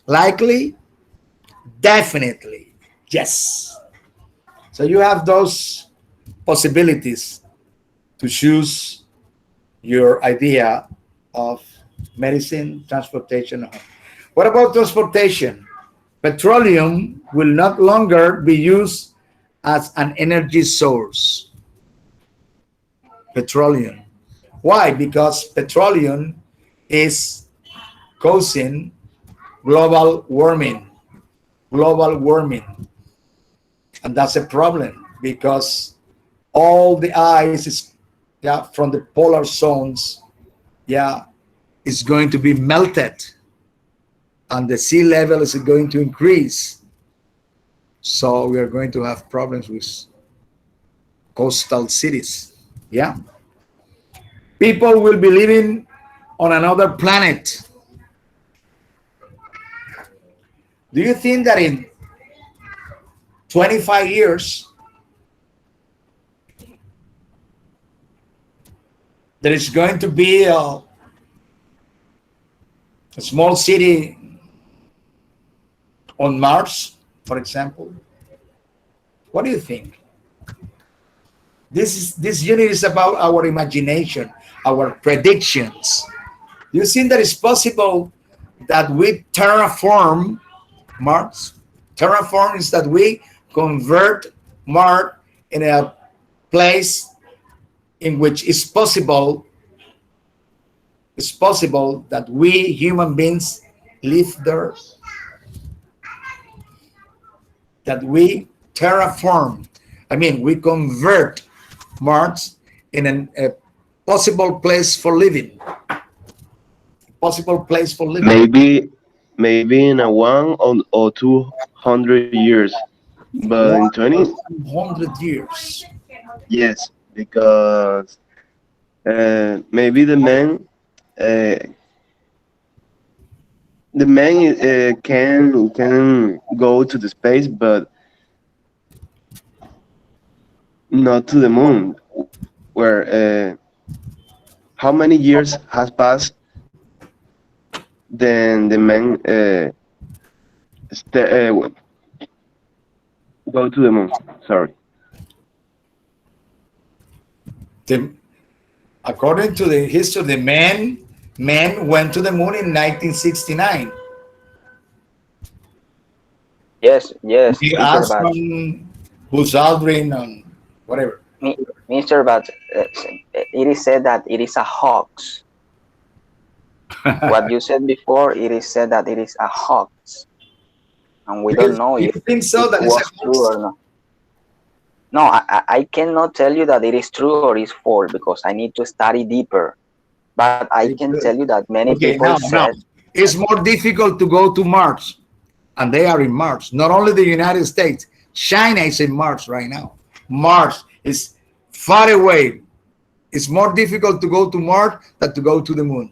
likely, definitely, yes. So you have those possibilities to choose your idea of medicine, transportation. What about transportation? Petroleum will not longer be used as an energy source. Petroleum. Why? Because petroleum is causing global warming. Global warming. And that's a problem because all the ice is, yeah, from the polar zones, yeah, is going to be melted and the sea level is going to increase. So we are going to have problems with coastal cities. Yeah. People will be living on another planet. Do you think that in 25 years there is going to be a small city on Mars, for example? What do you think? This unit is about our imagination, our predictions. Do you think that it's possible that we terraform Mars? Terraform is that we convert Mars in a place in which it's possible that we human beings live there, that we terraform. I mean, we convert Mars in a possible place for living. Possible place for living. Maybe in a 1 or 200 years, but in 20, 100 years. yes, because maybe uh, the man can go to the space, but not to the moon, where how many years has passed then the man st- uh, go to the moon. Sorry. The, according to the history, the man went to the moon in 1969. Yes, Neil teacher, but Armstrong, Buzz Aldrin, and whatever. mi- Mister, but it is said that it is a hoax. What you said before, it is said that it is a hoax, and we don't know You if think so? it That is a was true hoax? or not. No, I cannot tell you that it is true or is false because I need to study deeper. But I Very can tell good. you that many Okay, people now said, it's more difficult to go to Mars, and they are in Mars. Not only the United States, China is in Mars right now. Mars is far away. It's more difficult to go to Mars than to go to the moon.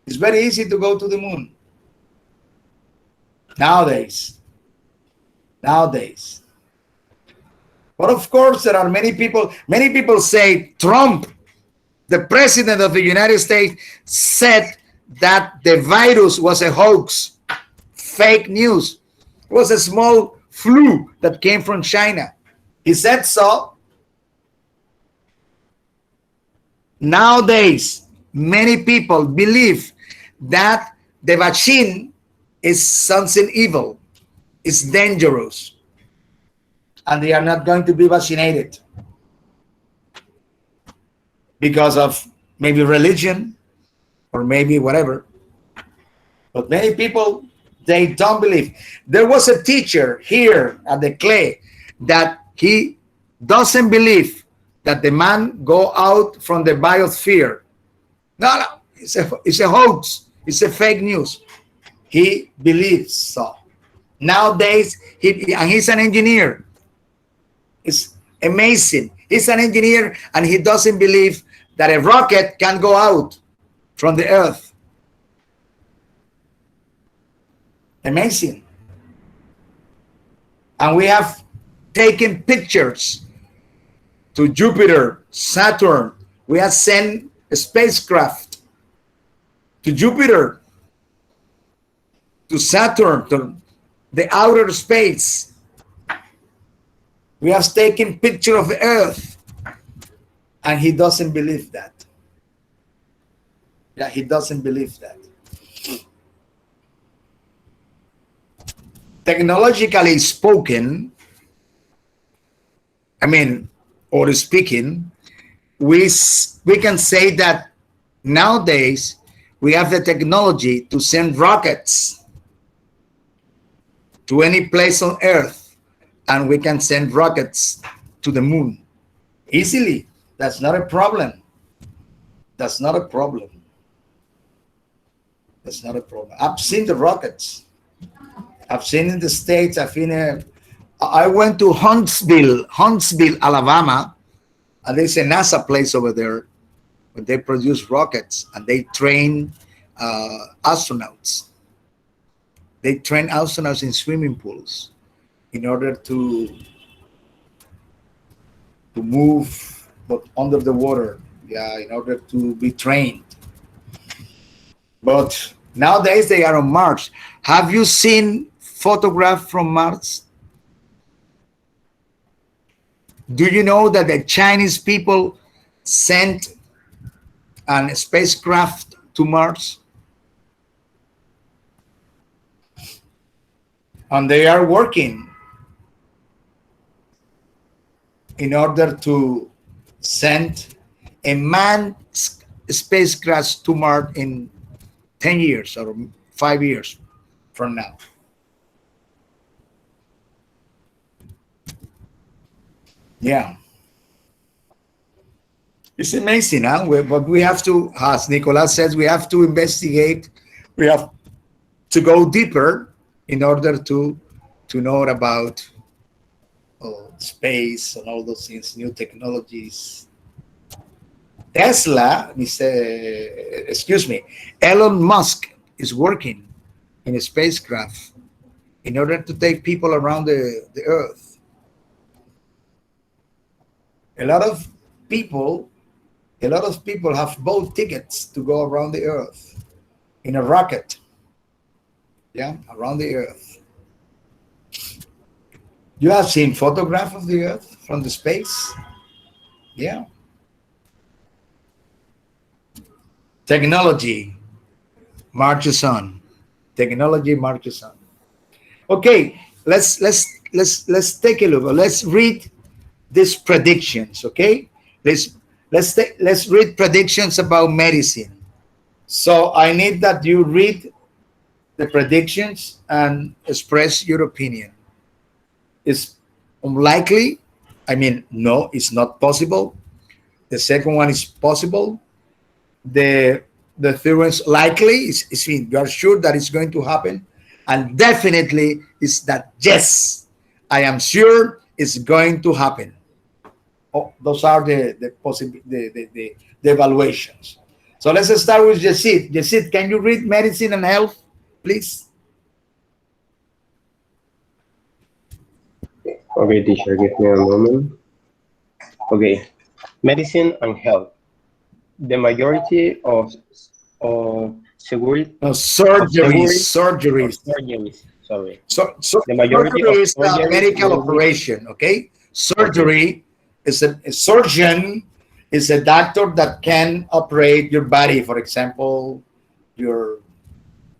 It's very easy to go to the moon nowadays. Nowadays. But of course, there are many people. Many people say Trump, the president of the United States, said that the virus was a hoax, fake news. It was a small flu that came from China. He said so. Nowadays, many people believe that the vaccine is something evil, it's dangerous, and they are not going to be vaccinated because of maybe religion or maybe whatever. But many people, they don't believe. There was a teacher here at the clay that he doesn't believe that the man go out from the biosphere. No, it's a hoax. It's a fake news. He believes so. Nowadays, and he's an engineer. It's amazing. He's an engineer and he doesn't believe that a rocket can go out from the earth. Amazing. And we have taken pictures to Jupiter, Saturn. We have sent a spacecraft to Jupiter, to Saturn, to the outer space. We have taken picture of the earth, and he doesn't believe that. Yeah, he doesn't believe that. Technologically spoken, I mean, or speaking, we can say that nowadays we have the technology to send rockets to any place on Earth, and we can send rockets to the moon easily. That's not a problem. That's not a problem. That's not a problem. I've seen the rockets. I've seen in the States. I went to Huntsville, Alabama, and there's a NASA place over there where they produce rockets and they train astronauts. They train astronauts in swimming pools in order to move, but under the water. Yeah, in order to be trained. But nowadays they are on Mars. Have you seen photographs from Mars? Do you know that the Chinese people sent a spacecraft to Mars? And they are working in order to send a manned spacecraft to Mars in 10 years or 5 years from now. Yeah, it's amazing, huh? But we have to, as Nicolas says, we have to investigate. We have to go deeper in order to know about space and all those things, new technologies. Tesla, excuse me, Elon Musk is working in a spacecraft in order to take people around the Earth. A lot of people, a lot of people have bought tickets to go around the Earth in a rocket. Yeah, around the Earth. You have seen photograph of the Earth from the space. Yeah, technology marches on. Technology marches on. Okay, let's take a look. Let's read these predictions. Okay, let's read predictions about medicine. So I need that you read the predictions and express your opinion. It's unlikely. I mean, no, it's not possible. The second one is possible. The the third one is likely. Is you are sure that it's going to happen, and definitely is that yes, I am sure it's going to happen. Oh, those are the evaluations. So let's start with Yesid. Yesid, can you read medicine and health, please? Okay, teacher, give me a moment. Okay, medicine and health. The majority of security No, of surgeries surgeries. sorry. So The majority of surgery is a surgeries medical will be operation. Okay, okay. surgery is a surgeon is a doctor that can operate your body. For example, your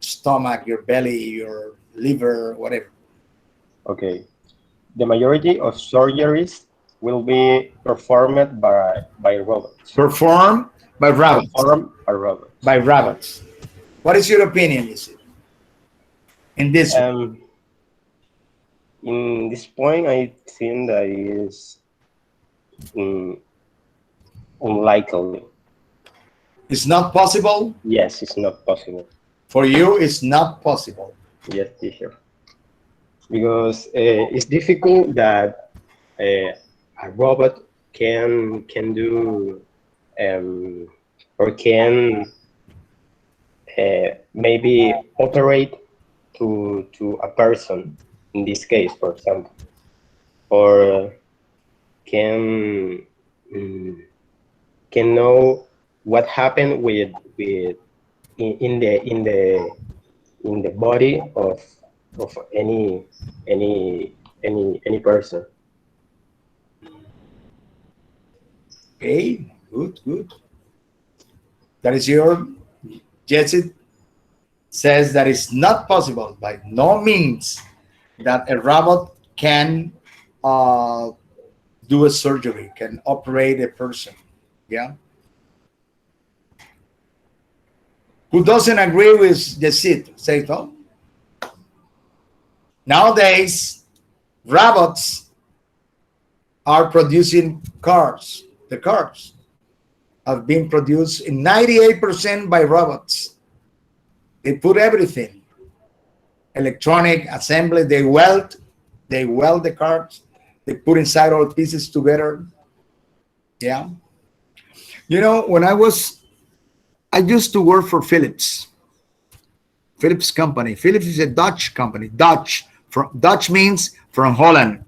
stomach, your belly, your liver, whatever. Okay. The majority of surgeries will be performed by robots. Performed by rabbits. Performed by robots. By rabbits. What is your opinion, Yusuf, in this one? In this point, I think that is mm, unlikely. It's not possible? Yes, it's not possible. For you, it's not possible. Yes, teacher. Because it's difficult that a robot can do or can maybe operate to a person in this case, for example, or can mm, can know what happened with in the body of any person. Okay, good, good. That is your Jesse says that it's not possible by no means that a robot can uh, do a surgery, can operate a person. Yeah. Who doesn't agree with the seat? Say so. Nowadays, robots are producing cars. The cars have been produced in 98% by robots. They put everything, electronic assembly. They weld the cars. They put inside all pieces together. Yeah. You know, I used to work for Philips. Philips company. Philips is a Dutch company. Dutch means from Holland.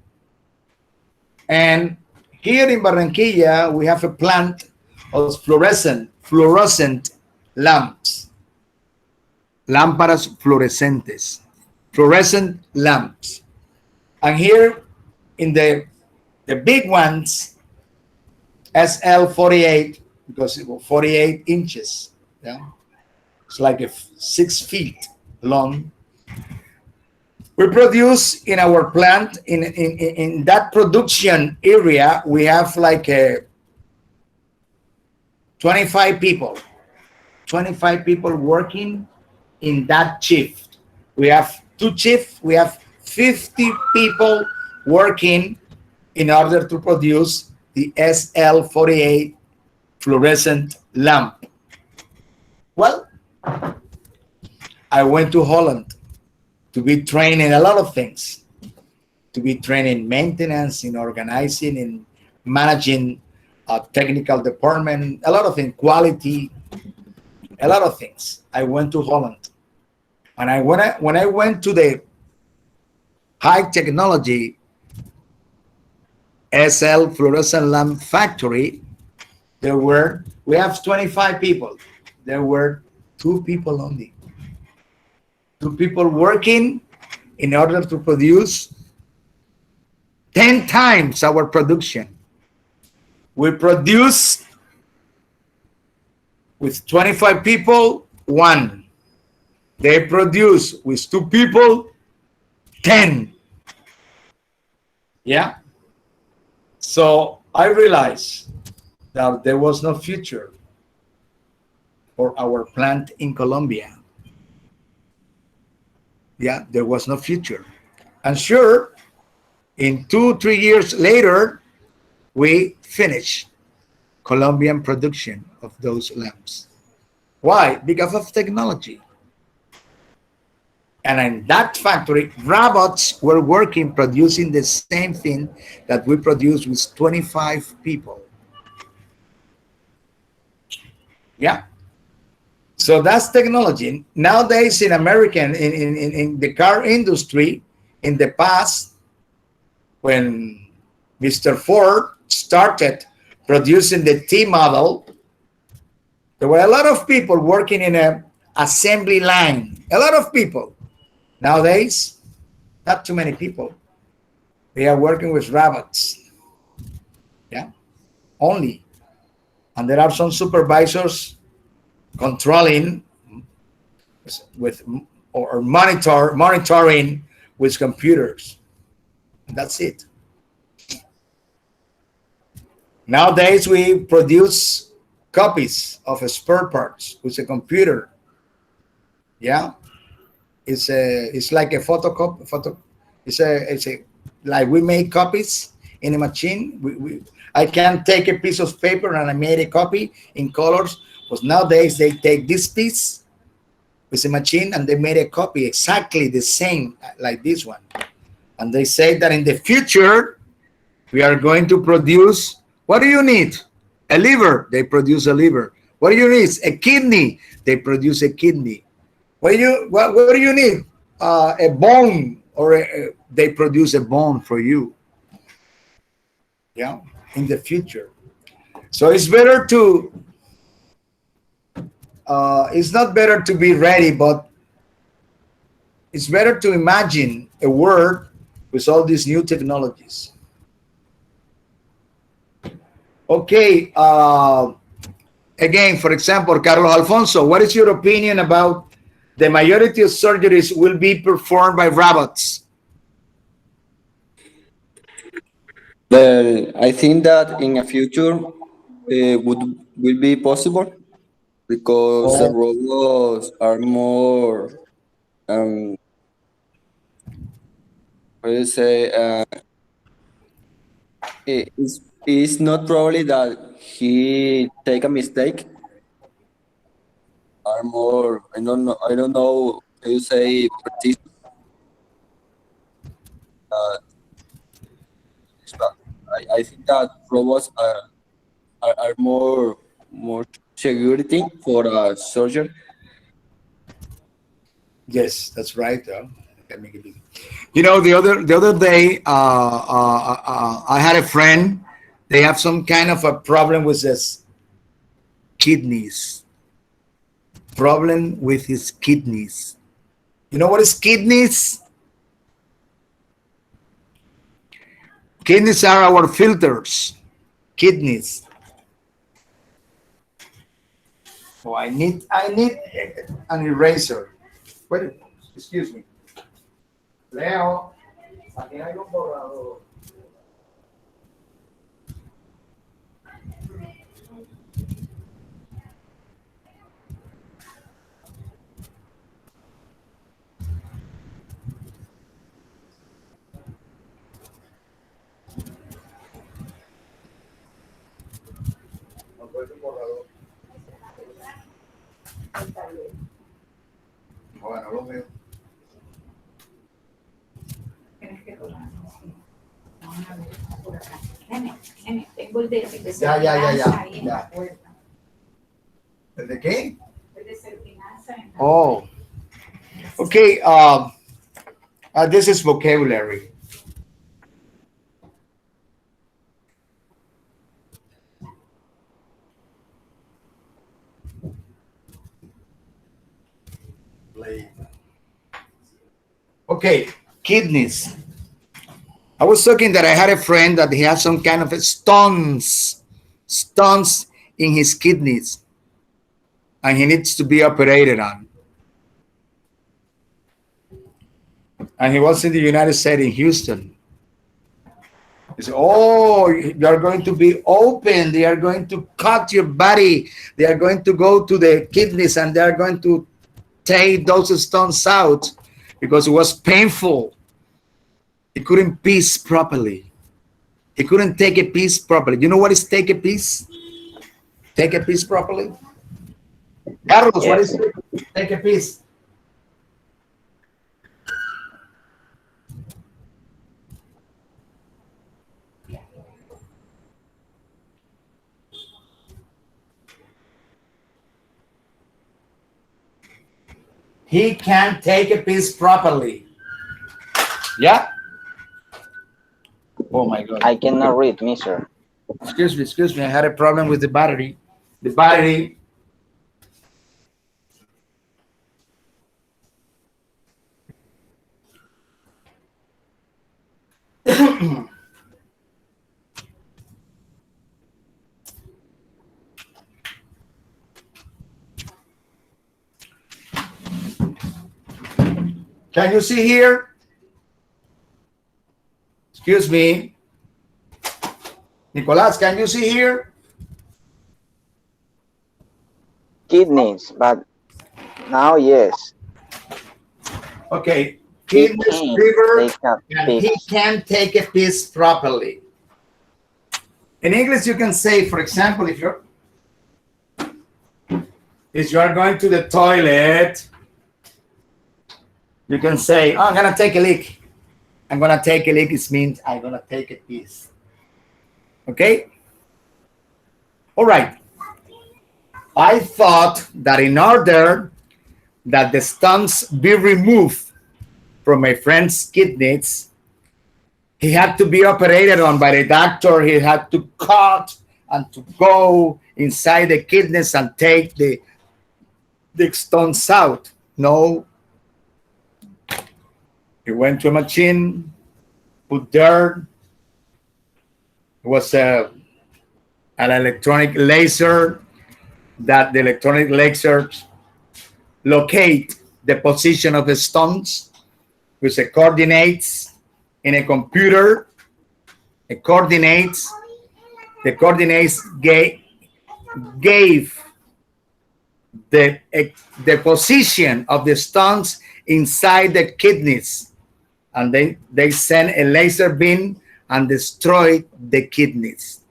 And here in Barranquilla, we have a plant of fluorescent lamps, lámparas fluorescentes, fluorescent lamps. And here in the big ones, SL48, because it was 48 inches. Yeah, it's like 6 feet long. We produce in our plant in that production area. We have like 25 people, 25 people working in that shift. We have two shifts. We have 50 people working in order to produce the SL48 fluorescent lamp. Well, I went to Holland to be trained in a lot of things, to be trained in maintenance, in organizing, in managing a technical department, a lot of things, quality, a lot of things. I went to Holland, and when I went to the high technology SL fluorescent lamp factory, we have 25 people. There were two people only, two people working in order to produce 10 times our production. We produce with 25 people, one. They produce with two people, 10. Yeah. So I realized that there was no future for our plant in Colombia. Yeah, there was no future. And sure, in 2, 3 years later, we finished Colombian production of those lamps. Why? Because of technology. And in that factory, robots were working, producing the same thing that we produce with 25 people. Yeah. So that's technology. Nowadays in American, in the car industry, in the past, when Mr. Ford started producing the T model, there were a lot of people working in a assembly line. A lot of people. Nowadays, not too many people. They are working with robots. Yeah, only. And there are some supervisors controlling with or monitoring with computers. That's it. Nowadays we produce copies of spare parts with a computer. Yeah, it's like a photocopy. It's a like we make copies in a machine. I can take a piece of paper and I made a copy in colors. But nowadays they take this piece with a machine and they made a copy exactly the same like this one. And they say that in the future we are going to produce. What do you need? A liver. They produce a liver. What do you need? A kidney. They produce a kidney. What do you need? A bone, or they produce a bone for you. Yeah, in the future. So it's better to. It's not better to be ready, but it's better to imagine a world with all these new technologies. Okay. Again, for example, Carlos Alfonso, what is your opinion about the majority of surgeries will be performed by robots? Well, I think that in a future will be possible because the Oh, robots are more what do you say it's not probably that he take a mistake are more I don't know how you say precise uh, but I think that robots are more security for surgery. yes, that's right. Let me give you. You know, the other day, I had a friend. They have some kind of a problem with his kidneys. Problem with his kidneys. You know what is kidneys? Kidneys are our filters. Kidneys. So I need an eraser. Wait, excuse me. Leo, aquí hay un borrador. Bueno, lo veo. Tengo el de Ya. ¿De qué? Oh, okay. This is vocabulary. Okay, kidneys. I was talking that I had a friend that he has some kind of stones in his kidneys, and he needs to be operated on. And he was in the United States in Houston. He said, "Oh, you are going to be open. They are going to cut your body. They are going to go to the kidneys, and they are going to take those stones out because it was painful. He couldn't piece properly. He couldn't take a piece properly. You know what is take a piece? Take a piece properly? Carlos, what is take a piece? He can't take a piece properly. Yeah? Oh my God. I cannot read, mister. Excuse me. I had a problem with the battery. The battery. Can you see here? Excuse me. Nicolas, can you see here? Kidneys, but now yes. Okay. Kidneys, liver, and he can't take a piece properly. In English, you can say, for example, if you are going to the toilet, you can say, oh, I'm gonna take a leak. I'm gonna take a leak. It means I'm gonna take a piece. Okay? All right. I thought that in order that the stones be removed from my friend's kidneys, he had to be operated on by the doctor. He had to cut and to go inside the kidneys and take the stones out. No. He went to a machine, put dirt. It was an electronic laser that the electronic lasers locate the position of the stones with the coordinates in a computer. The coordinates gave the position of the stones inside the kidneys, and they sent a laser beam and destroyed the kidneys.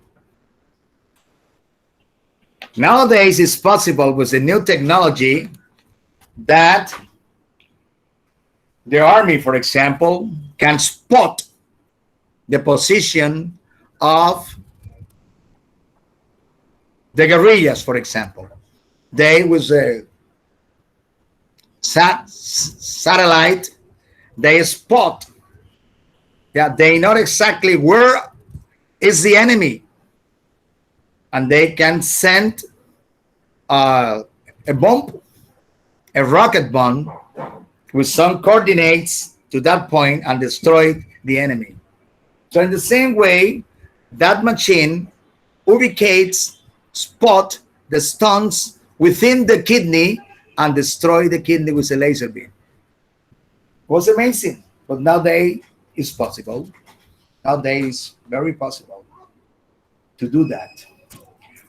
Nowadays, it's possible with the new technology that the army, for example, can spot the position of the guerrillas, for example. They, with a satellite, they spot. Yeah, they know exactly where is the enemy, and they can send a bomb, a rocket bomb, with some coordinates to that point and destroy the enemy. So in the same way, that machine ubicates, spot the stones within the kidney and destroy the kidney with a laser beam. It was amazing, but nowadays it's possible. Nowadays, very possible to do that.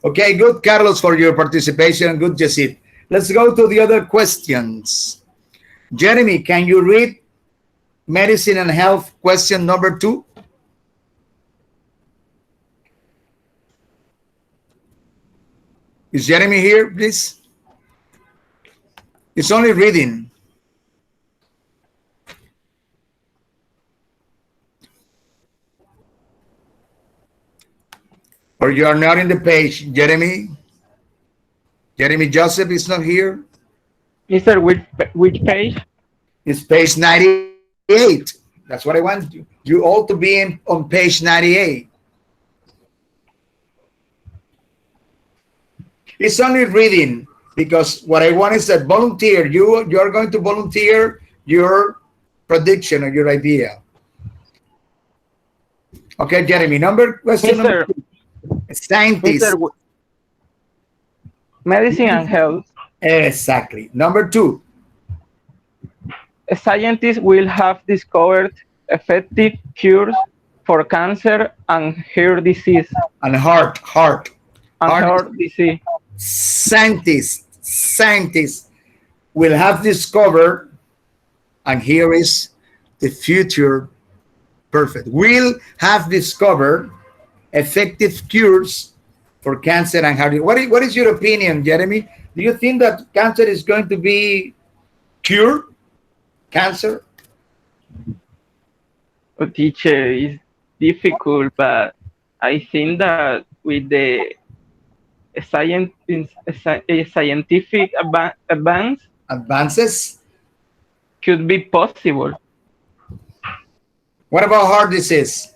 Okay, good, Carlos, for your participation. Good, Jessit. Let's go to the other questions. Jeremy, can you read medicine and health question number 2? Is Jeremy here, please? It's only reading. Or you are not in the page, Jeremy? Jeremy Joseph is not here? Mister, which page? It's page 98. That's what I want you all to be on page 98. It's only reading because what I want is that volunteer. You're going to volunteer your prediction or your idea. Okay, Jeremy. Question number 2. Scientist. Mister, medicine and health. Exactly. Number 2. Scientists will have discovered effective cures for cancer and heart disease. And heart disease. Scientists will have discovered, and here is the future perfect, will have discovered effective cures for cancer and heart disease. What is your opinion, Jeremy? Do you think that cancer is going to be cured? Cancer? Oh, teacher, is difficult, but I think that with the scientific advances could be possible. What about heart disease?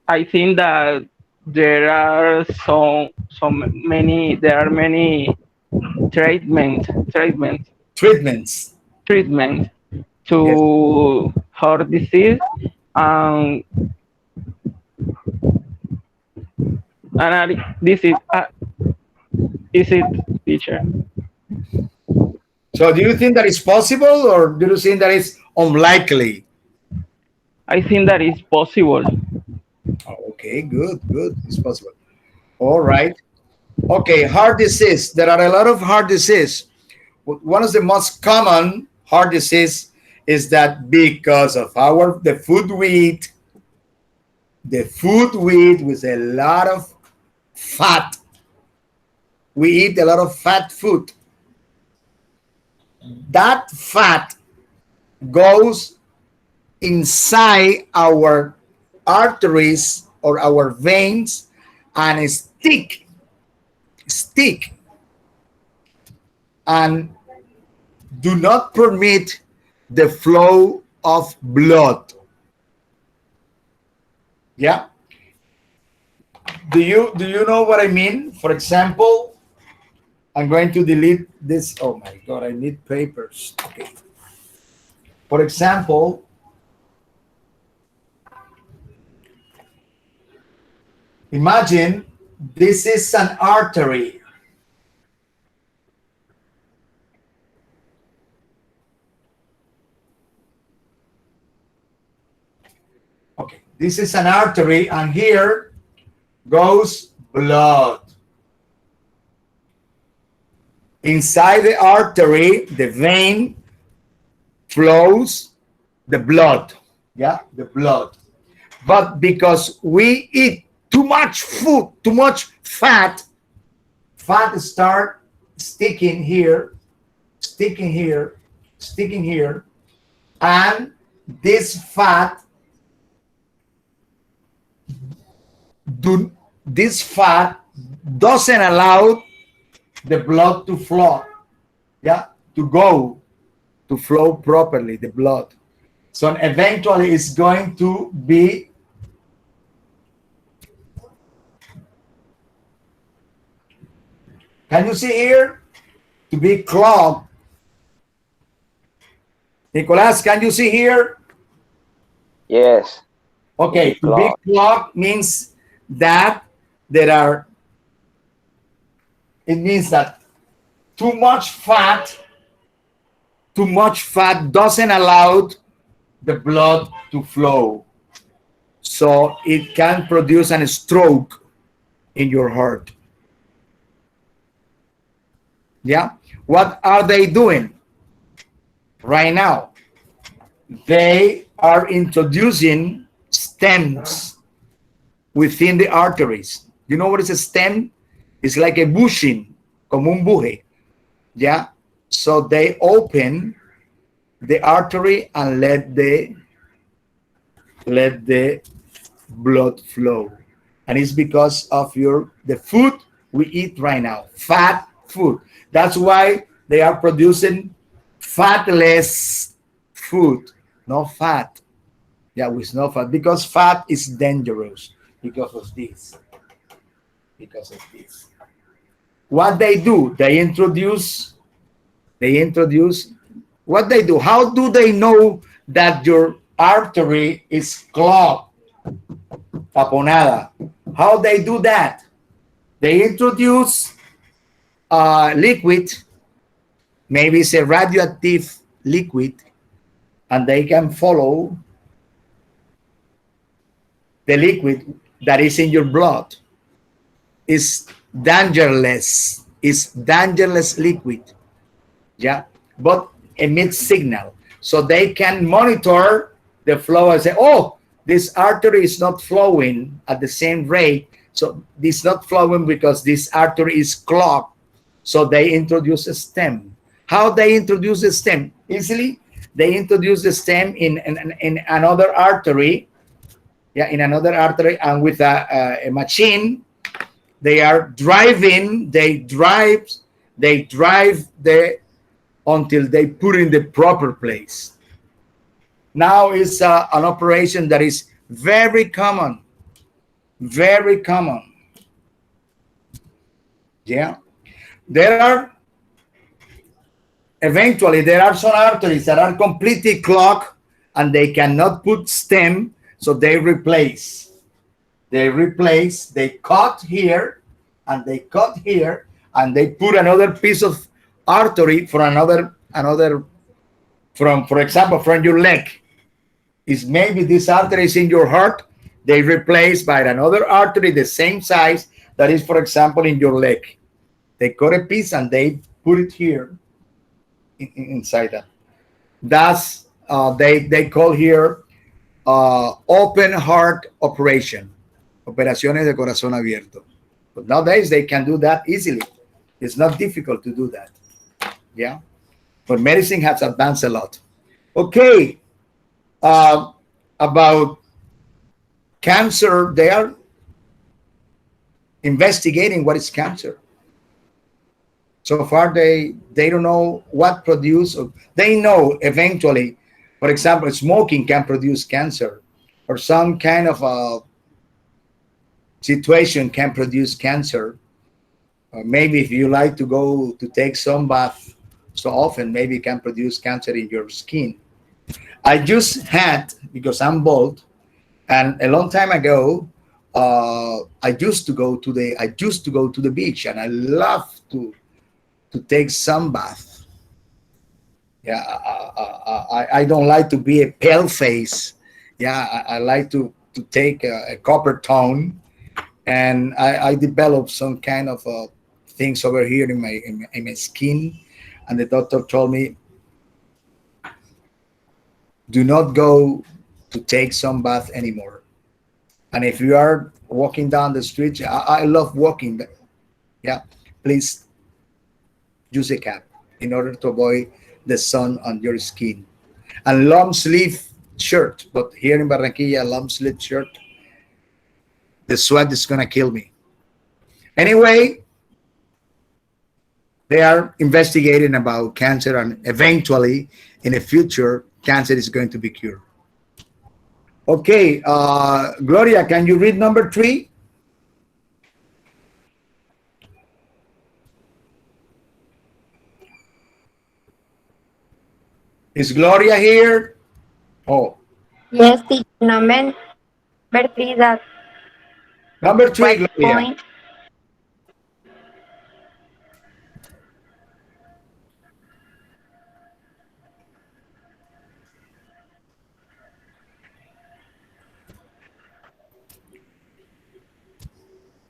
I think that there are many treatments to heart disease, and this is it, teacher. So do you think that is possible, or do you think that is unlikely? I think that is possible. Okay, good. It's possible. All right. Okay, heart disease. There are a lot of heart disease. One of the most common heart disease is that because of the food we eat, with a lot of fat. We eat a lot of fat food. That fat goes inside our arteries or our veins and stick and do not permit the flow of blood. Yeah. Do you know what I mean? For example, I'm going to delete this. Oh my God, I need papers. Okay. For example, imagine this is an artery. Okay, this is an artery, and here goes blood. Inside the artery, the vein flows the blood. Yeah, the blood. But because we eat too much food, too much fat start sticking here, and this fat doesn't allow the blood to flow, to flow properly, the blood. So eventually it's going to be can you see here? To be clogged. Nicolas, can you see here? Yes. Okay, to be clogged means that it means that too much fat doesn't allow the blood to flow. So it can produce a stroke in your heart. Yeah. What are they doing right now? They are introducing stents within the arteries. You know what is a stem? It's like a bushing, como un buje. Yeah. So they open the artery and let the blood flow. And it's because of the food we eat right now, fat food. That's why they are producing fatless food, no fat. Yeah, with no fat, because fat is dangerous because of this. Because of this. What they do, they introduce what they do. How do they know that your artery is clogged, taponada? How they do that? They introduce liquid, maybe it's a radioactive liquid, and they can follow the liquid that is in your blood. Is dangerous. Is dangerous liquid. Yeah, but emits signal, so they can monitor the flow and say, oh, this artery is not flowing at the same rate, so this not flowing because this artery is clogged. So they introduce a stem. How they introduce a stem? Easily, they introduce the stem in another artery. Yeah, in another artery, and with a machine, they are driving. They drive the until they put in the proper place. Now is an operation that is very common, very common. Yeah, there are eventually there are some arteries that are completely clogged and they cannot put stem, so they replace. They cut here and they cut here and they put another piece of artery for another from, for example, from your leg. Is maybe this artery is in your heart, they replace by another artery the same size that is, for example, in your leg. They cut a piece and they put it here inside that. That's they call here open heart operation, operaciones de corazón abierto. But nowadays they can do that easily. It's not difficult to do that. Yeah, but medicine has advanced a lot. Okay, about cancer, they are investigating what is cancer. So far, they don't know what produce. They know eventually, for example, smoking can produce cancer, or some kind of a situation can produce cancer. Maybe if you like to go to take some bath so often, maybe it can produce cancer in your skin. I just had, because I'm bald, and a long time ago, I used to go to the beach, and I love to take some bath. Yeah, I don't like to be a pale face. Yeah, I like to take a copper tone, and I developed some kind of things over here in my skin, and the doctor told me, do not go to take some bath anymore. And if you are walking down the street, I love walking. But yeah, please use a cap in order to avoid the sun on your skin. And long sleeve shirt, but here in Barranquilla, long sleeve shirt, the sweat is gonna kill me. Anyway, they are investigating about cancer, and eventually, in the future, cancer is going to be cured. Okay, Gloria, can you read number 3? Is Gloria here? Oh. Yes, teacher. Number 3, that Number 3, what Gloria. point?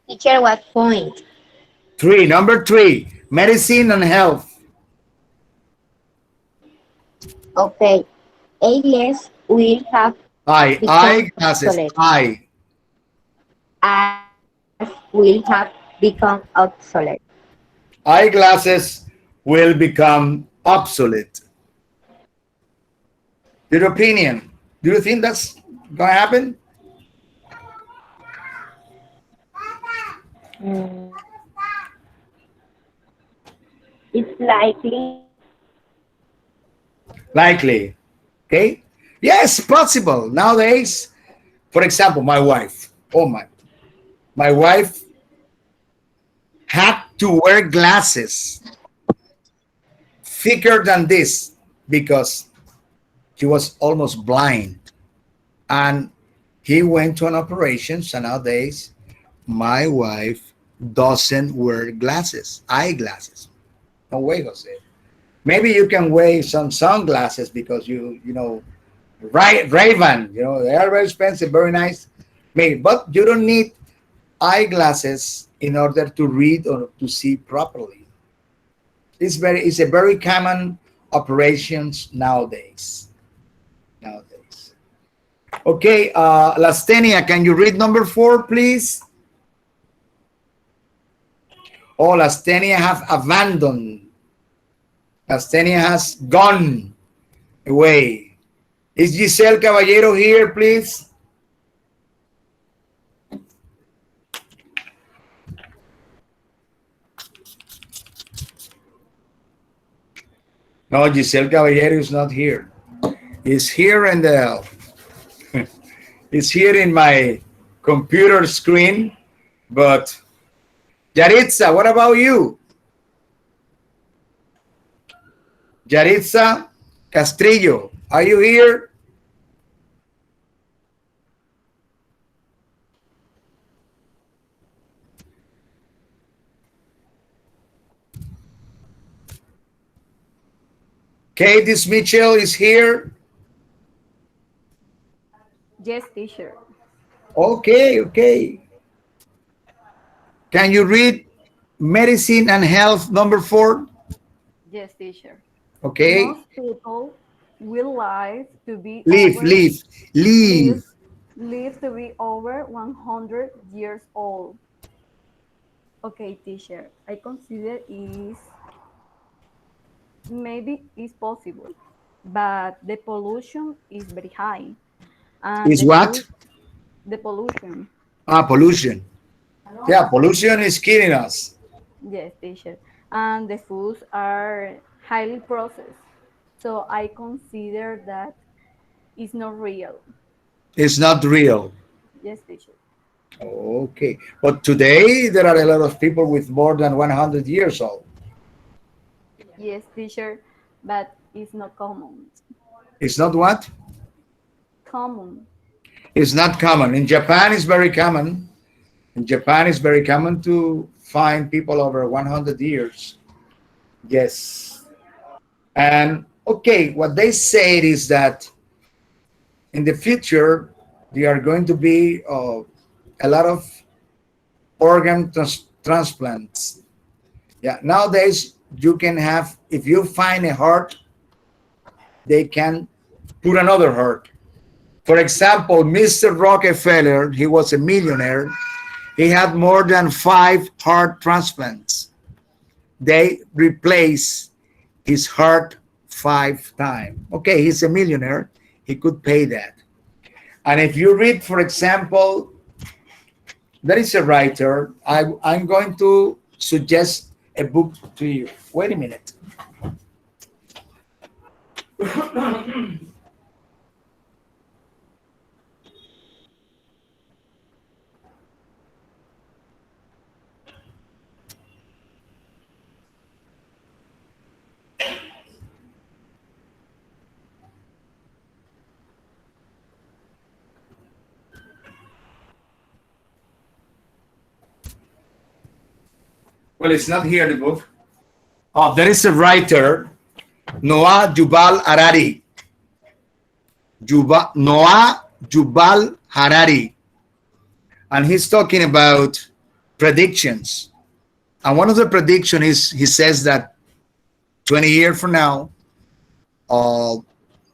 Teacher, what point? 3, number 3, medicine and health. Okay. Eyeglass will have become Glasses, obsolete. eye. Eyeglasses will have become obsolete. Eyeglasses will become obsolete. Your opinion? Do you think that's gonna happen? Mm, it's likely. Likely. Okay. Yes, possible. Nowadays, for example, my wife. Oh my wife had to wear glasses thicker than this because she was almost blind. And he went to an operation. So nowadays, my wife doesn't wear glasses, eyeglasses. No way, Jose. Maybe you can wear some sunglasses because you know, Raven, you know, they are very expensive, very nice. Maybe, but you don't need eyeglasses in order to read or to see properly. It's a very common operations nowadays. Nowadays. Okay, Lastenia, can you read number 4, please? Oh, Lastenia have abandoned. Lastenia has gone away. Is Giselle Caballero here, please? No, Giselle Caballero is not here. He's here in the it's here in my computer screen, but Yaritza, what about you? Yaritza Castrillo, are you here? Katie Mitchell is here. Yes, teacher. Okay, okay. Can you read medicine and health number 4? Yes, teacher. Okay. Most people will live to be Leave, over leave, live leave. live to be over 100 years old. Okay, teacher. I consider is maybe is possible, but the pollution is very high, and Is what? the pollution. Ah, pollution. Yeah, pollution is killing us. Yes, teacher. And the foods are highly processed. So I consider that is not real. It's not real. Yes, teacher. Okay. But today there are a lot of people with more than 100 years old. Yes, teacher, but it's not common. It's not what? Common. It's not common. In Japan, it's very common. In Japan, it's very common to find people over 100 years. Yes. And okay, what they said is that in the future, there are going to be a lot of transplants. Yeah, nowadays you can have, if you find a heart, they can put another heart. For example, Mr. Rockefeller, he was a millionaire. He had more than 5 heart transplants. They replace his heart 5 times. Okay, he's a millionaire. He could pay that. And if you read, for example, there is a writer. I'm going to suggest a book to you. Wait a minute. Well, it's not here, the book. Oh, there is a writer, Noah Yuval Harari. Noah Yuval Harari. And he's talking about predictions. And one of the predictions is he says that 20 years from now, uh,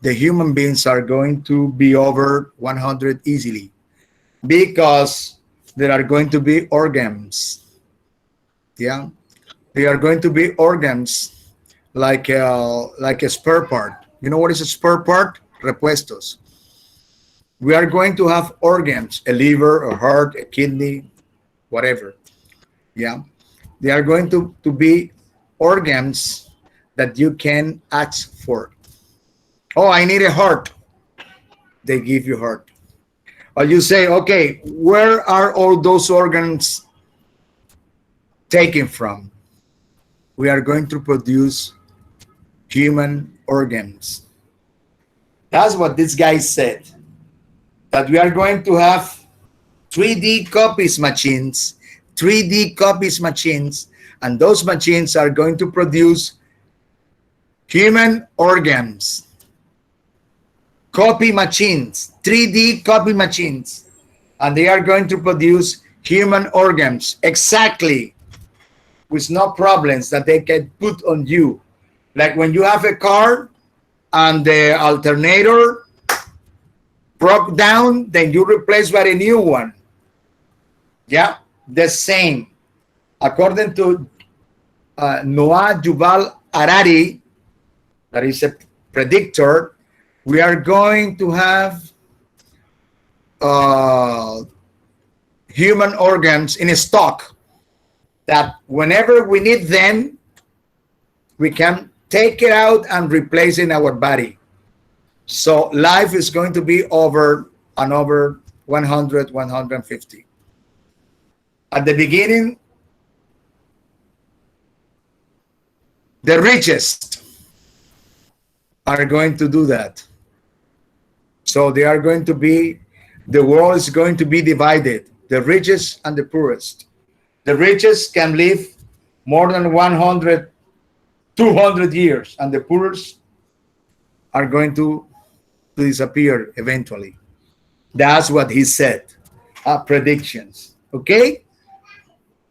the human beings are going to be over 100 easily because there are going to be organs. Yeah, they are going to be organs like a spare part. You know what is a spare part? Repuestos. We are going to have organs, a liver, a heart, a kidney, whatever. Yeah, they are going to be organs that you can ask for. Oh, I need a heart. They give you heart. Or you say, okay, where are all those organs taken from? We are going to produce human organs. That's what this guy said. That we are going to have 3D copies machines, 3D copies machines, and those machines are going to produce human organs. Copy machines, 3D copy machines, and they are going to produce human organs exactly with no problems that they can put on you. Like when you have a car and the alternator broke down, then you replace by a new one. Yeah, the same. According to Noah Yuval Harari, that is a predictor, we are going to have human organs in stock that whenever we need them, we can take it out and replace it in our body. So life is going to be over and over 100, 150. At the beginning, the richest are going to do that. So they are going to be, the world is going to be divided, the richest and the poorest. The richest can live more than 100, 200 years, and the poorest are going to disappear eventually. That's what he said. Predictions. Okay?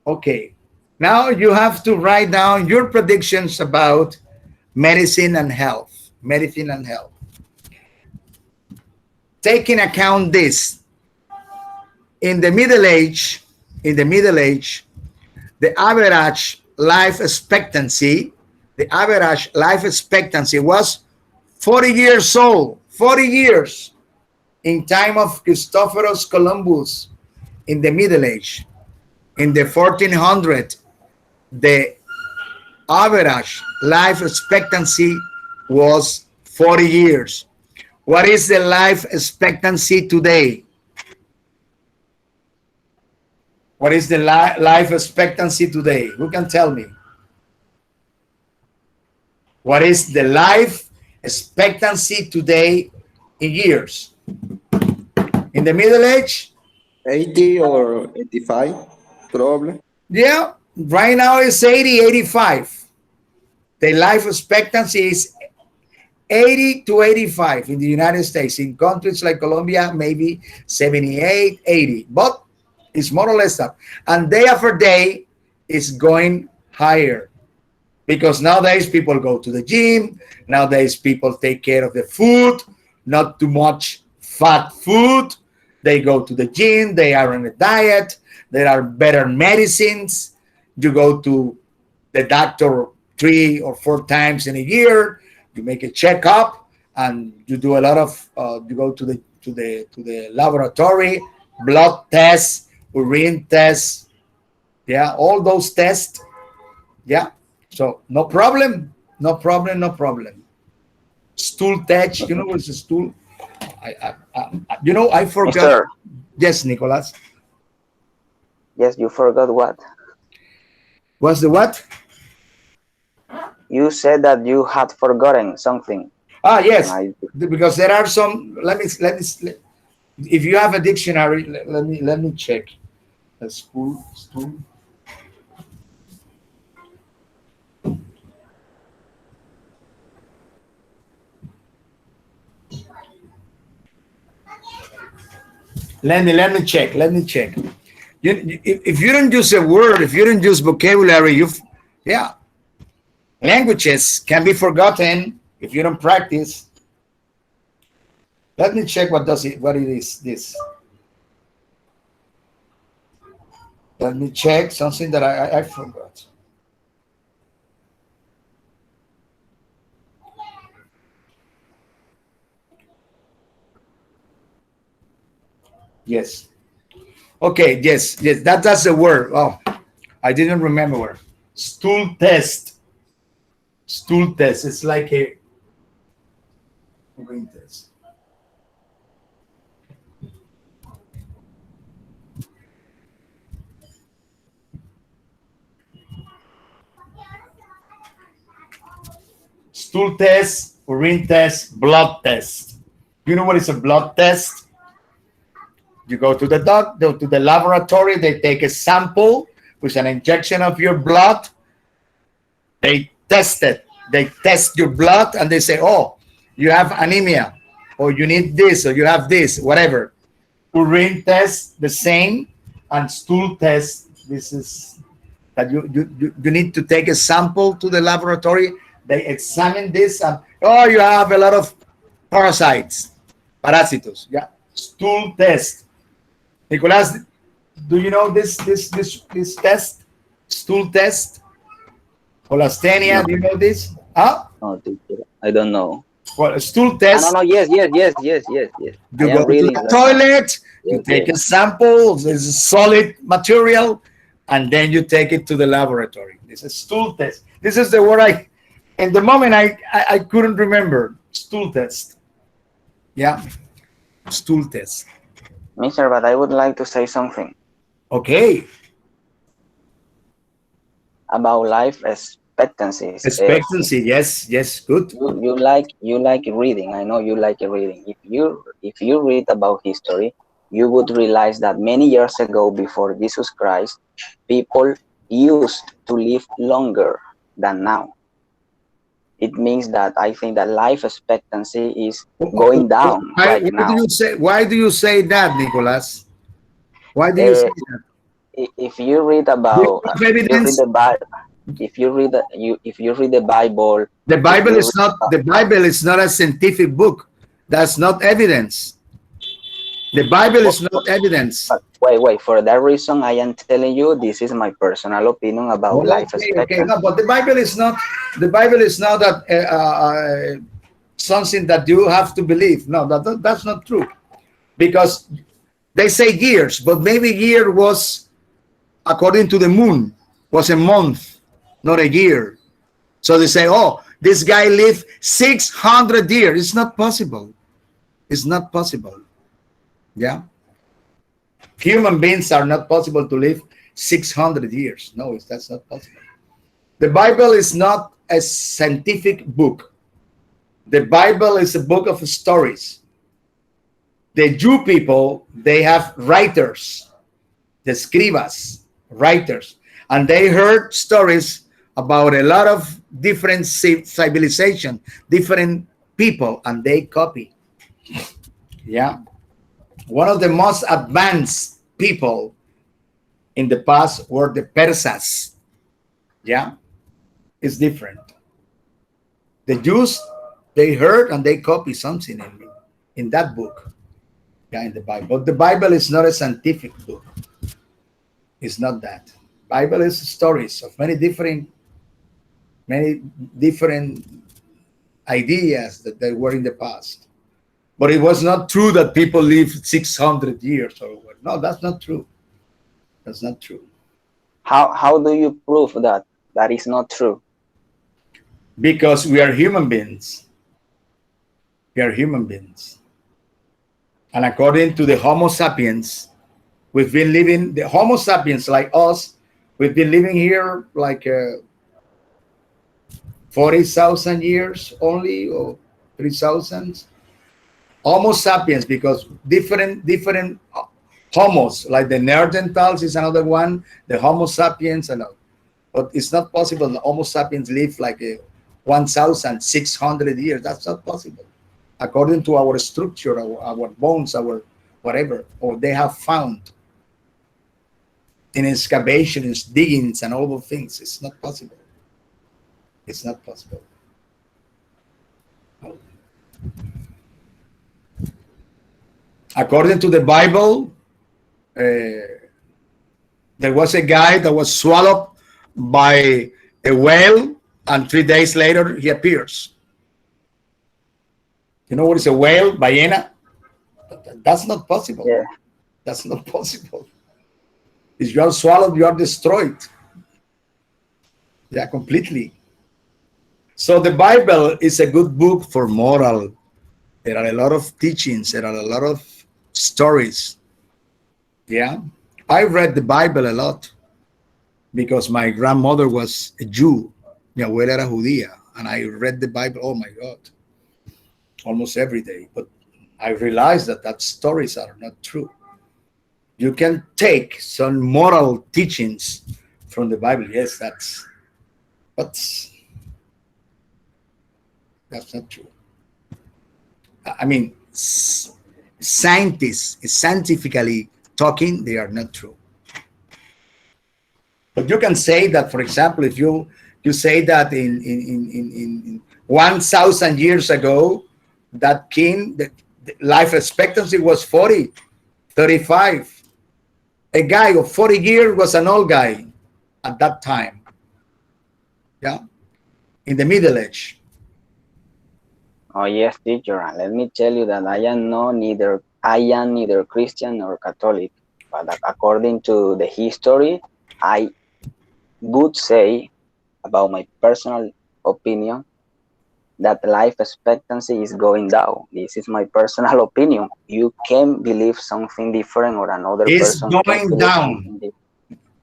Okay. Now you have to write down your predictions about medicine and health. Medicine and health. Taking account this, in the Middle Age, the average life expectancy was 40 years old, 40 years in time of Christophorus Columbus in the Middle Age. In the 1400, the average life expectancy was 40 years. What is the life expectancy today? What is the life expectancy today? Who can tell me? What is the life expectancy today in years? In the Middle Age? 80 or 85, probably. Yeah, right now it's 80, 85. The life expectancy is 80 to 85 in the United States. In countries like Colombia, maybe 78, 80. But it's more or less that. And day after day, it's going higher. Because nowadays people go to the gym. Nowadays people take care of the food. Not too much fat food. They go to the gym. They are on a diet. There are better medicines. You go to the doctor 3 or 4 times in a year. You make a checkup, and you do a lot of. You go to the laboratory, blood tests, urine tests. Yeah, all those tests. Yeah, so no problem, no problem, no problem. Stool test. You know what's a stool? I forgot. Mister, Yes, Nicolas. yes, you forgot what? What's the what? You said that you had forgotten something. Ah, And yes, I, because there are some. If you have a dictionary, let me check. A stool. Let me check. Let me check. If you don't use a word, if you don't use vocabulary, yeah, languages can be forgotten if you don't practice. Let me check what it is. This Let me check something that I forgot. Yes. Okay. Yes. Yes. That's the word. Oh, I didn't remember word. Stool test. Stool test. It's like a green test. Stool test, urine test, blood test. You know what is a blood test? You go to the go to the laboratory. They take a sample with an injection of your blood. They test it. They test your blood and they say, "Oh, you have anemia, or you need this, or you have this, whatever." Urine test the same, and stool test. This is that you need to take a sample to the laboratory. They examine this, and oh, you have a lot of parasites, parasitos. Yeah, stool test. Nicolas, do you know this test? Stool test, No, Holastenia. Do you know this? Huh? no, teacher. I don't know. Well, a stool Ah, no, test. no, yes, yes, yes, yes, yes, yes. I You am go to reading the right now. toilet. You Yes, take yes. a sample. There's a solid material, and then you take it to the laboratory. This is stool test. This is the word I. In the moment, I couldn't remember stool test. Yeah, stool test. Mister, but I would like to say something Okay, about life expectancies. expectancy. Yes, yes, good. You like reading. I know you like reading. If you read about history, you would realize that many years ago, before Jesus Christ, people used to live longer than now. It means that I think that life expectancy is going down Why, right why do now. you say? Why do you say that, Nicolas? Why do you Uh, say that? if you read Do you about, have if you read evidence? the Bible, if you read the Bible, The if Bible you is read not. The Bible is not a scientific book. That's not evidence. The Bible but, is not evidence. but wait, for that reason, I am telling you this is my personal opinion about life Okay, okay. No, expectancy. but the Bible is not. The Bible is not that something that you have to believe. No, that's not true. Because they say years, but maybe year was according to the moon, was a month, not a year. So they say, oh, this guy lived 600 years. It's not possible. It's not possible. Yeah. Human beings are not possible to live 600 years. No, that's not possible. The Bible is not a scientific book. The Bible is a book of stories. The Jew people, they have writers, the scribas, writers, and they heard stories about a lot of different civilization, different people, and they copy. Yeah. One of the most advanced people in the past were the Persas. Yeah. It's different. The Jews, they heard and they copy something in that book, yeah, in the Bible. But the Bible is not a scientific book. It's not that. Bible is stories of many different ideas that they were in the past. But it was not true that people lived 600 years or what. No, that's not true. That's not true. How do you prove that that is not true? Because we are human beings. We are human beings. And according to the Homo sapiens, we've been living, the Homo sapiens like us, we've been living here like 40,000 years only, or 3,000. Homo sapiens, because different homos, like the Neanderthals is another one, the Homo sapiens, and but it's not possible the Homo sapiens live like 1,600 years. That's not possible. According to our structure, our bones, our whatever, or they have found in excavations, diggings, and all those things. It's not possible. It's not possible. According to the Bible, uh, There was a guy that was swallowed by a whale, and 3 days later he appears. You know what is a whale? Ballena? That's not possible. Yeah. That's not possible. If you are swallowed, you are destroyed. Yeah, completely. So the Bible is a good book for moral. There are a lot of teachings. There are a lot of stories. Yeah. I read the Bible a lot because my grandmother was a Jew. Mi abuela era judía. And I read the Bible, oh my God, almost every day. But I realized that stories are not true. You can take some moral teachings from the Bible. Yes, but that's not true. I mean, scientists, scientifically talking, they are not true. But you can say that, for example, if you say that in 1,000 years ago, that king, the life expectancy was 40, 35. A guy of 40 years was an old guy at that time. Yeah, in the Middle Age. Oh yes, teacher. And let me tell you that I am neither Christian nor Catholic. But according to the history, I would say, about my personal opinion, that life expectancy is going down. This is my personal opinion. You can believe something different, or another It's person can going believe down. something different.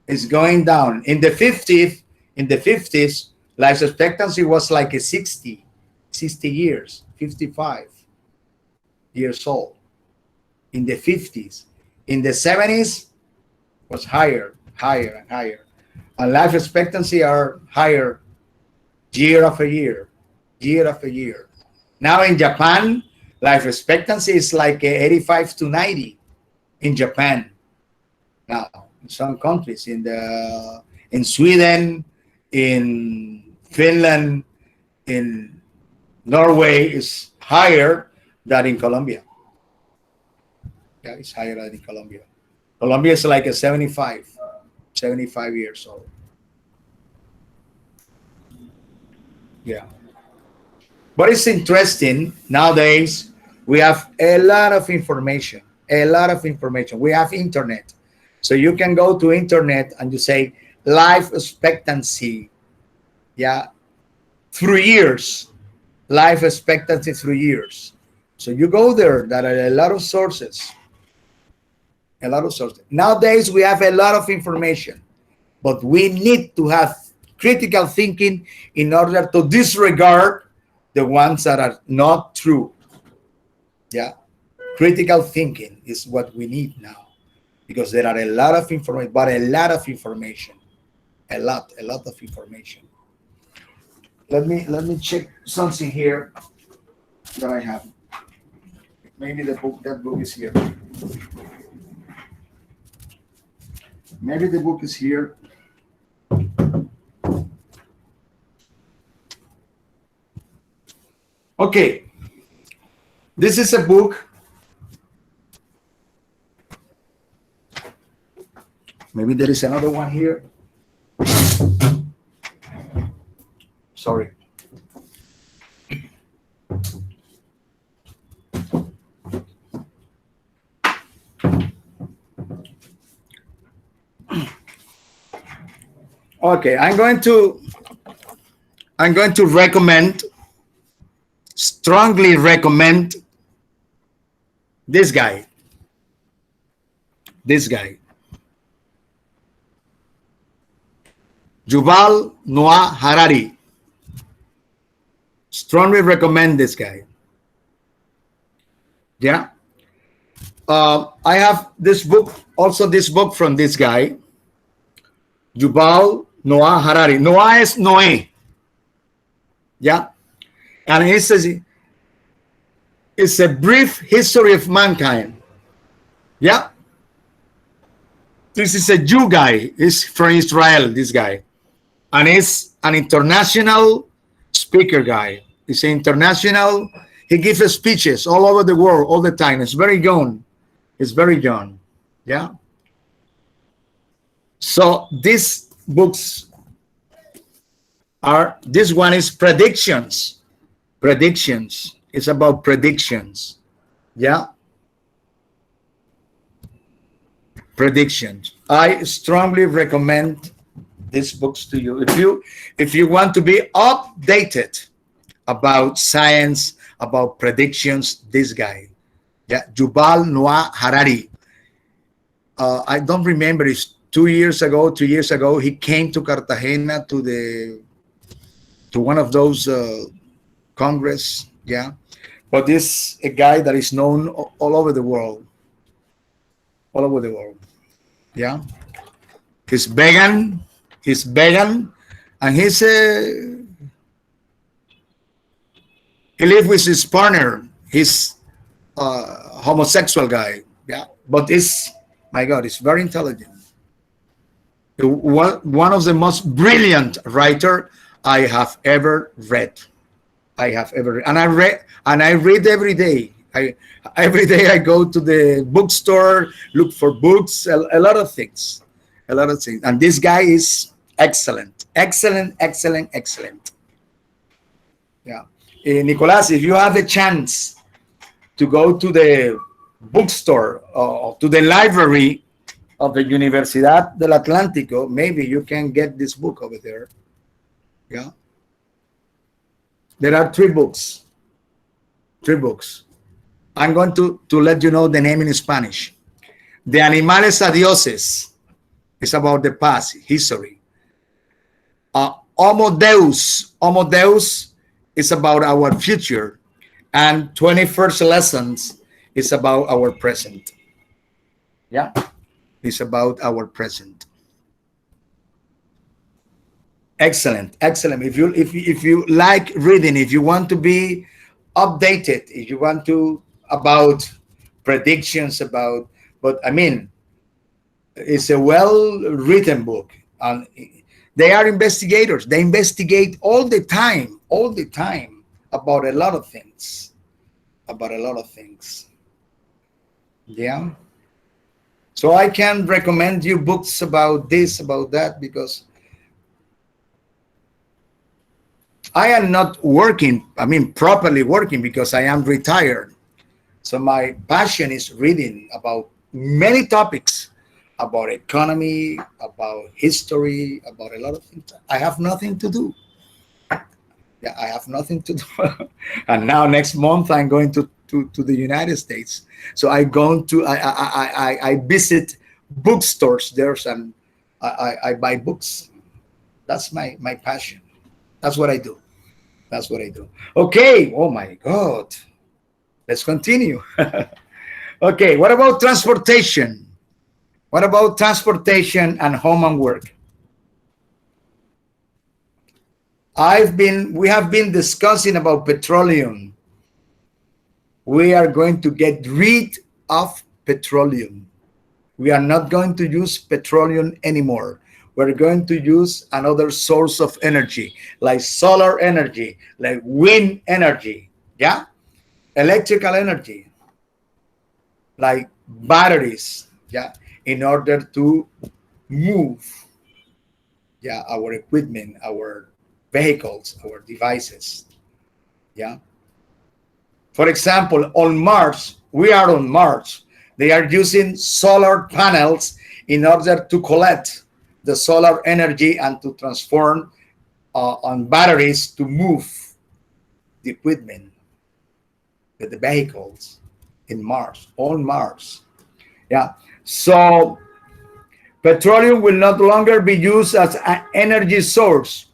It's going down. In the 50s, life expectancy was like a 60 years, 55 years old. In the 50s. In the 70s was higher and higher. And life expectancy are higher year after year. Now in Japan, life expectancy is like 85 to 90 in Japan. Now, in some countries, in Sweden, in Finland, in Norway, is higher than in Colombia. Yeah, it's higher than in Colombia. Colombia is like a 75 years old. Yeah. But it's interesting, nowadays, we have a lot of information. We have internet. So you can go to internet and you say life expectancy, yeah, 3 years. Life expectancy 3 years. So you go there, there are a lot of sources. Nowadays, we have a lot of information, but we need to have critical thinking in order to disregard the ones that are not true. Yeah. Critical thinking is what we need now, because there are a lot of information, a lot of information. Let me check something here that I have. Maybe that book is here. Maybe the book is here. Okay. This is a book. Maybe there is another one here. Sorry. Okay, I'm going to strongly recommend this guy. Yuval Noah Harari. Strongly recommend this guy. Yeah. I have this book, also this book from this guy, Yuval Noah Harari. Noah is Noé. Yeah. And he says it's a brief history of mankind. Yeah. This is a Jew guy. He's from Israel, this guy. And he's an international speaker guy. He's an international, he gives speeches all over the world all the time. It's very young. Yeah. So these books are, this one is predictions. Predictions. It's about predictions. Yeah. Predictions. I strongly recommend these books to you. If you want to be updated about science, about predictions, this guy. Yeah, Yuval Noah Harari. I don't remember. It's 2 years ago, 3 years ago. He came to Cartagena to one of those congress. Yeah, but this a guy that is known all over the world, all over the world. Yeah, he's vegan. He's vegan, and he lives with his partner. He's homosexual guy. Yeah, but it's, my God, it's very intelligent. One of the most brilliant writer I have ever read. I have ever read. And I read every day. Every day I go to the bookstore, look for books, a lot of things, a lot of things. And this guy is excellent, excellent, excellent, excellent. Yeah, Nicolas, if you have a chance to go to the bookstore or to the library of the Universidad del Atlántico, maybe you can get this book over there. Yeah. There are three books. Three books. I'm going to let you know the name in Spanish. De Animales a Dioses is about the past, history. Homo Deus. Homo Deus is about our future. And 21st Lessons is about our present. Yeah. It's about our present. Excellent, excellent. If you like reading, if you want to be updated, if you want to about predictions about, but I mean, it's a well written book, and they are investigators. They investigate all the time about a lot of things, Yeah. So I can recommend you books about this, about that, because I am not working, I mean, properly working, because I am retired. So my passion is reading about many topics, about economy, about history, about a lot of things. I have nothing to do. Yeah, I have nothing to do. And now next month I'm going to the United States. So I visit bookstores there, and I buy books. That's my passion. That's what I do. That's what I do. Okay. Oh my God. Let's continue. Okay. What about transportation? What about transportation and home and work? We have been discussing about petroleum. We are going to get rid of petroleum. We are not going to use petroleum anymore. We're going to use another source of energy, like solar energy, like wind energy, yeah, electrical energy, like batteries, yeah, in order to move, yeah, our equipment, our vehicles, our devices, yeah. For example, on Mars, we are on Mars. They are using solar panels in order to collect the solar energy and to transform on batteries to move the equipment, the vehicles in Mars, on Mars. Yeah. So petroleum will not longer be used as an energy source.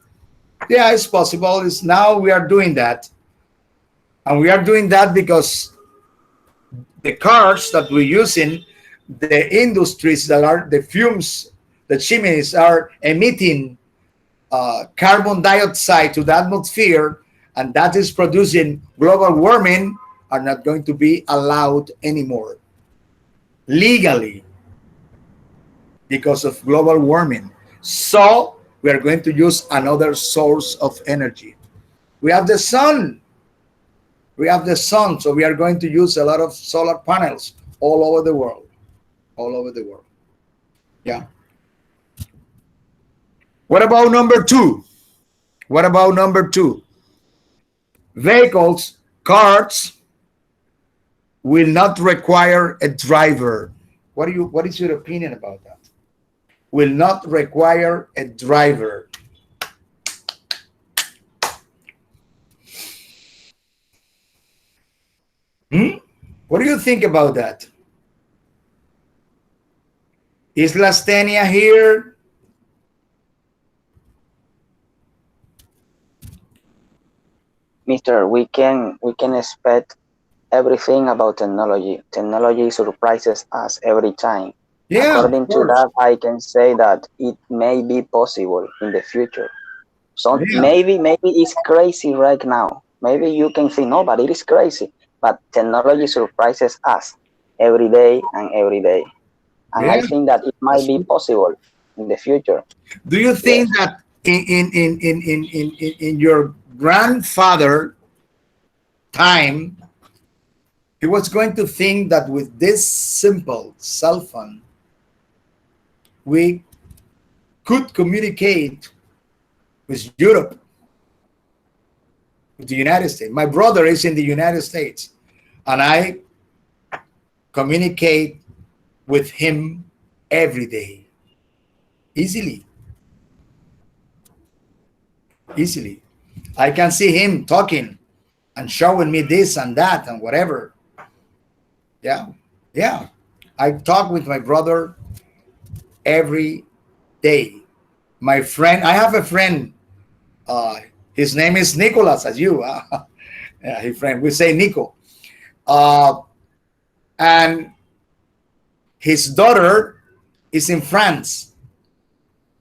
Yeah, it's possible. It's now we are doing that. And we are doing that because the cars that we're using, the industries that are the fumes, the chimneys are emitting carbon dioxide to the atmosphere, and that is producing global warming, are not going to be allowed anymore legally because of global warming. So we are going to use another source of energy. We have the sun. We have the sun, so we are going to use a lot of solar panels all over the world. All over the world. Yeah. What about number two? What about number two? Vehicles, cars will not require a driver. What is your opinion about that? Will not require a driver. What do you think about that? Is Lastenia here? Mister, we can expect everything about technology. Technology surprises us every time. Yeah, of According to course. that, I can say that it may be possible in the future. So Yeah, maybe it's crazy right now. Maybe you can think, no, but it is crazy. But technology surprises us every day and every day. And I yeah. think that it might That's be good. possible in the future. Do you think Yes. that in your grandfather time, he was going to think that with this simple cell phone, we could communicate with Europe, with the United States? My brother is in the United States, and I communicate with him every day, easily, easily. I can see him talking and showing me this and that and whatever. Yeah, yeah. I talk with my brother every day. My friend, I have a friend. Uh, his name is Nicholas, as you. Yeah, his friend. We say Nico. Uh, and his daughter is in France,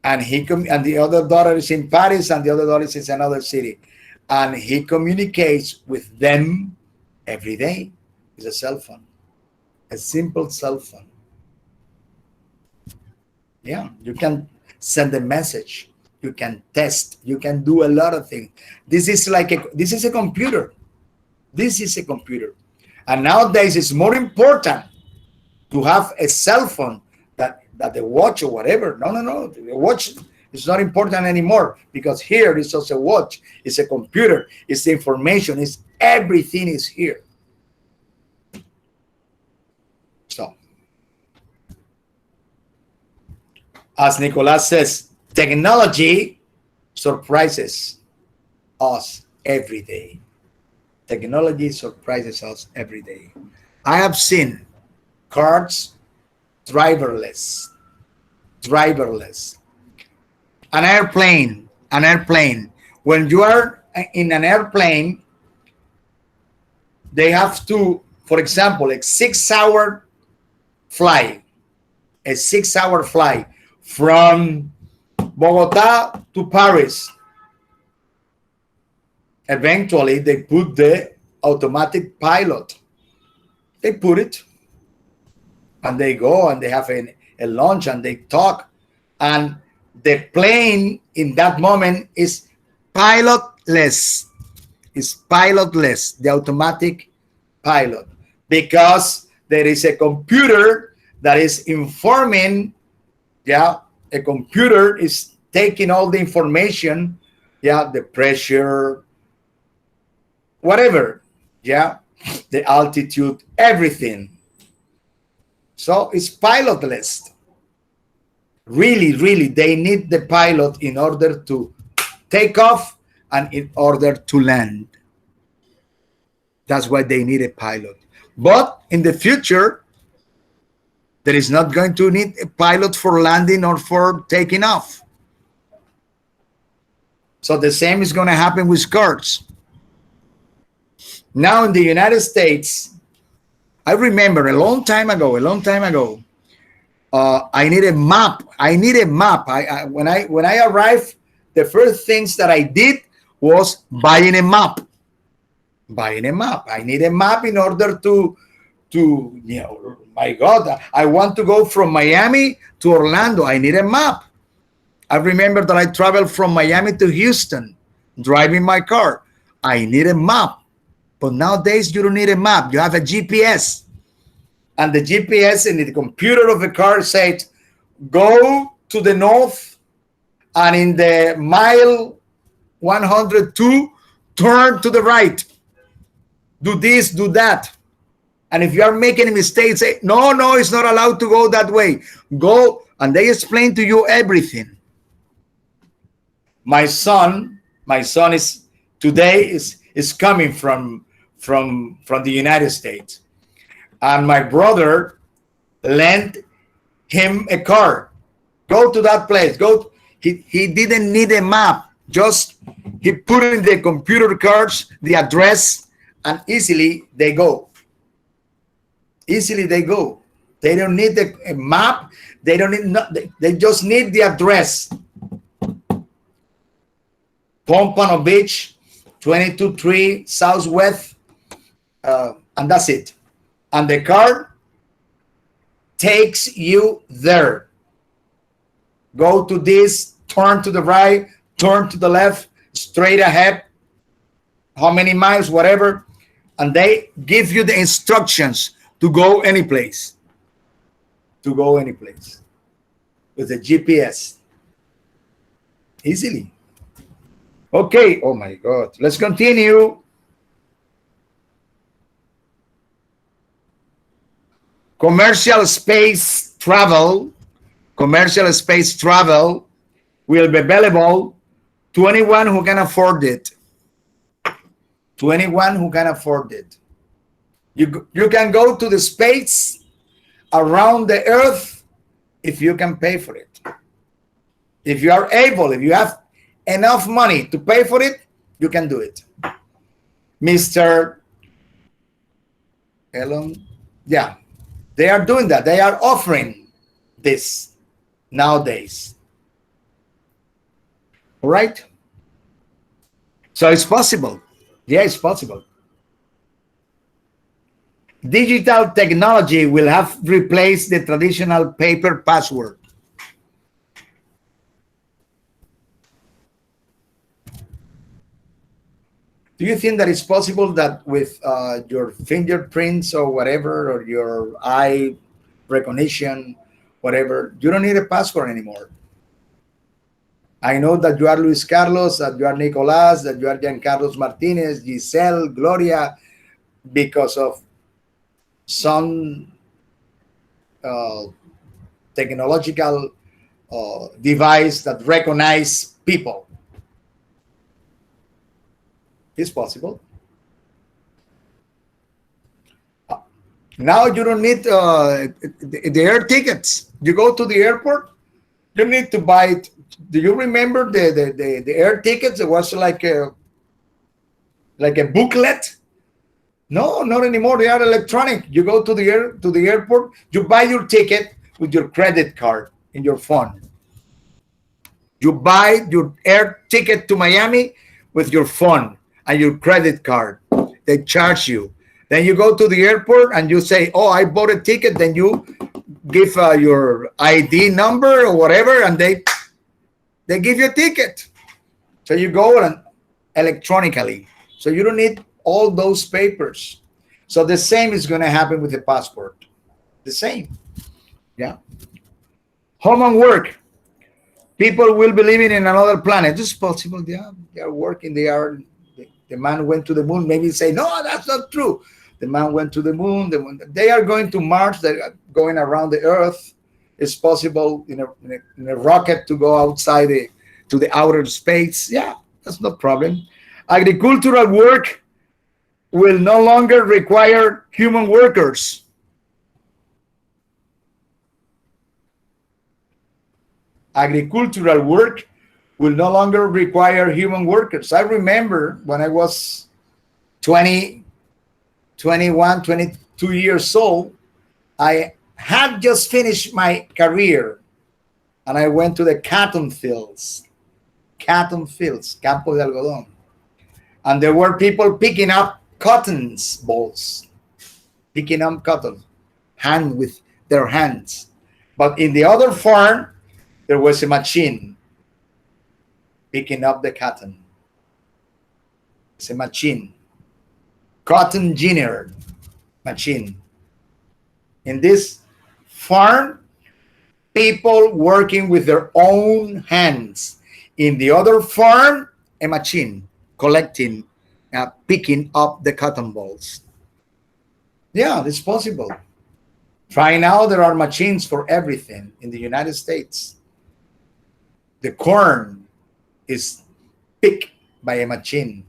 and and the other daughter is in Paris, and the other daughter is in another city, and he communicates with them every day. It's a cell phone, a simple cell phone. Yeah, you can send a message, you can test, you can do a lot of things. This is a computer. This is a computer. And nowadays it's more important to have a cell phone that the watch or whatever. No. The watch is not important anymore, because here is also a watch, it's a computer, it's the information, it's everything is here. So as Nicolas says, technology surprises us every day. Technology surprises us every day. I have seen cars driverless, driverless. An airplane. When you are in an airplane, they have to, for example, a 6 hour flight, a 6 hour flight from Bogota to Paris. Eventually, they put the automatic pilot. They put it, and they go and they have a lunch and they talk. And the plane in that moment is pilotless. Is pilotless, the automatic pilot, because there is a computer that is informing. Yeah, a computer is taking all the information. Yeah, the pressure, whatever. Yeah, the altitude, everything. So it's pilotless. Really, they need the pilot in order to take off and in order to land. That's why they need a pilot. But in the future, there is not going to need a pilot for landing or for taking off. So the same is going to happen with cars. Now in the United States, I remember a long time ago, I need a map. When I arrived, the first things that I did was buying a map. Buying a map. I need a map in order to my God, I want to go from Miami to Orlando. I need a map. I remember that I traveled from Miami to Houston, driving my car. I need a map. But nowadays, you don't need a map. You have a GPS. And the GPS in the computer of the car says, go to the north and in the mile 102, turn to the right. Do this, do that. And if you are making mistakes, say, no, no, it's not allowed to go that way. Go, and they explain to you everything. My son is today is coming from the United States, and my brother lent him a car. Go to that place. Go. He didn't need a map. Just he put in the computer cards the address, and easily they go. Easily they go. They don't need a map. They don't need. They just need the address. Pompano Beach, 22-3 Southwest, and that's it. And the car takes you there. Go to this, turn to the right, turn to the left, straight ahead, how many miles, whatever, and they give you the instructions to go any place. To go any place with the GPS. Easily. Okay, oh my God. Let's continue. Commercial space travel will be available to anyone who can afford it. To anyone who can afford it. You can go to the space around the earth if you can pay for it. If you are able, if you have enough money to pay for it, you can do it. Mr. Elon, yeah, they are doing that. They are offering this nowadays. All right? So it's possible. Yeah, it's possible. Digital technology will have replaced the traditional paper password. Do you think that it's possible that with your fingerprints or whatever, or your eye recognition, whatever, you don't need a passport anymore? I know that you are Luis Carlos, that you are Nicolas, that you are Giancarlos Martinez, Giselle, Gloria, because of some technological device that recognize people. It's possible. Now you don't need the air tickets. You go to the airport, you need to buy it. Do you remember the air tickets? It was like a booklet. No, not anymore. They are electronic. You go to the airport, you buy your ticket with your credit card in your phone. You buy your air ticket to Miami with your phone and your credit card. They charge you. Then you go to the airport and you say, oh, I bought a ticket. Then you give your ID number or whatever, and they give you a ticket. So you go and electronically. So you don't need all those papers. So the same is going to happen with the passport. The same. Yeah. Home and work. People will be living in another planet. This is possible. Yeah. They are working. The man went to the moon. Maybe say, no, that's not true. The man went to the moon. They are going to Mars. They are going around the Earth. It's possible in a rocket to go outside to the outer space. Yeah, that's no problem. Agricultural work will no longer require human workers. Agricultural work will no longer require human workers. I remember when I was 20, 21, 22 years old, I had just finished my career and I went to the cotton fields, Campo de Algodón. And there were people picking up cotton balls, picking up cotton, with their hands. But in the other farm, there was a machine picking up the cotton. It's a machine, cotton ginner machine. In this farm, people working with their own hands. In the other farm, a machine collecting, picking up the cotton balls. Yeah, it's possible. Right now, there are machines for everything in the United States. The corn is picked by a machine.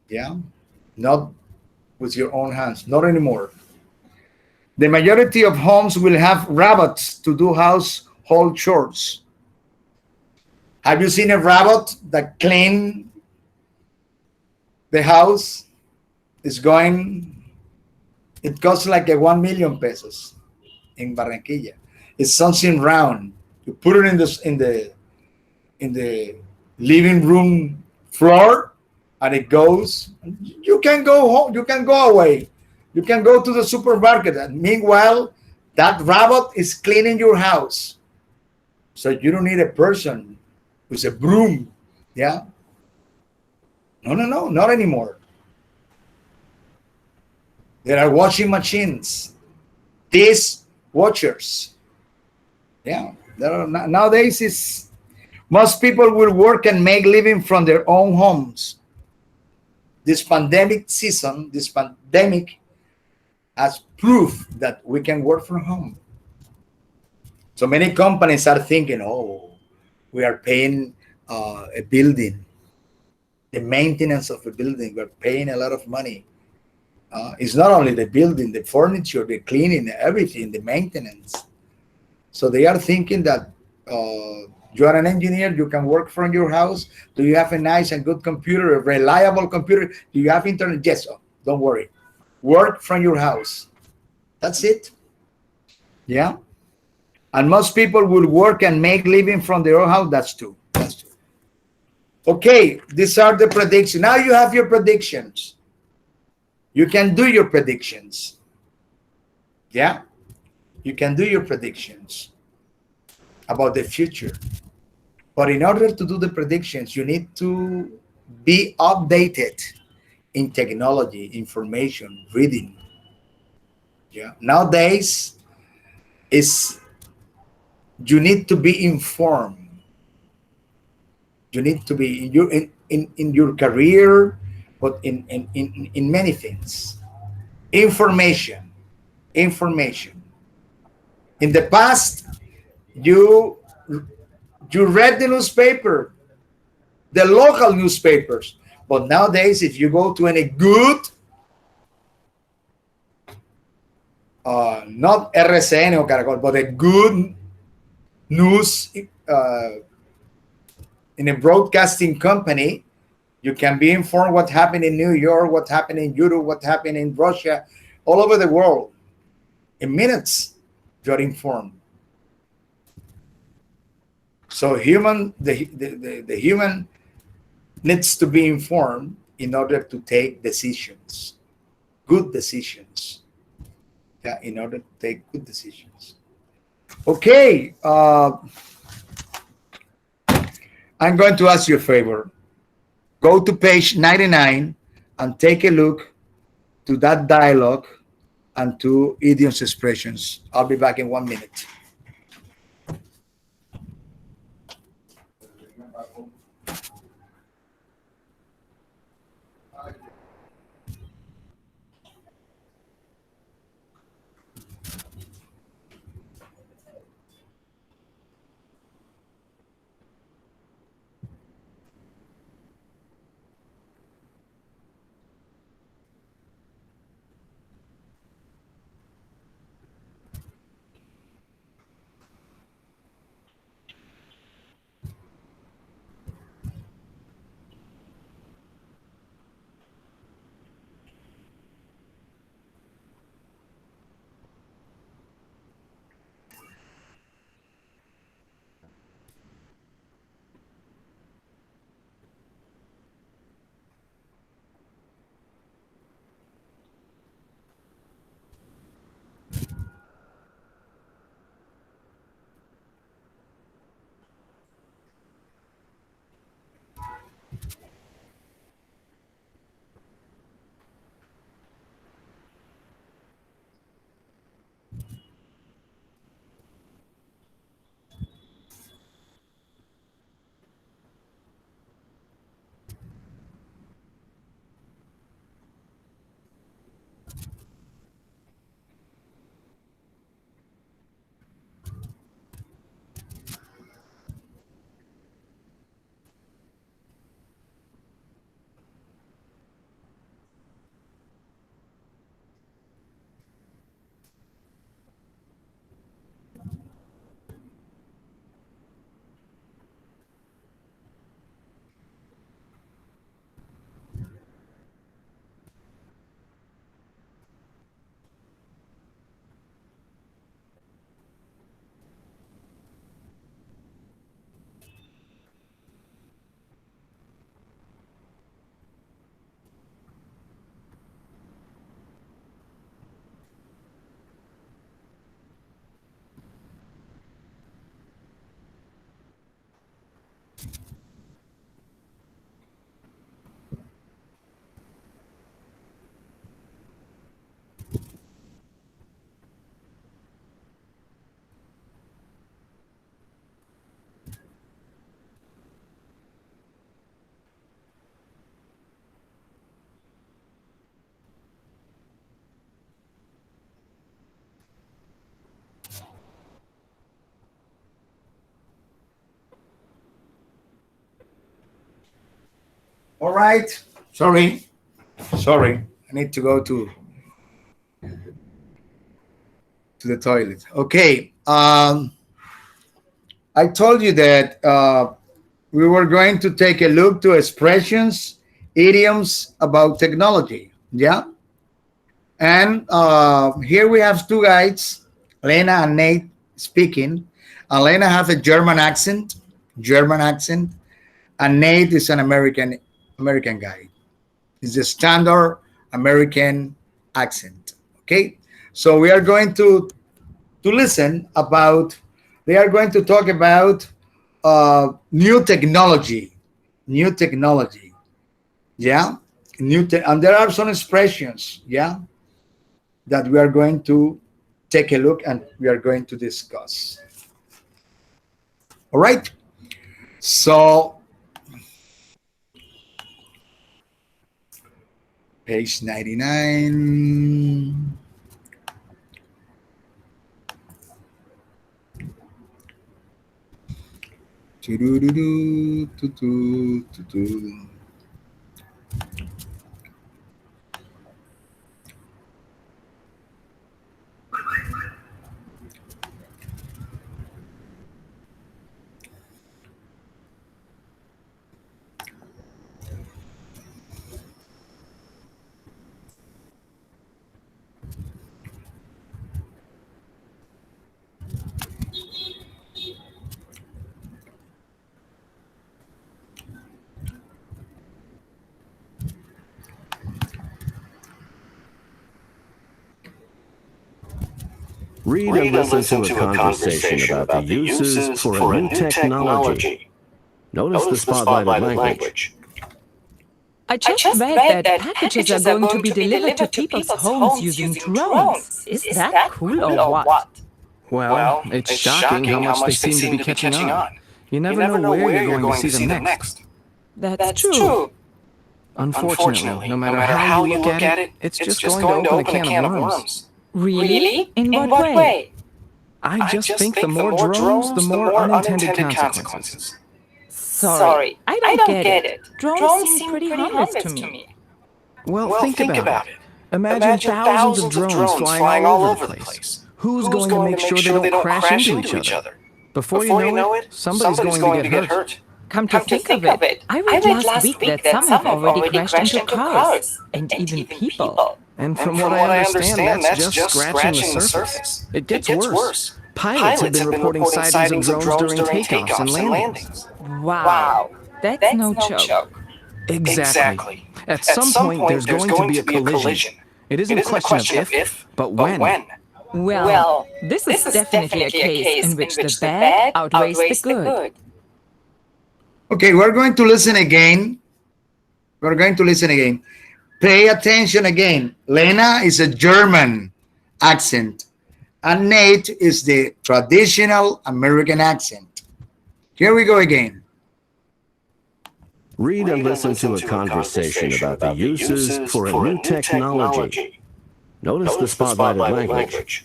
Yeah, not with your own hands, not anymore. The majority of homes will have robots to do household chores. Have you seen a robot that clean the house? Is going. It costs like a 1 million pesos in Barranquilla. It's something round. You put it in the living room floor, and it goes. You can go home. You can go away. You can go to the supermarket, and meanwhile, that robot is cleaning your house. So you don't need a person with a broom. Yeah. No, no, no, not anymore. There are washing machines, dish watchers. Yeah. There are nowadays is most people will work and make living from their own homes. This pandemic season, this pandemic has proof that we can work from home. So many companies are thinking, oh, we are paying a building, the maintenance of a building, we're paying a lot of money. It's not only the building, the furniture, the cleaning, everything, the maintenance. So they are thinking that you are an engineer, you can work from your house. Do you have a nice and good computer, a reliable computer? Do you have internet? Yes, oh, don't worry. Work from your house. That's it. Yeah. And most people will work and make living from their own house. That's true. That's true. Okay, these are the predictions. Now you have your predictions. You can do your predictions. Yeah, you can do your predictions about the future. But in order to do the predictions, you need to be updated in technology, information, reading. Yeah. Nowadays, is you need to be informed. You need to be in your career, but in many things. Information. Information. In the past, you you read the newspaper, the local newspapers. But nowadays, if you go to any good, not RCN or Caracol, but a good news in a broadcasting company, you can be informed what happened in New York, what happened in Europe, what happened in Russia, all over the world. In minutes, you're informed. So the human needs to be informed in order to take decisions, good decisions. Yeah, in order to take good decisions. Okay, I'm going to ask you a favor. Go to page 99 and take a look to that dialogue and to idioms expressions. I'll be back in 1 minute. All right. Sorry. Sorry. I need to go to the toilet. Okay. I told you that we were going to take a look to expressions, idioms about technology. Yeah. And here we have two guides, Lena and Nate, speaking. And Lena has a German accent, and Nate is an American guy. It's the standard American accent. Okay, so we are going to listen about. They are going to talk about new technology, new technology. Yeah, and there are some expressions. Yeah, that we are going to take a look and we are going to discuss. All right. So page 99. Read and listen to a conversation about the uses for a new technology. Notice the spotlighted language. I just read that packages are going to be delivered to people's homes using drones. Is that cool or what? Well, it's shocking how much they seem to be catching on. You never know where you're going to see them next. That's true. Unfortunately, no matter how you look at it, it's just going to open a can of worms. Really? In what way? I just think the more drones, the more unintended consequences. Sorry, I don't get it. Drones seem pretty harmless to me. Well, think about it. Imagine thousands of drones flying all over the place. Who's going to make sure they don't crash into each other? Before you know it, somebody's going to get hurt. Come to think of it, I read last week that some have already crashed into cars, and even people. And from what I understand, that's just scratching the surface. It gets worse. Pilots have been reporting sightings of drones during takeoffs and landings. Wow, that's no joke. Exactly. At some point, there's going to be a collision. It isn't a question of if, but when. Well, this is definitely a case in which the bad outweighs the good. Okay, we're going to listen again. We're going to listen again. Pay attention again. Lena is a German accent, and Nate is the traditional American accent. Here we go again. Read and listen to a conversation about the uses for a new technology. Notice the spotlighted language.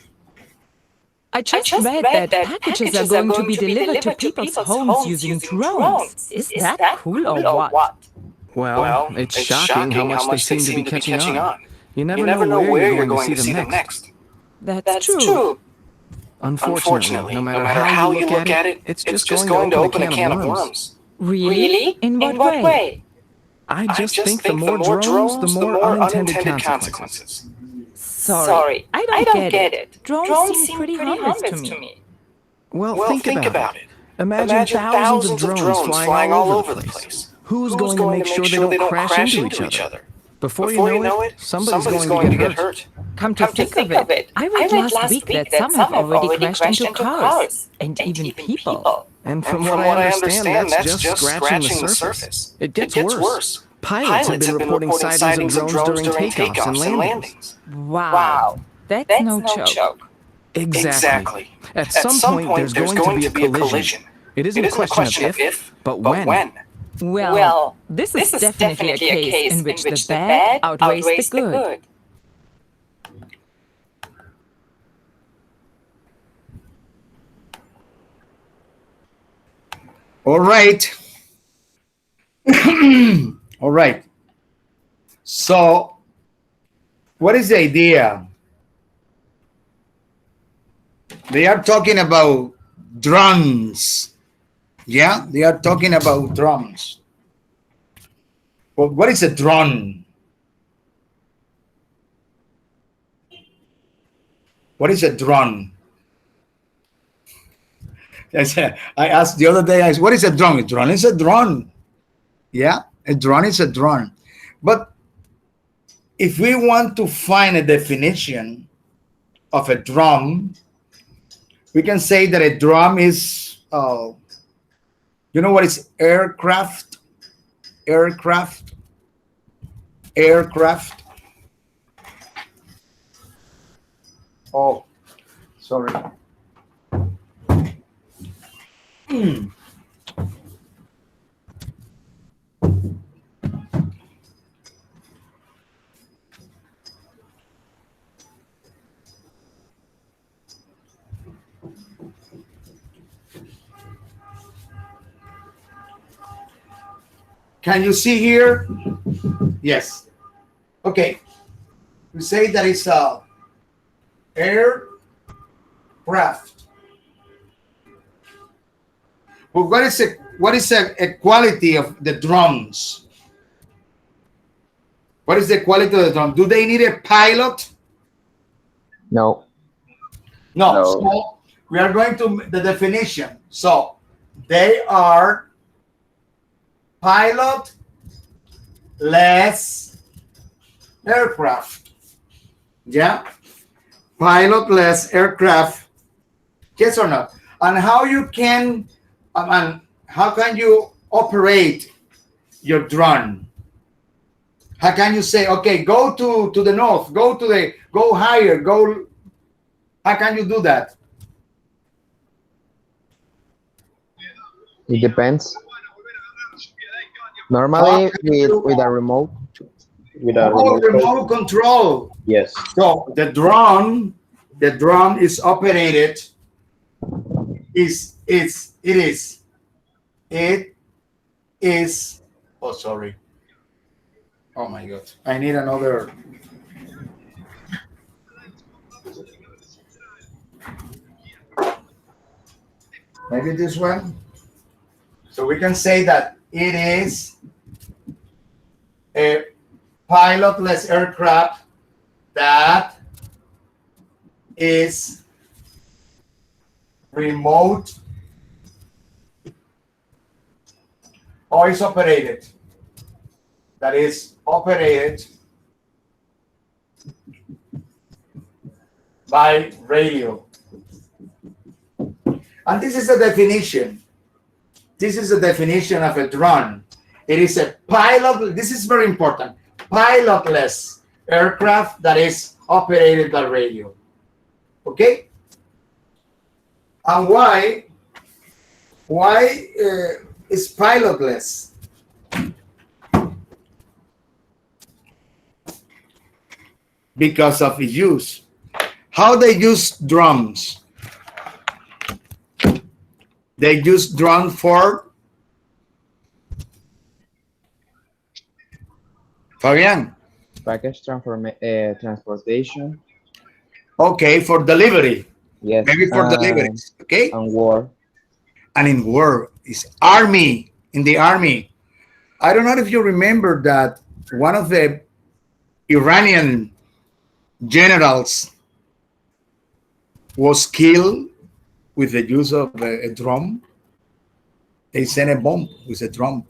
I just read that packages are going to be delivered to people's homes using drones. Is that cool or what? Well, it's shocking how much they seem to be catching on. You never know where you're going to see them next. That's true. Unfortunately, no matter how you look at it, it's just going to open a can of worms. Really? In what way? I just think the more drones, the more unintended consequences. Sorry, I don't get it. Drones seem pretty harmless to me. Well, think about it. Imagine thousands of drones flying all over the place. Who's going to make sure they don't crash into each other? Before you know it, somebody's going to get hurt. Come to think of it, I read last week that some have already crashed into cars, and even people. And from what I understand, that's just scratching the surface. It gets worse. Pilots have been reporting sightings of drones during takeoffs and landings. Wow, that's no joke. Exactly. At some point, there's going to be a collision. It isn't a question of if, but when. Well, this is definitely a case in which the bad outweighs the good. All right. All right. So, what is the idea? They are talking about drums. Yeah, they are talking about drums. But what is a drum? What is a drum? I asked the other day, I said, what is a drum? A drum is a drum. Yeah, a drum is a drum. But if we want to find a definition of a drum, we can say that a drum is, you know what is aircraft? Aircraft? Aircraft? Oh, sorry. Can you see here? Yes. Okay. We say that it's a aircraft. But what is a quality of the drums? What is the quality of the drum? Do they need a pilot? No. No. No. So we are going to the definition. So they are pilotless aircraft. Yeah. Pilotless aircraft. Yes or no? And how you can and how can you operate your drone? How can you say, okay, go to the north, go higher, go? How can you do that? It depends. Normally with a remote. With a remote control. Yes. So the drone is operated. It is. Oh, sorry. Oh my God! I need another. Maybe this one. So we can say that it is a pilotless aircraft that is remote or is operated. That is operated by radio. And this is the definition. This is the definition of a drone. It is a pilot. This is very important. Pilotless aircraft that is operated by radio. Okay? And why is pilotless? Because of its use. How they use drums? They use drone for Fabian. Package transportation. Okay, for delivery. Yes. Maybe for deliveries. Okay. And war. And in war is army. In the army. I don't know if you remember that one of the Iranian generals was killed with the use of a drum. They sent a bomb with a drum.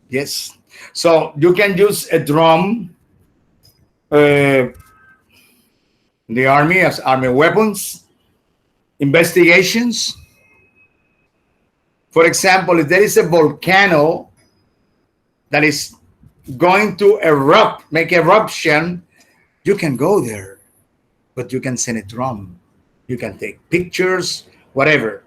Yes. So you can use a drum in the army as army weapons, investigations. For example, if there is a volcano that is going to erupt, make eruption, you can go there, but you can send a drum. You can take pictures, whatever.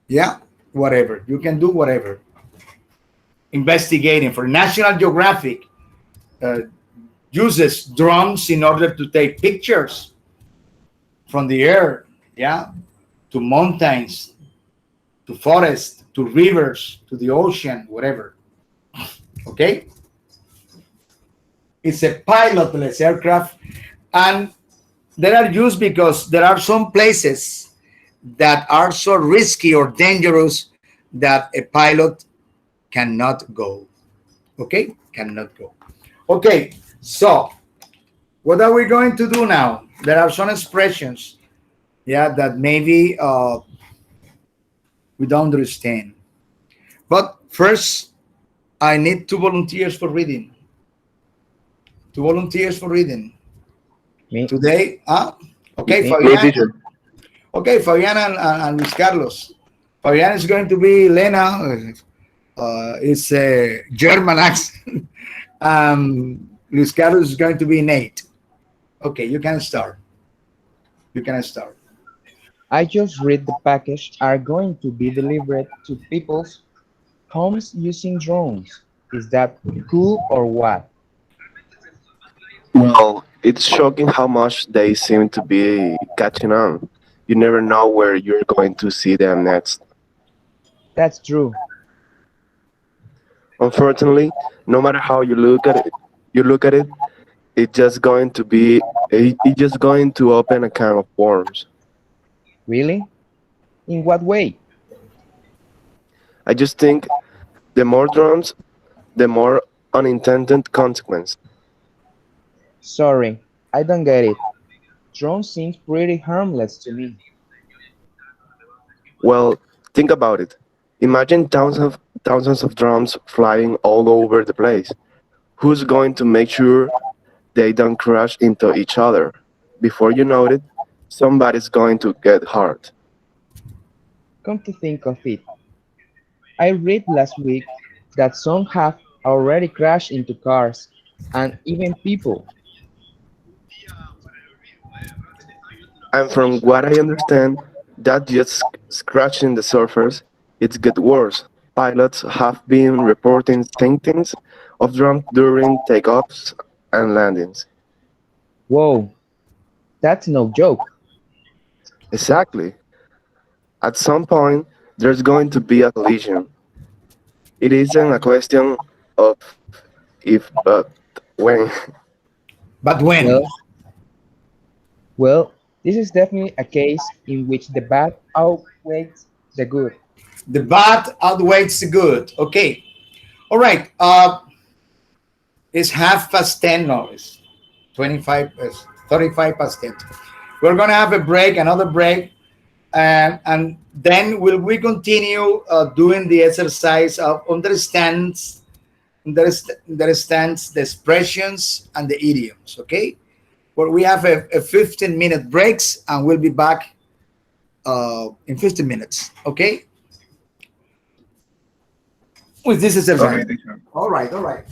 Yeah, whatever. You can do whatever. Investigating for National Geographic uses drones in order to take pictures from the air, yeah, to mountains, to forest, to rivers, to the ocean, whatever. Okay? It's a pilotless aircraft, and they are used because there are some places that are so risky or dangerous that a pilot cannot go. Okay? Cannot go. Okay, so what are we going to do now? There are some expressions, yeah, that maybe we don't understand. But first, I need two volunteers for reading. Two volunteers for reading. Me, Today, okay, me. Me, Fabian. teacher. Okay, Fabian and Luis Carlos. Fabian is going to be Lena. It's a German accent. Luis Carlos is going to be Nate. Okay, you can start. You can start. I just read the package are going to be delivered to people's homes using drones. Is that cool or what? Well, it's shocking how much they seem to be catching on. You never know where you're going to see them next. That's true. Unfortunately, no matter how you look at it, it's just going to be it's just going to open a can of worms. Really? In what way? I just think the more drones, the more unintended consequence. Sorry, I don't get it. Drone seems pretty harmless to me. Well, think about it. Imagine thousands of drones flying all over the place. Who's going to make sure they don't crash into each other? Before you know it, somebody's going to get hurt. Come to think of it, I read last week that some have already crashed into cars and even people. And from what I understand, that just scratching the surface, it's get worse. Pilots have been reporting sightings of drones during takeoffs and landings. Whoa, that's no joke. Exactly. At some point, there's going to be a collision. It isn't a question of if, but when. But when? Well, well, this is definitely a case in which the bad outweighs the good. The bad outweighs the good. Okay. All right. It's half past 10 now. It's 25, 35 past 10. We're going to have a break, another break. And then will we continue doing the exercise of understands the expressions and the idioms. Okay. Well, we have a 15-minute breaks and we'll be back in 15 minutes. Okay. With this exercise. Okay, teacher. All right. All right.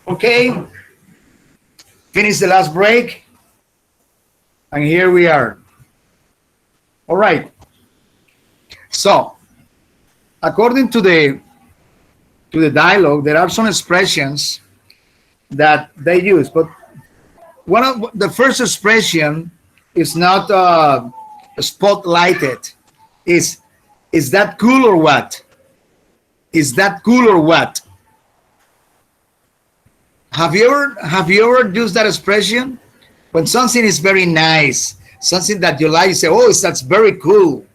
Okay, finish the last break, and here we are. All right. So, according to the dialogue, there are some expressions that they use, but one of the first expression is not spotlighted. Is is that cool or what? Is that cool or what? Have you ever used that expression when something is very nice, something that you like? You say, "Oh, that's very cool."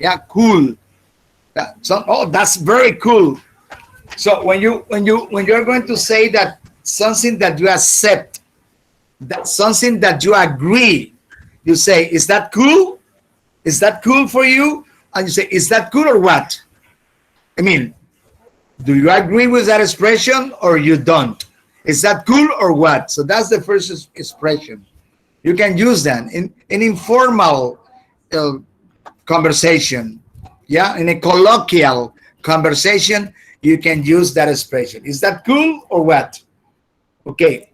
Yeah, cool. Oh, that's very cool. So when you're going to say that something that you accept, that something that you agree, you say, "Is that cool? Is that cool for you?" And you say, "Is that cool or what?" I mean, do you agree with that expression or you don't? Is that cool or what? So that's the first expression. You can use that in informal uh, conversation. Yeah, in a colloquial conversation, you can use that expression. Is that cool or what? Okay.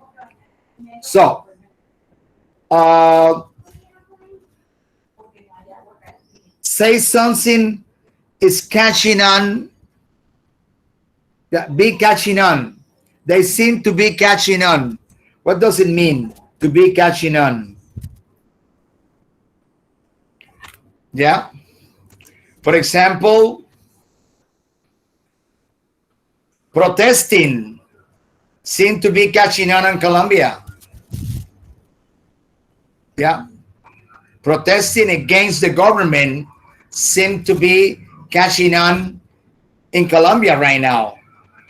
So, uh, say something is catching on. Yeah, be catching on. They seem to be catching on. What does it mean to be catching on? Yeah. For example, protesting seem to be catching on in Colombia. Yeah. Protesting against the government seem to be catching on in Colombia right now.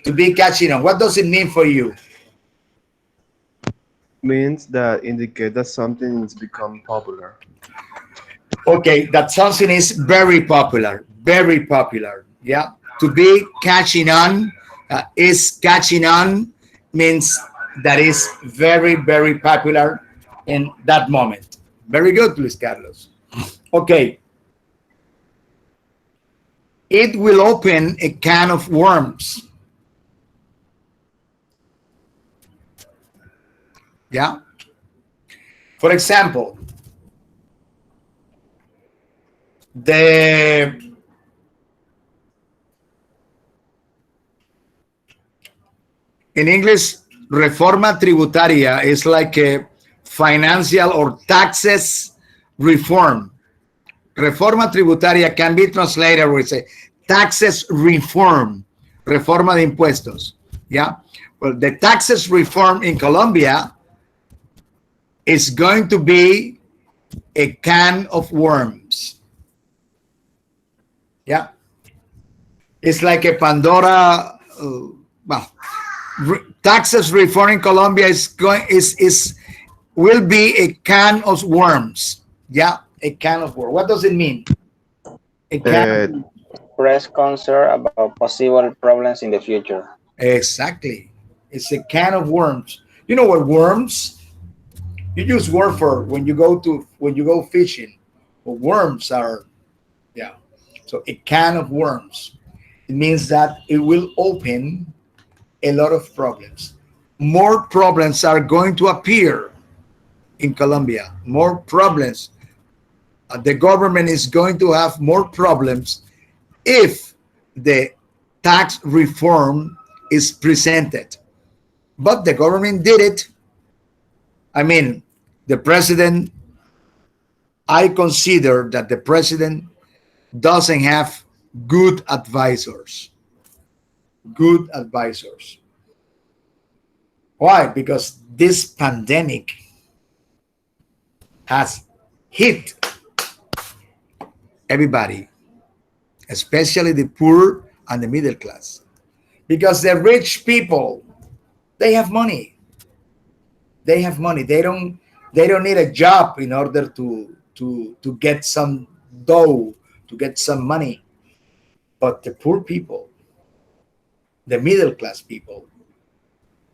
To be catching on. What does it mean for you? Means that indicate that something has become popular. Okay, that something is very popular. very popular. Yeah, to be catching on is catching on means that is very very popular in that moment. Very good, Luis Carlos. Okay, it will open a can of worms. Yeah. For example, the in English, reforma tributaria is like a financial or taxes reform. Reforma tributaria can be translated with a taxes reform, reforma de impuestos. Yeah. Well, the taxes reform in Colombia is going to be a can of worms. Yeah. It's like a Pandora. Well, taxes reform in Colombia is will be a can of worms. Yeah, a can of worms. What does it mean? A can of Uh, worms. Express concern about possible problems in the future. Exactly. It's a can of worms. You know what worms? You use worm for when you go fishing. But worms are yeah. So a can of worms. It means that it will open a lot of problems. More problems are going to appear in Colombia. More problems. The government is going to have more problems if the tax reform is presented. But the government did it. I mean, the president, I consider that the president doesn't have good advisors. Good advisors. Why? Because this pandemic has hit everybody, especially the poor and the middle class. Because the rich people, they have money. They have money. They don't need a job in order to get some dough, to get some money. But the poor people, the middle class people,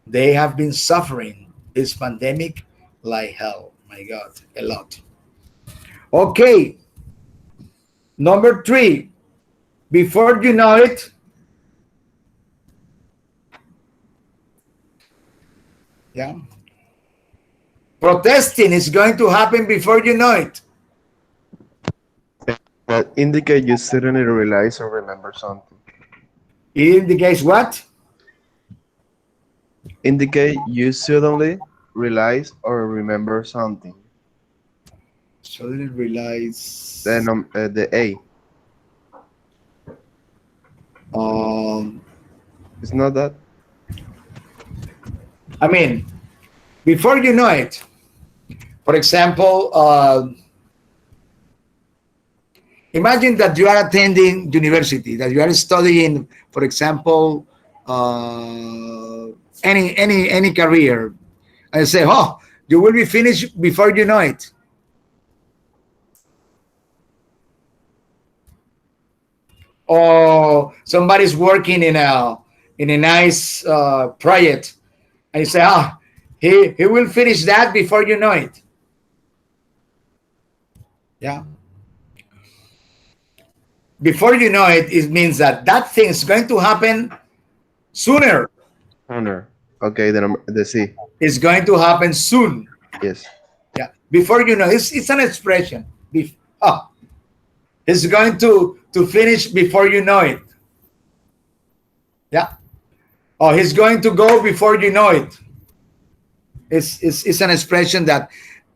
they have been suffering this pandemic like hell. My God, a lot. Okay, number three. Before you know it, yeah, protesting is going to happen before you know it. that indicate you suddenly realize or remember something. It indicates what? Indicate you suddenly realize or remember something. Suddenly realize. The A. Um, It's not that. I mean, before you know it, for example, imagine that you are attending university, that you are studying, for example, any career. I say, oh, you will be finished before you know it. Or somebody's working in a nice project, and you say, ah, he will finish that before you know it. Yeah. Before you know it, it means that that thing is going to happen sooner. Honor. Okay, the C. It's going to happen soon. Yes. Yeah. Before you know, it's an expression. Oh, it's going to finish before you know it. Yeah. Oh, he's going to go before you know it. It's an expression that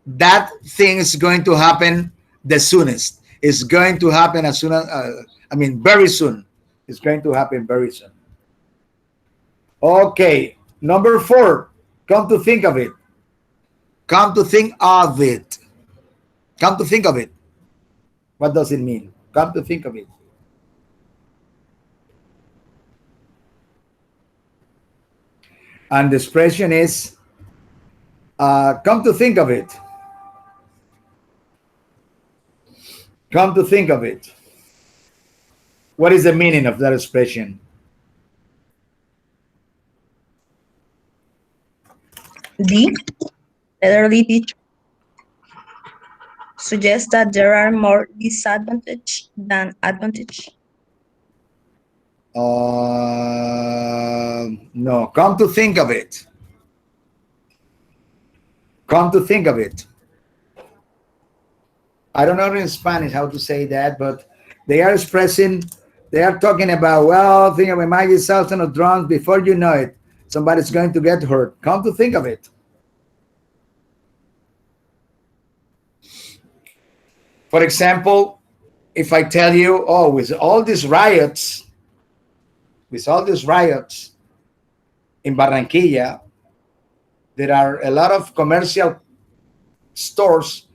that thing is going to happen the soonest. It's going to happen as soon as, I mean, very soon. It's going to happen very soon. Okay, number four, come to think of it. Come to think of it. Come to think of it. What does it mean? Come to think of it. And the expression is, come to think of it. Come to think of it. What is the meaning of that expression? D. Elderly teacher suggests that there are more disadvantage than advantage. No, come to think of it. Come to think of it. I don't know in Spanish how to say that, but they are expressing, they are talking about, well, think of a mighty thousand of drums. Before you know it, somebody's going to get hurt. Come to think of it. For example, if I tell you, oh, with all these riots in Barranquilla, there are a lot of commercial stores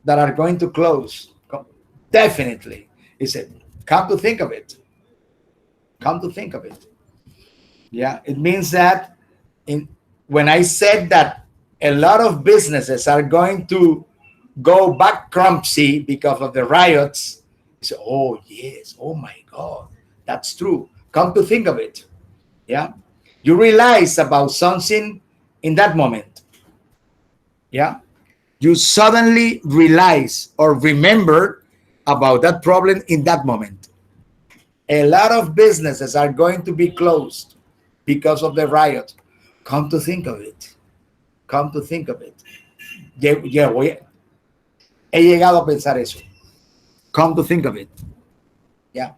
that are going to close. Definitely. He said, come to think of it. Come to think of it. Yeah, it means that in when I said that a lot of businesses are going to go bankruptcy because of the riots, he said, oh yes, oh my God, that's true. Come to think of it. Yeah. You realize about something in that moment. Yeah. You suddenly realize or remember about that problem in that moment. A lot of businesses are going to be closed because of the riot. Come to think of it. Come to think of it. He llegado a pensar eso. Come to think of it. Yeah.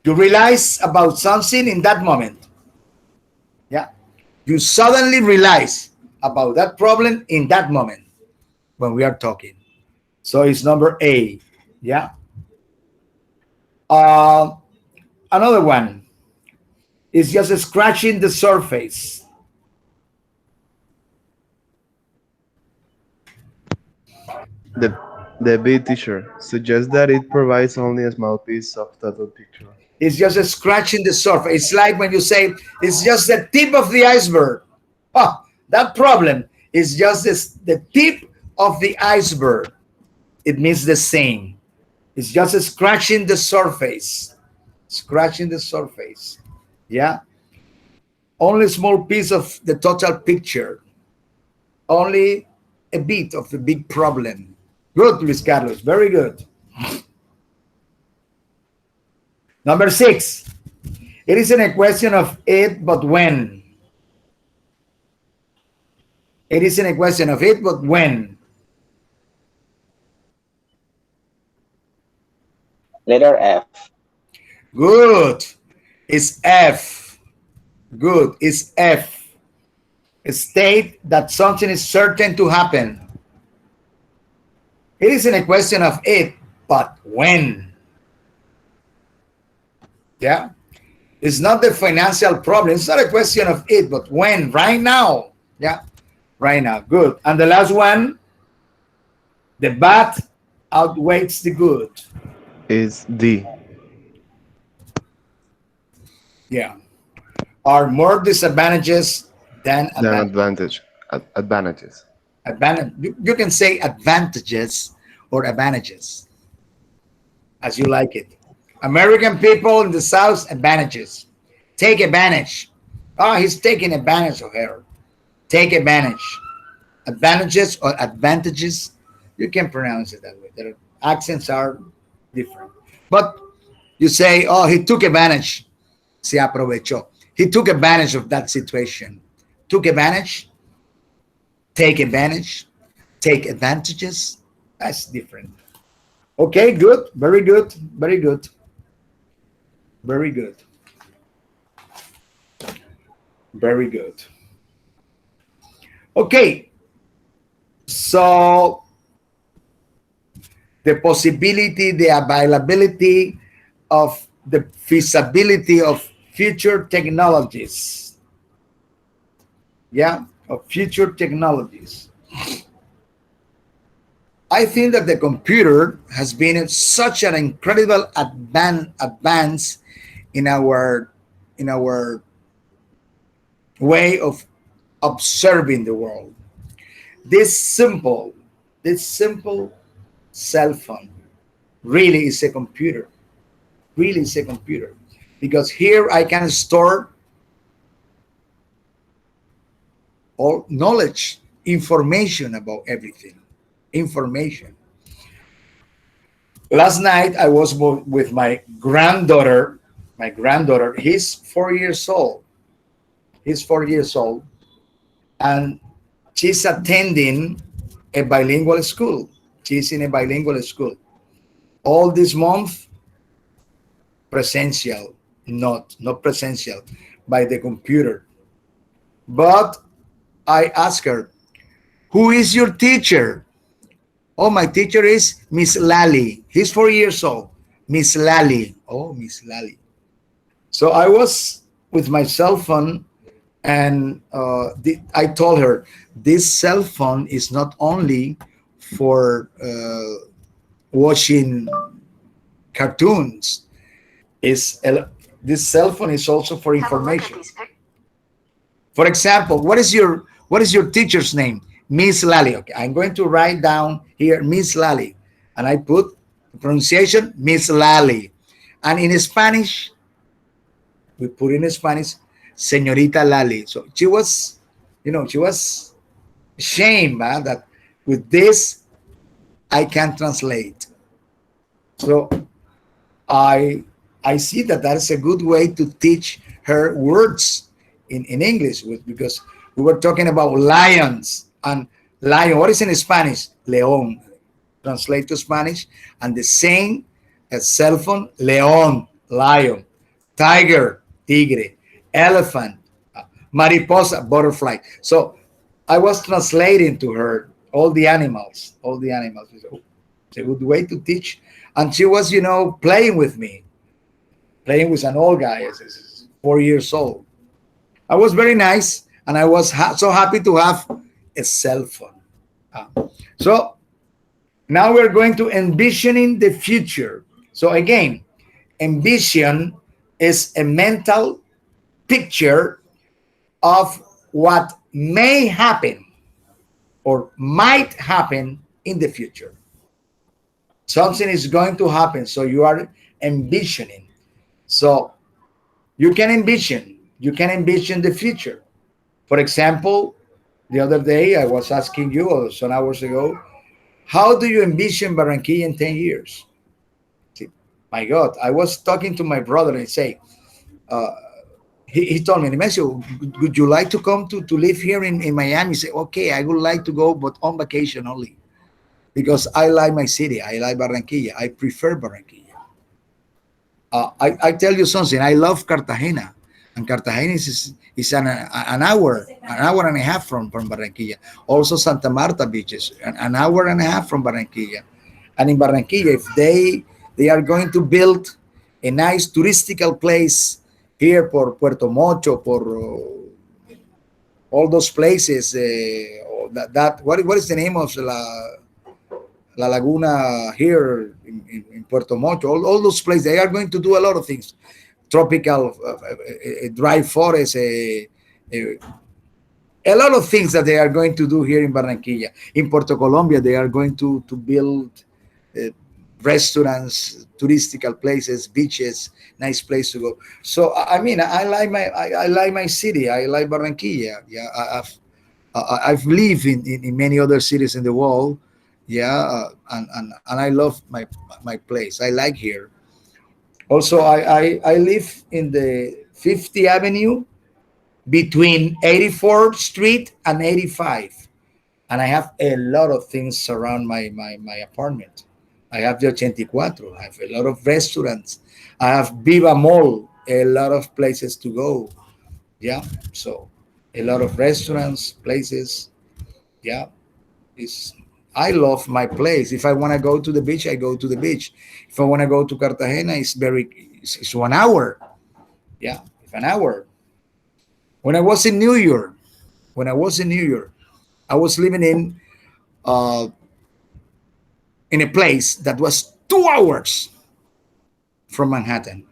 You realize about something in that moment. Yeah. You suddenly realize about that problem in that moment when we are talking. So it's number A. Yeah. Uh, Another one is just scratching the surface. The the B teacher suggests that it provides only a small piece of total picture. It's just scratching the surface. It's like when you say it's just the tip of the iceberg. Oh, that problem is just the tip of the iceberg. It means the same. It's just scratching the surface. Scratching the surface. Yeah. Only a small piece of the total picture. Only a bit of the big problem. Good, Luis Carlos. Very good. Number 6. It isn't a question of it, but when. It isn't a question of it, but when. Letter F. Good. It's F. Good. It's F. State that something is certain to happen. It isn't a question of it, but when. Yeah. It's not the financial problem. It's not a question of it, but when. Right now. Yeah. Right now. Good. And the last one, the bad outweighs the good. Is D. Yeah. Are more disadvantages than Than advantages. advantages. Advantage. You can say advantages or advantages as you like it. American people in the South, advantages. Take advantage. Oh, he's taking advantage of her. Take advantage. Advantages or advantages. You can pronounce it that way. Their accents are different. But you say, oh, he took advantage. Se aprovechó. He took advantage of that situation. Took advantage. Take advantage. Take advantages. That's different. Okay, good. Very good. Very good. Very good. Very good. Okay. So the possibility, the availability of the feasibility of future technologies. Yeah, of future technologies. I think that the computer has been such an incredible advance in our way of observing the world. This simple cell phone really is a computer. really is a computer, because here I can store all knowledge, information about everything. Information. Last night I was with my granddaughter. My granddaughter, he's 4 years old. He's 4 years old, and she's attending a bilingual school. She's in a bilingual school. All this month, presential, not presential, by the computer. But I asked her, "Who is your teacher?" "Oh, my teacher is Miss Lally." He's 4 years old. Miss Lally. Oh, Miss Lally. So I was with my cell phone, and I told her, this cell phone is not only for watching cartoons. Is This cell phone is also for information. For example, what is your teacher's name? Miss Lally. Okay, I'm going to write down here Miss Lally, and I put the pronunciation Miss Lally, and in Spanish we put in Spanish Señorita Lally. So she was ashamed, that with this I can translate. So I I see that that is a good way to teach her words in English, because we were talking about lions, and lion. What is in Spanish? León. Translate to Spanish, and the same as cell phone, león, lion, tiger, tigre, elephant, mariposa, butterfly. So I was translating to her all the animals, all the animals. So it's a good way to teach. And she was, playing with me, playing with an old guy, 4 years old. I was very nice, and I was so happy to have a cell phone. So now we're going to envisioning the future. So again, envision is a mental picture of what may happen or might happen in the future. Something is going to happen, so you are envisioning. So you can envision the future. For example, the other day I was asking you, or some hours ago, how do you envision Barranquilla in 10 years? See, my God, I was talking to my brother and say, uh, he told me, Nemesio, would you like to come to live here in Miami? He said, okay, I would like to go, but on vacation only, because I like my city. I like Barranquilla. I prefer Barranquilla. I tell you something. I love Cartagena, and Cartagena is an hour and a half from Barranquilla. Also Santa Marta beaches, an hour and a half from Barranquilla. And in Barranquilla, if they are going to build a nice touristical place here for Puerto Mocho, for all those places, what is the name of La Laguna here in Puerto Mocho, all those places, they are going to do a lot of things. Tropical, dry forest, a lot of things that they are going to do here in Barranquilla. In Puerto Colombia, they are going to build uh, restaurants, touristical places, beaches, nice place to go. So I mean, I like my city. I like Barranquilla. Yeah, I've lived in many other cities in the world. Yeah, and I love my place. I like here. Also, I live in the 50th Avenue between 84th Street and 85, and I have a lot of things around my apartment. I have the 84. I have a lot of restaurants. I have Viva Mall, a lot of places to go. Yeah, so a lot of restaurants, places. Yeah, it's I love my place. If I want to go to the beach, I go to the beach. If I want to go to Cartagena, it's 1 hour. Yeah, it's an hour. When I was in New York, I was living uh, in a place that was 2 hours from Manhattan.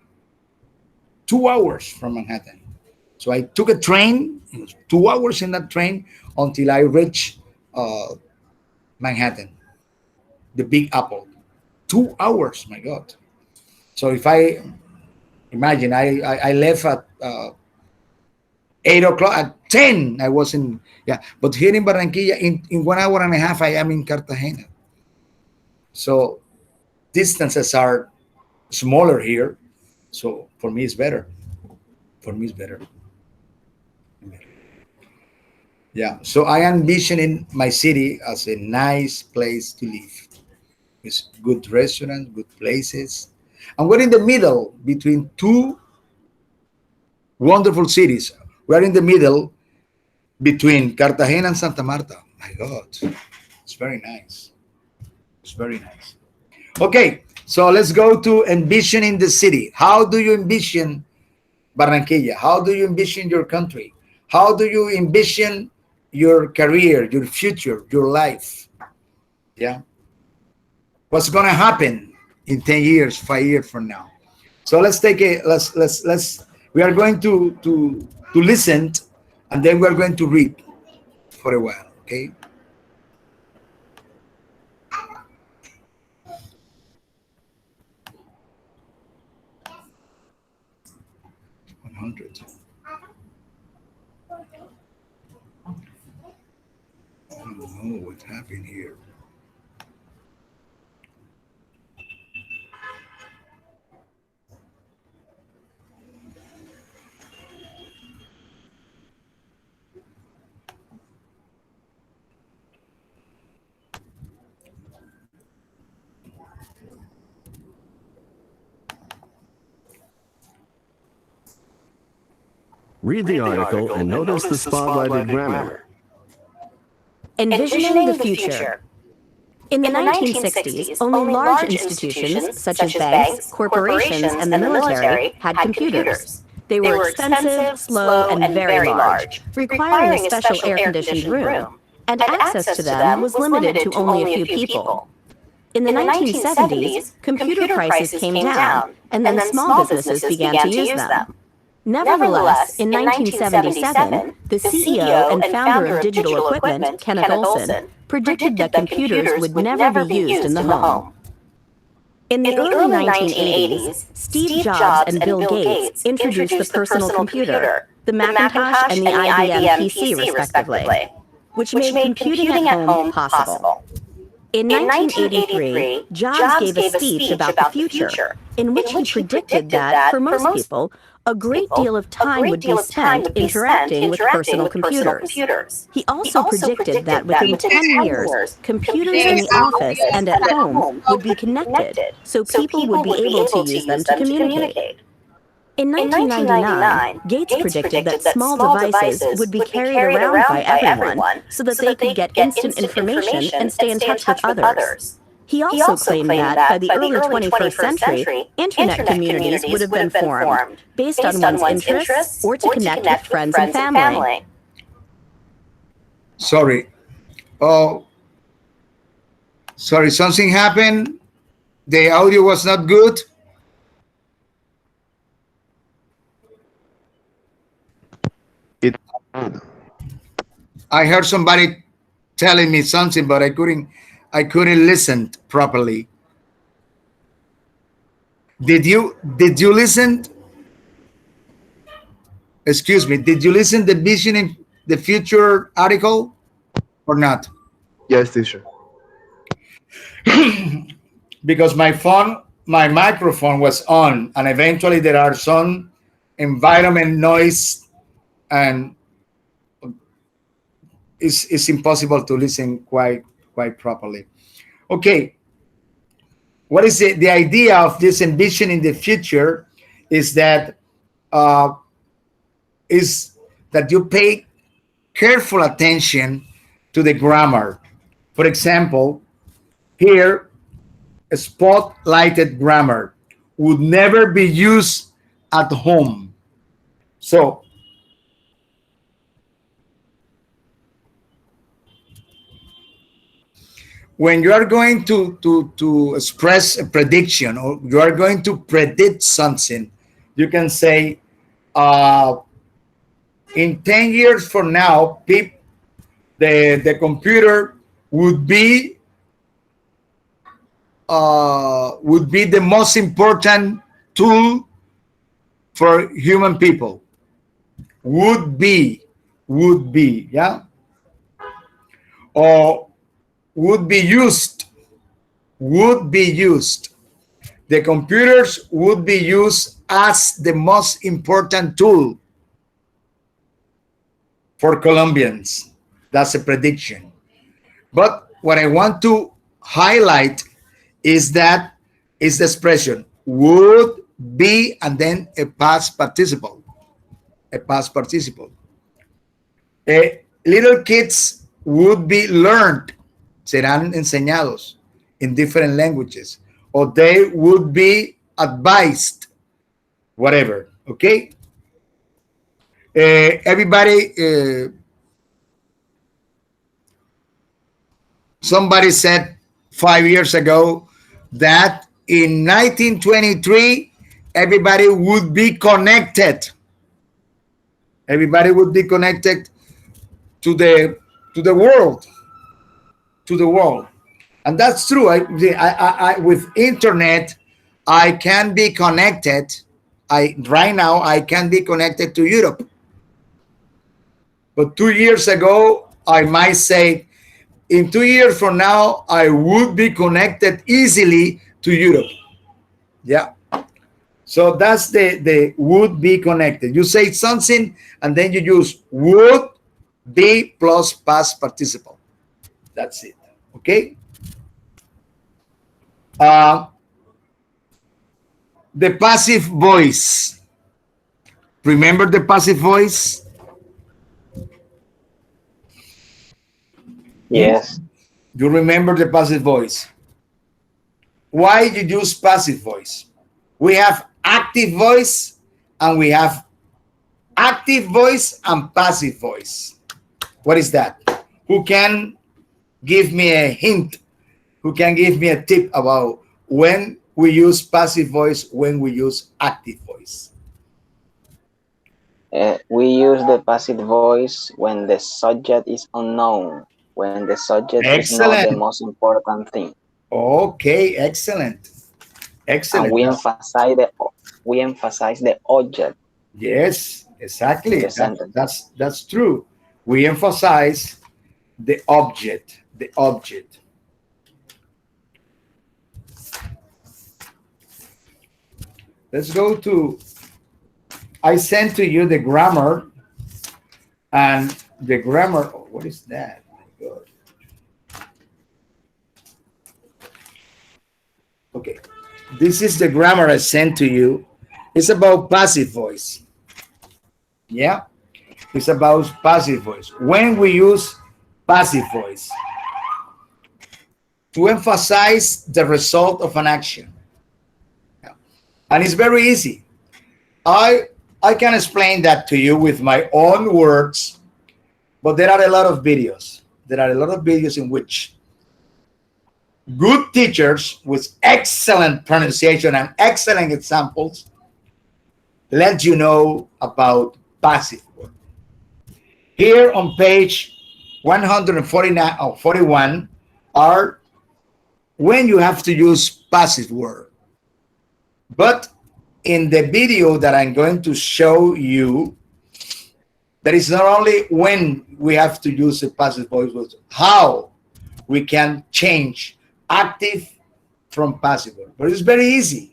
2 hours from Manhattan. So I took a train. It was 2 hours in that train until I reached Manhattan, the Big Apple. 2 hours, my God. So if I imagine I left at 8 o'clock, at 10 I was in, yeah, but here in Barranquilla in 1 hour and a half I am in Cartagena. So distances are smaller here. So for me it's better. For me it's better. Yeah. So I envisioning my city as a nice place to live. With good restaurants, good places. And we're in the middle between two wonderful cities. We're in the middle between Cartagena and Santa Marta. My God, it's very nice. It's very nice. Okay, so let's go to envisioning the city. How do you envision Barranquilla? How do you envision your country? How do you envision your career, your future, your life? Yeah. What's going to happen in 10 years, 5 years from now? So let's take a let's we are going to listen, and then we are going to read for a while. Okay. 100. I don't know what happened here. Read the article and notice the spotlighted grammar. Envisioning the future. In the 1960s, only large institutions, such as banks, corporations, and the military, had computers. They were expensive, slow, and very large, requiring a special air-conditioned room, and access to them was limited to only a few people. In the 1970s, computer prices came down, and then small businesses began to use them. Nevertheless, in 1977, the CEO and founder of digital equipment, Kenneth Olson, predicted that computers would never be used in the home. In the early 1980s, Steve Jobs and Bill Gates introduced the personal computer, the Macintosh and the IBM PC, respectively, which made computing at home possible. In 1983, Jobs gave a speech about the future, in which he predicted that, for most people, a great deal of time would be spent interacting with personal computers. He also predicted that within 10 years, computers in the office and at home would be connected, so people would be able to use them to communicate. In 1999, Gates predicted that small devices would be carried around by everyone so that they could get instant information and stay in touch with others. He also claimed that by the early 21st century, internet communities would have been formed based on one's interests or to connect with friends and family. Sorry. Oh, sorry. Something happened. The audio was not good. I heard somebody telling me something, but I couldn't listen properly. Did you listen? Excuse me. Did you listen the vision in the future article or not? Yes, teacher. Because my microphone was on, and eventually there are some environment noise, and it's impossible to listen quite properly. Okay, what is the idea of this ambition in the future is that uh, is that you pay careful attention to the grammar. For example, here, a spotlighted grammar would never be used at home. So when you are going to express a prediction, or you are going to predict something, you can say, in 10 years from now, the computer would be the most important tool for human people. Would be, yeah, or would be used, would be used. The computers would be used as the most important tool for Colombians. That's a prediction. But what I want to highlight is that is the expression would be and then a past participle. A past participle. Little kids would be learned, serán enseñados in different languages, or they would be advised, whatever. Okay. Everybody, somebody said 5 years ago that in 1923 everybody would be connected. Everybody would be connected to the world, to the world, and that's true. I with internet, I can be connected. Right now I can be connected to Europe, but 2 years ago I might say, in 2 years from now, I would be connected easily to Europe. Yeah. So that's the would be connected. You say something and then you use would be plus past participle. That's it. Okay. The passive voice. Remember the passive voice? Yes. You remember the passive voice. Why you use passive voice? We have active voice and we have active voice and passive voice. What is that? Who can give me a hint? Who can give me a tip about when we use passive voice, when we use active voice? We use the passive voice when the subject is unknown, when the subject is not the Excellent. most important thing. Okay, excellent. Excellent. And we emphasize the object. Yes, exactly. The sentence. That's true. We emphasize the object. The object. Let's go to. I sent to you the grammar, and the grammar. Oh, what is that? My God. Okay, this is the grammar I sent to you. It's about passive voice. Yeah, it's about passive voice. When we use passive voice to emphasize the result of an action. Yeah. And it's very easy. I can explain that to you with my own words, but there are a lot of videos. There are a lot of videos in which good teachers with excellent pronunciation and excellent examples let you know about passive voice. Here on page 149 or 41 are when you have to use passive word. But in the video that I'm going to show you, there is not only when we have to use a passive voice, but how we can change active from passive word. But it's very easy.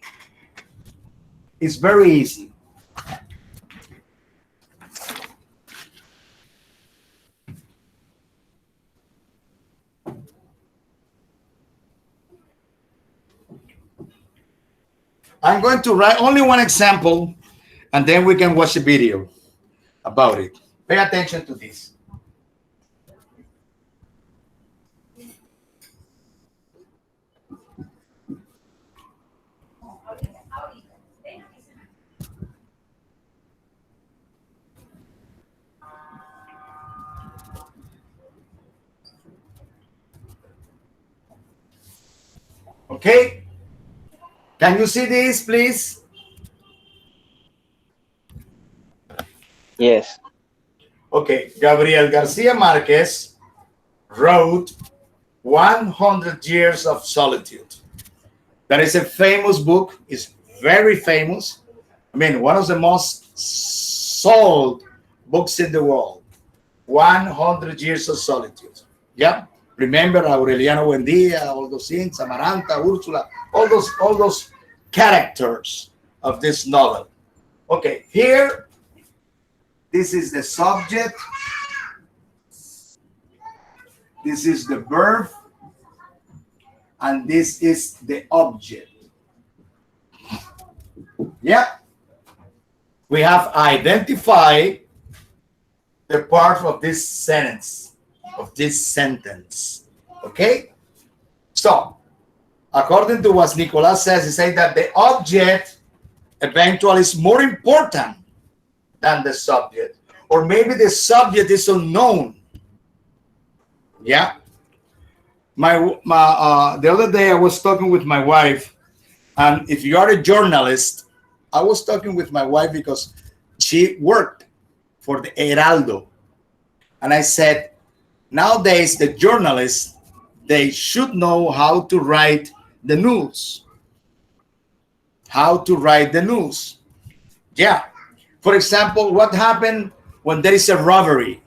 It's very easy. I'm going to write only one example, and then we can watch a video about it. Pay attention to this. Okay? Can you see this, please? Yes. Okay, Gabriel Garcia Marquez wrote 100 Years of Solitude. That is a famous book. It's very famous. I mean, one of the most sold books in the world, 100 Years of Solitude. Yeah. Remember Aureliano Buendía, all those things, Amaranta, Ursula, all those characters of this novel. Okay, here, this is the subject, this is the verb, and this is the object. Yeah. We have identified the part of this sentence, Okay? So, according to what Nicolas says, he says that the object eventually is more important than the subject. Or maybe the subject is unknown. Yeah. The other day I was talking with my wife, and if you are a journalist, I was talking with my wife because she worked for the Heraldo. And I said, nowadays the journalists, they should know how to write the news. How to write the news. Yeah. For example, what happened when there is a robbery?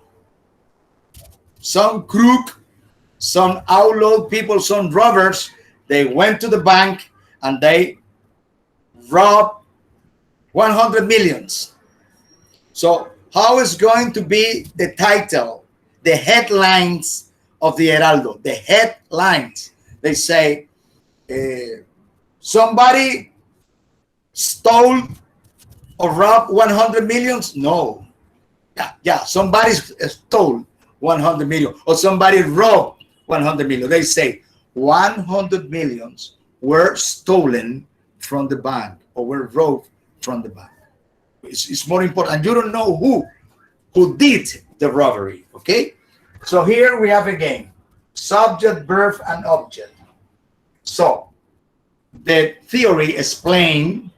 Some crook, some outlaw people, some robbers, they went to the bank and they robbed 100 millions. So how is going to be the title, the headlines of the Heraldo? The headlines. They say, somebody stole or robbed 100 millions? No. Yeah, somebody stole 100 million or somebody robbed 100 million. They say 100 millions were stolen from the bank or were robbed from the bank. It's more important. You don't know who did the robbery, okay? So here we have again, subject, verb, and object. So the theory explained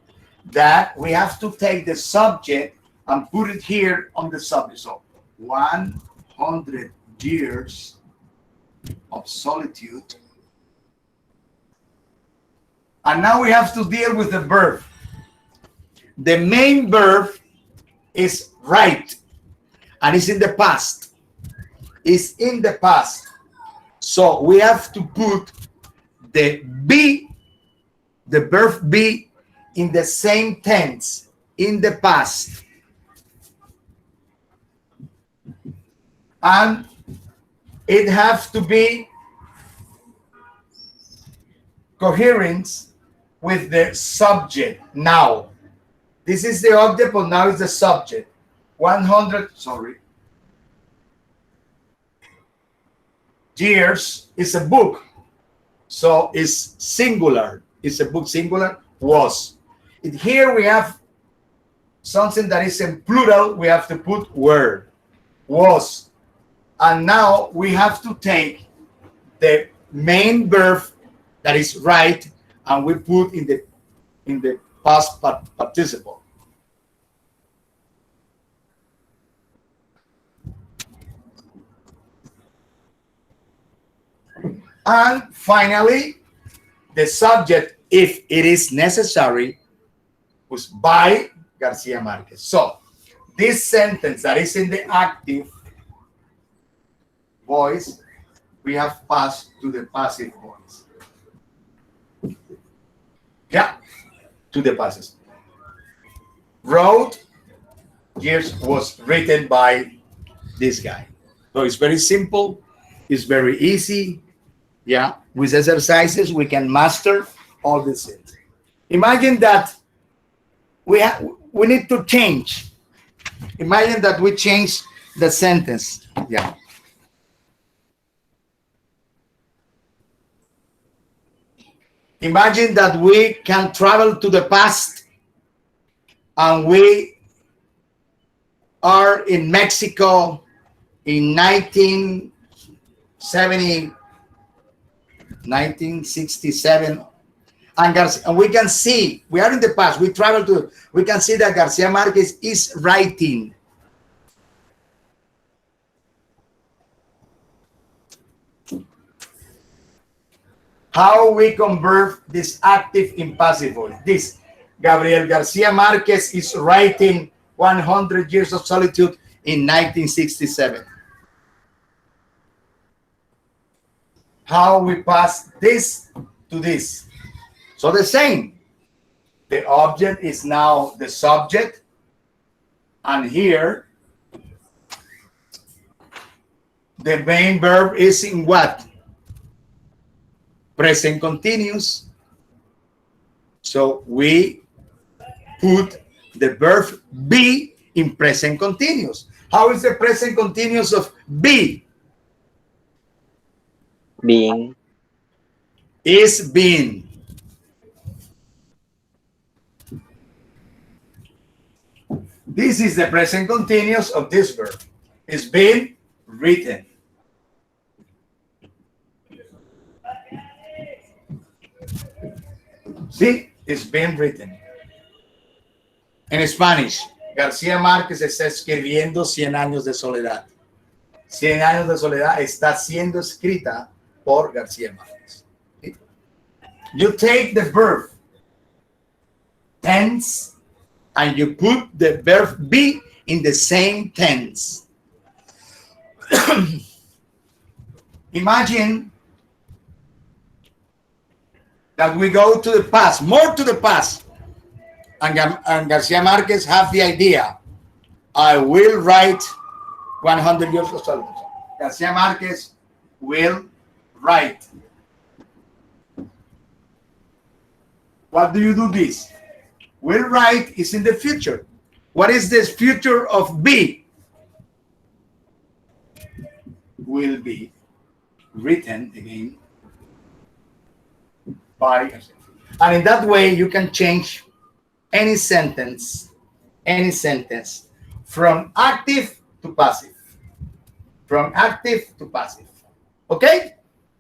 that we have to take the subject and put it here on the subject. So 100 years of solitude. And now we have to deal with the verb. The main verb is write, and it's in the past. It's in the past. So we have to put the be, the verb be, in the same tense, in the past. And it has to be coherent with the subject now. This is the object, but now is the subject. 100, years is a book. So it's singular. It's a book singular, was. Here we have something that is in plural. We have to put were, was. And now we have to take the main verb that is right, and we put in the past participle. And finally, the subject, if it is necessary, was by Garcia Marquez. So this sentence that is in the active voice, we have passed to the passive voice. Yeah, to the passive. Wrote, years, was written by this guy. So it's very simple. It's very easy. Yeah, with exercises, we can master all these things. Imagine that we need to change. Imagine that we change the sentence. Yeah. Imagine that we can travel to the past and we are in Mexico in 1967, and we can see, we are in the past, we travel to, we can see that Garcia Marquez is writing. How we convert this active in passive voice. This Gabriel Garcia Marquez is writing 100 Years of Solitude in 1967. How we pass this to this. So the same. The object is now the subject, and here the main verb is in what? Present continuous. So we put the verb be in present continuous. How is the present continuous of be? Being. Is being. This is the present continuous of this verb. It's been written. See, it's been written. En Spanish, García Márquez está escribiendo 100 años de soledad. 100 años de soledad está siendo escrita por García Márquez. You take the verb tense and you put the verb be in the same tense. Imagine that we go to the past, more to the past, and Garcia Marquez have the idea, I will write 100 years of solitude. Garcia Marquez will write. What do you do this? Will write is in the future. What is this future of be? Will be written again by, and in that way you can change any sentence from active to passive, from active to passive. Okay,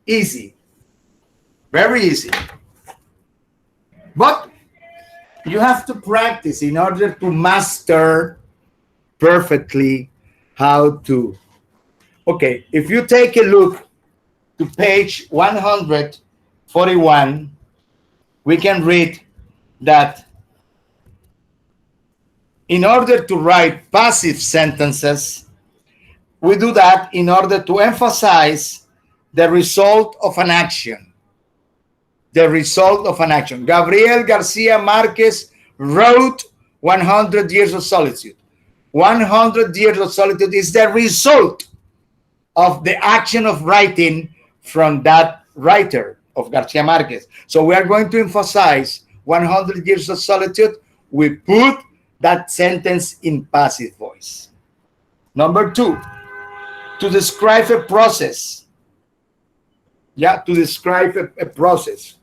easy, very easy, but you have to practice in order to master perfectly how to. Okay, if you take a look to page 141, we can read that in order to write passive sentences, we do that in order to emphasize the result of an action. The result of an action. Gabriel Garcia Marquez wrote 100 Years of Solitude. 100 Years of Solitude is the result of the action of writing from that writer of Garcia Marquez. So we are going to emphasize 100 Years of Solitude. We put that sentence in passive voice. Number two, to describe a process. Yeah, to describe a process.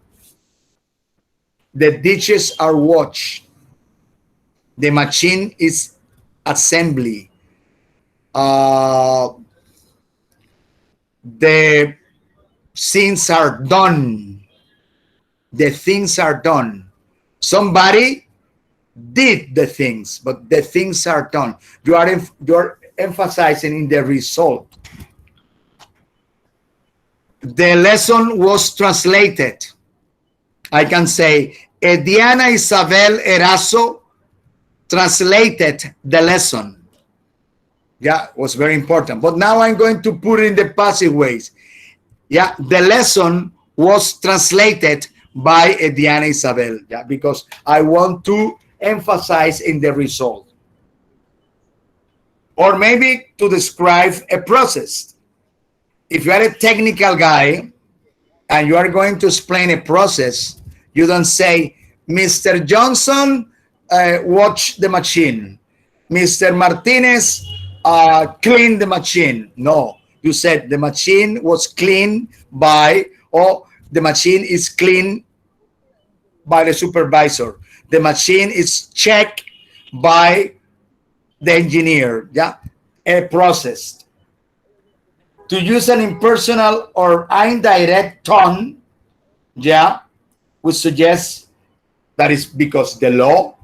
The dishes are washed. The machine is assembly. The things are done. The things are done. Somebody did the things, but the things are done. You're emphasizing in the result. The lesson was translated. I can say, Diana Isabel Erazo translated the lesson. Yeah, it was very important. But now I'm going to put it in the passive ways. Yeah, the lesson was translated by Diana Isabel. Yeah, because I want to emphasize in the result. Or maybe to describe a process. If you are a technical guy and you are going to explain a process, you don't say, Mr. Johnson watched the machine. Mr. Martinez cleaned the machine. No, you said the machine was cleaned by, or the machine is cleaned by the supervisor. The machine is checked by the engineer. Yeah, a process. To use an impersonal or indirect tone, yeah, would suggest that is because the law,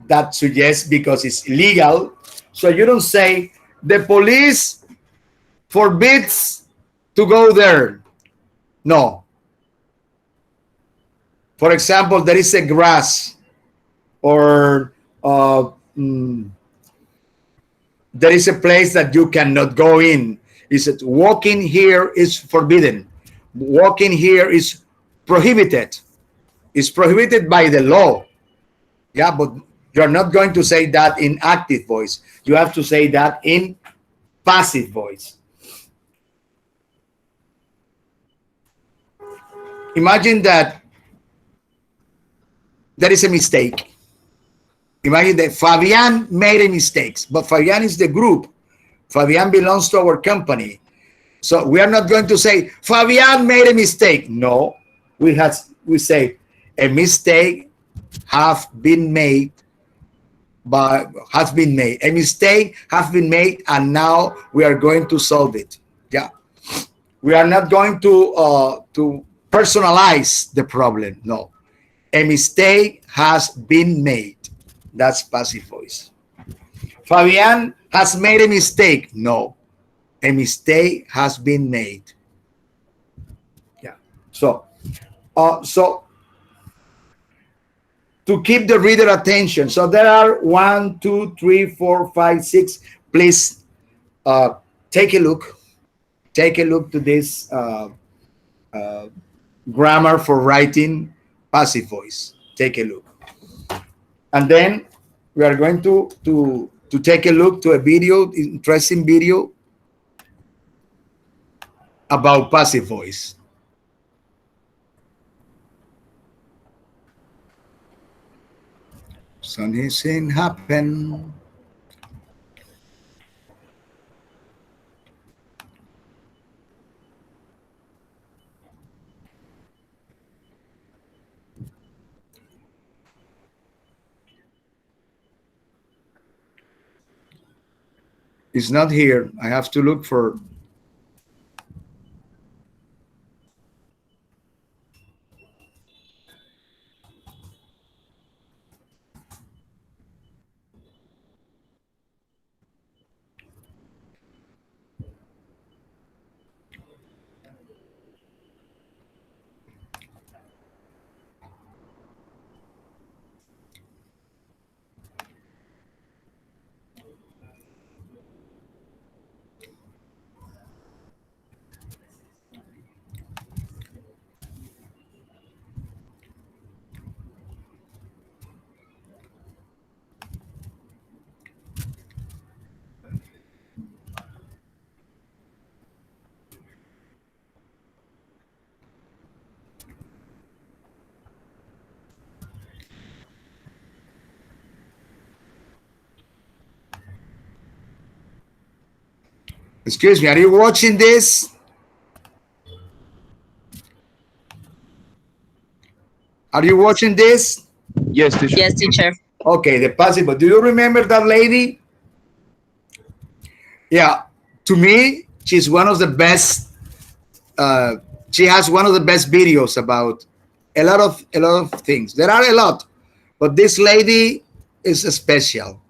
that suggests because it's legal. So you don't say the police forbids to go there. No. For example, there is a grass or uh, mm, there is a place that you cannot go in. Is it walking here is forbidden? Walking here is prohibited. It's prohibited by the law. Yeah, but you're not going to say that in active voice. You have to say that in passive voice. Imagine that there is a mistake. Imagine that Fabian made a mistake, but Fabian is the group. Fabian belongs to our company. So we are not going to say Fabian made a mistake. No, we say a mistake have been made has been made. A mistake has been made, and now we are going to solve it. Yeah, we are not going to personalize the problem. No, a mistake has been made. That's passive voice. Fabian has made a mistake. No, a mistake has been made. Yeah. So to keep the reader attention. So there are 1, 2, 3, 4, 5, 6. Please take a look. Take a look to this uh, grammar for writing passive voice. Take a look. And then we are going to take a look to a video, interesting video about passive voice. Something happened. It's not here. I have to look for. Excuse me, are you watching this? Are you watching this? Yes, teacher. Yes, teacher. Okay, the passive. Do you remember that lady? Yeah, to me, she's one of the best. She has one of the best videos about a lot of things. There are a lot, but this lady is special.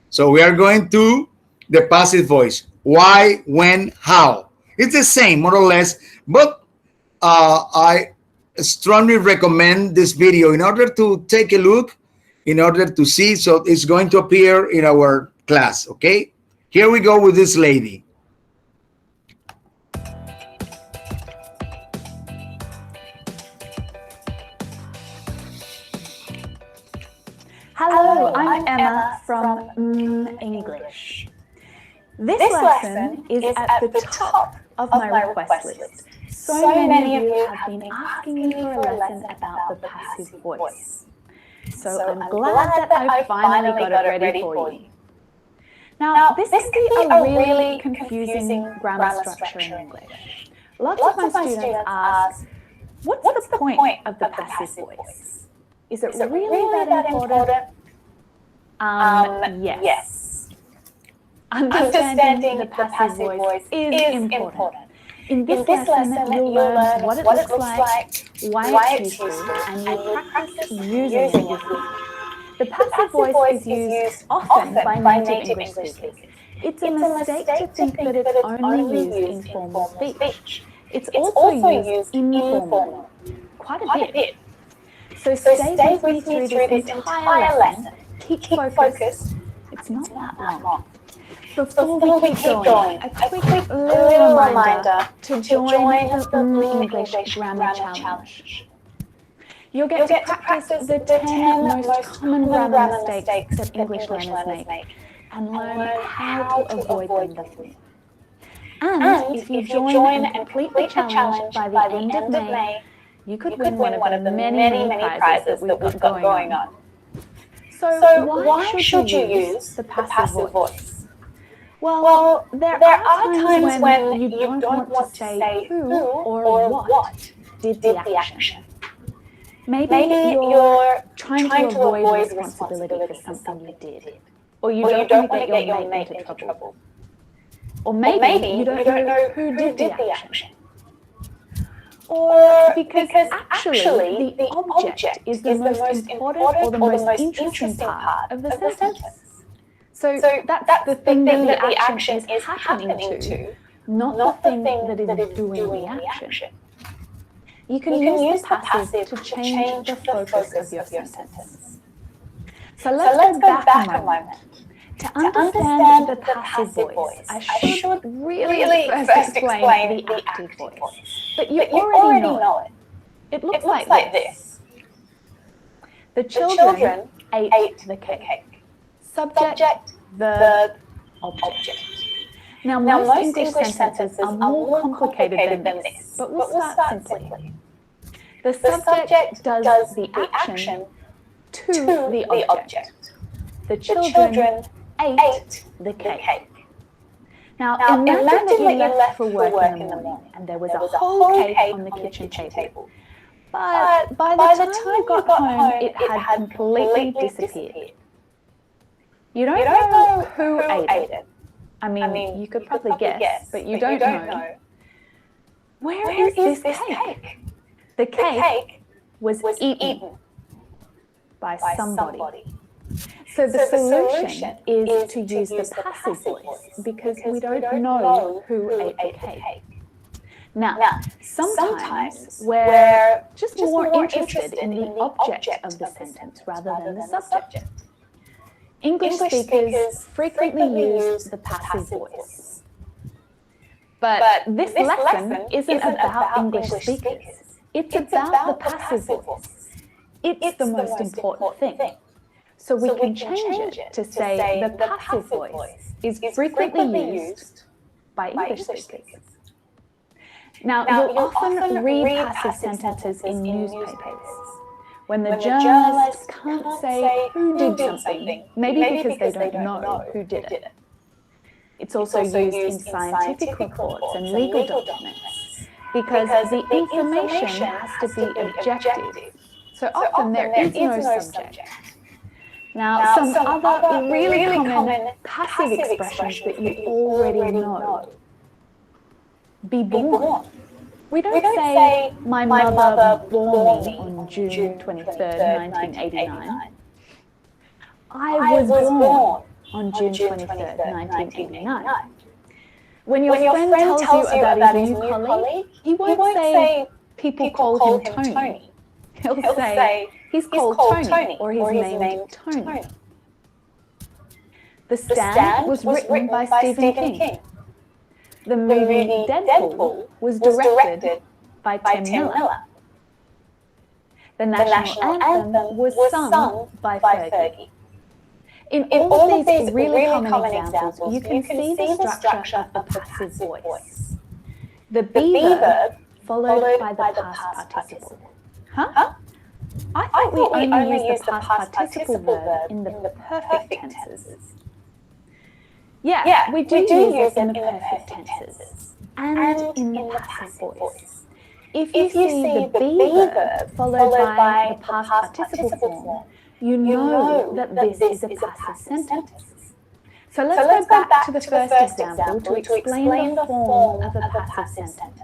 So we are going to the passive voice. Why, when, how. It's the same, more or less, but I strongly recommend this video in order to take a look, in order to see. So it's going to appear in our class, okay? Here we go with this lady. Hello, I'm Emma from English. This lesson is at the top of my request list. So many of you have been asking me for a lesson about the passive voice. So I'm glad that I finally got it ready for you. Now, this can be a really confusing grammar structure in English. Lots of my students ask, what's the point of the passive voice? Is it really that important? Yes. Understanding the passive voice is important. In this lesson, you'll learn what it looks like, why it's useful, and you'll practice using it. The passive voice is used often by native English speakers. It's a mistake to think that it's only used in formal speech. It's also used informally, quite a bit. So stay with me through this entire lesson. Keep focused. It's not that long. Before we keep going, a quick little reminder to join the English Grammar Challenge. You'll get to practice the 10 most common grammar mistakes that English learners make and learn how to avoid them this week. And if you join and complete the challenge by the end of May, you could win one of the many prizes that we've got going on. So why should you use the passive voice? Well, there are times when you don't want to say who or what did the action. Maybe you're trying to avoid responsibility for something you did, or you don't want to get your mate into trouble. Or maybe you don't know who did the action. Or because actually the object is the most important or the most interesting part of the sentence. So that's the thing that the action is happening to, not the thing that is doing the action. You can use the passive to change the focus of your sentence. So let's go back a moment. To understand the passive voice, I should really first explain the active voice. But you already know it. It looks like this. The children ate the cake. Subject, verb, object. Now most English sentences are more complicated than this, but we'll start simply. The subject does the action to the object. The children ate the cake. Now imagine that you left for work in the morning and there was a whole cake on the kitchen table. But by the time you got home, it had completely disappeared. You don't know who ate it. I mean, you could probably guess, but you don't know. Where is this cake? The cake was eaten by somebody. So the solution is to use the passive voice because we don't know who ate the cake. Now, sometimes we're just more interested in the object of the sentence rather than the subject. English speakers frequently use the passive voice. But this lesson isn't about English speakers. It's about the passive voice. It's the most important thing. So we can change it to say the passive voice is frequently used by English speakers. Now, you'll often read passive sentences in newspapers when the journalists can't say who did something, maybe because they don't know who did it. It's also used in scientific reports and legal documents because the information has to be objective. So often there is no subject. Now, some other really common passive expressions that you already know. Be born. We don't say, my mother bore me on June 23rd, 1989. I was born on June 23rd, 1989. When your friend tells you about his new colleague, he won't say, people call him Tony. He'll say, he's called Tony, or he's named Tony. The Stand was written by Stephen King. The movie Deadpool was directed by Tim Miller. The national anthem was sung by Fergie. In all of these really common examples, you can see the structure of the passive voice. The be verb followed by the past participle. Huh? I thought we only use the past participle verb in the perfect tenses. Yeah, we do use it in the perfect tenses and in the passive voice. If you see the be verb followed by the past participle form, you know that this is a passive sentence. So let's go back to the first example to explain the form of a passive sentence.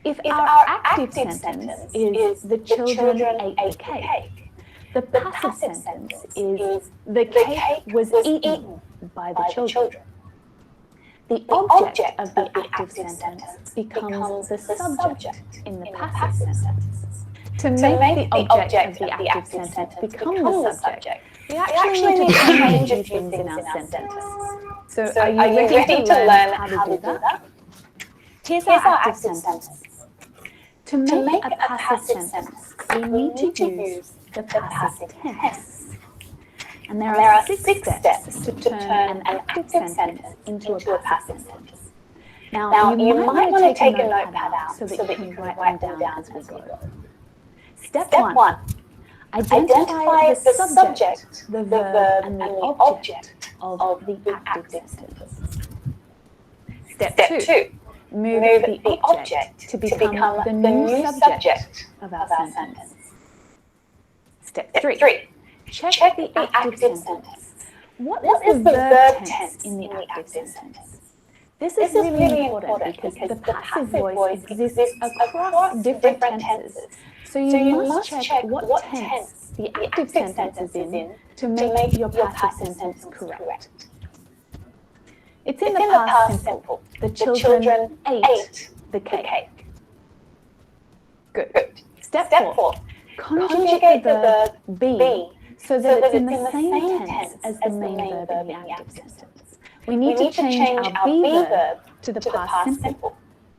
If our active sentence is the children ate the cake, the passive sentence is the cake was eaten by the children. The object of the active sentence becomes the subject in the passive sentence. To make the object of the active sentence become the subject, we actually need to change a few things in our sentence. So are you ready to learn how to do that? Here's our active sentence. To make a passive sentence, we need to use the passive tense. And there are 6 steps to turn an active sentence into a passive sentence. Now, you might want to take a notepad out so that you can write them down as we go. Step 1. Identify the subject, the verb, and the object of the active sentence. Step 2. Move the object to become the new subject of our sentence. Step 3. Check the active sentence. What is the verb tense in the active sentence? This is really important because the passive voice exists across different tenses. So you must check what tense the active sentence is in to make your passive sentence correct. It's in the past simple. The children ate the cake. Good. Step 4. Conjugate the verb be so that it's in the same tense as the main verb in the active sentence. We need to change our be verb to the past simple.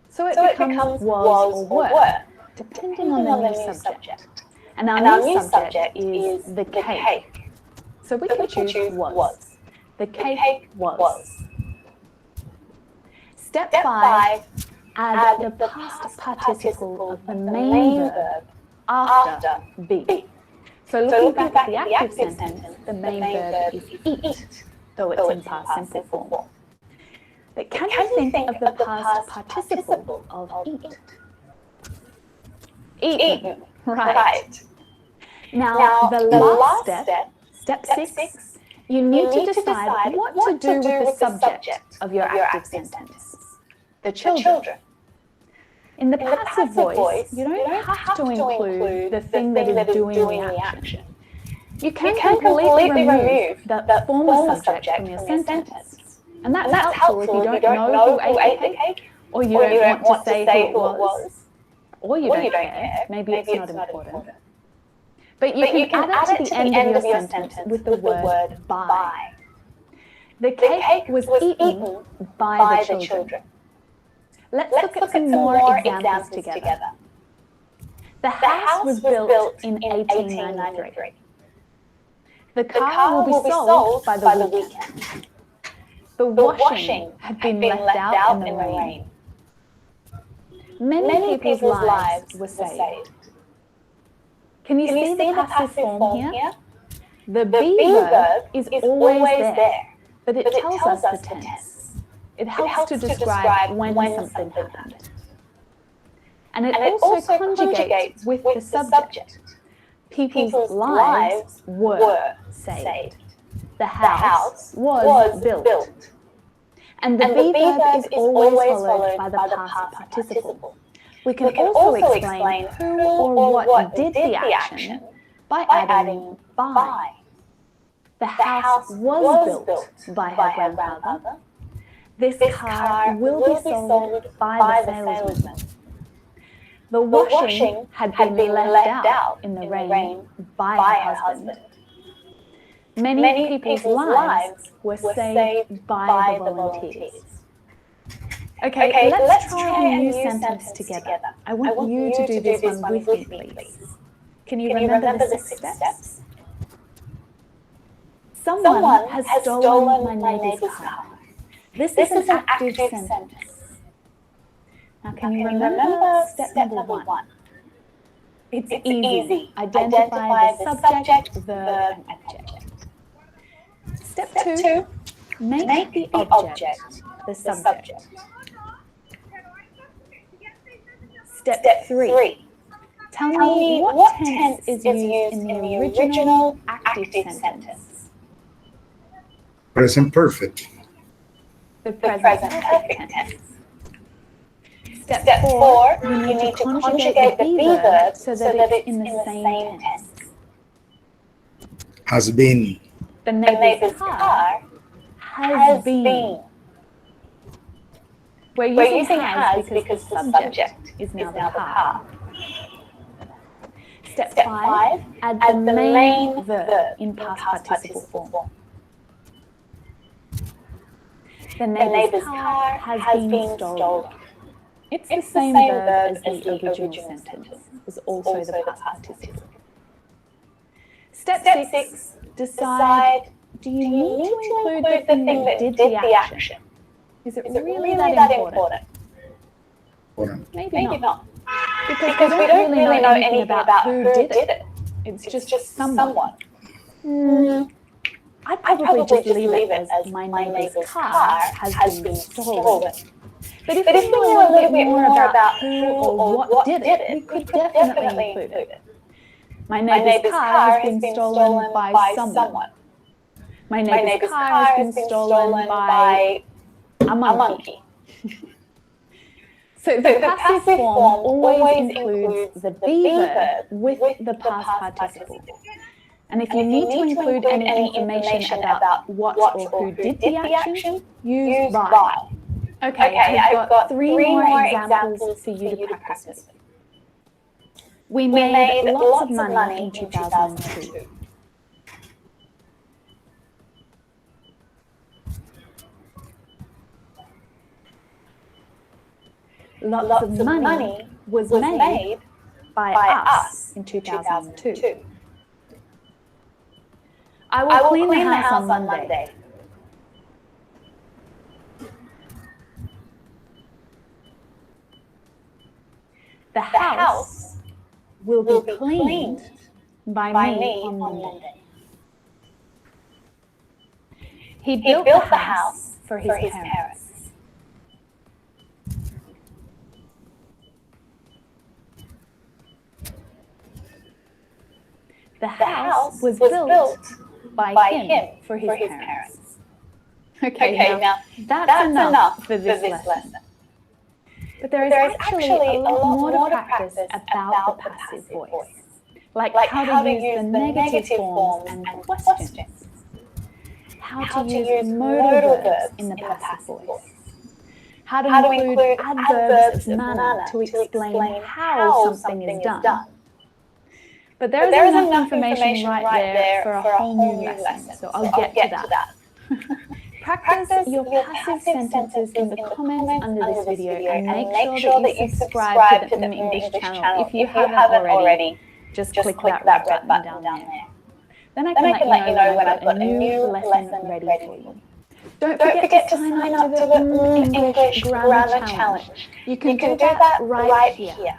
So it becomes was or were, depending on the new subject. And our new subject is the cake. So we can choose was. The cake was. Step 5, add the past participle of the main verb after be. So looking back at the active sentence, the main verb is eat, though it's in past simple form. But can you think of the past participle of eat? Eaten, right. Now, the last step 6, you need to decide what to do with the subject of your active sentence. The children. In the passive voice, you don't have to include the thing that is doing the action. You can completely remove the former subject from your sentence. And that's helpful if you don't know who ate the cake, or you don't want to say who it was, or you don't care, maybe it's not important. But you can add it to the end of your sentence with the word by. The cake was eaten by the children. Let's look at some more examples together. The house was built in 1893. The car will be sold by the weekend. The washing had been left out in the rain. Many people's lives were saved. Can you see the passive form here? The be verb is always there, but it tells us the tense. It helps to describe when something happened. And it also conjugates with the subject. People's lives were saved. The house was built. And the be verb is always followed by the past participle. We can also explain who or what did the action by adding by. The house was built by her grandfather. This car will be sold by the salesman. The washing had been left out in the rain by her husband. Many people's lives were saved by the volunteers. Okay, let's try a new sentence together. I want you to do this one with me, please. Can you remember the 6 steps? Someone has stolen my neighbor's car. This is an active sentence. Now, can you remember step number 1? It's easy. Identify the subject, verb, and object. Step 2, make the object the subject. Step 3, tell me what tense is used in the original active sentence. Present perfect. The present perfect tense. Step 4, you need to conjugate the be verb so that it's in the same tense. Has been. The neighbor's car has been. We're using has because the subject is now the car. Step 5, add the main verb in past participle form. The neighbor's car has been stolen. It's the same verb as the original sentence. It was also the past participle. Step 6, decide, do you need to include the thing that did the action? Is it really that important? Maybe not. Because we don't really know anything about who did it. It's just someone. I'd probably just leave it as my neighbour's car has been stolen. But if we knew a little bit more about who or what did it, we could definitely include it. My neighbour's car has been stolen by someone. My neighbour's car has been stolen by a monkey. So the passive form always includes the be verb with the past participle. And if you need to include any information about what or who did the action, use by. Okay, I've got 3 more examples for you to practice with. We made lots of money in 2002. Lots of money was made by us in 2002. I will clean the house on Monday. The house will be cleaned by me on Monday. He built the house for his parents. The house was built by him for his parents. Okay, now that's enough for this lesson. But there is actually a lot more to practice about the passive voice, like how to use the negative forms and questions, how to use modal verbs in the passive voice, how to include adverbs of manner to explain how something is done. But there is enough information right there for a whole new lesson, so I'll get to that. Practice your passive sentences in the comments under this video and make sure that you subscribe to the English channel. If you haven't already, just click that red button down there. Then I can let you know when I've got a new lesson ready for you. Don't forget to sign up to the English Grammar Challenge. You can do that right here.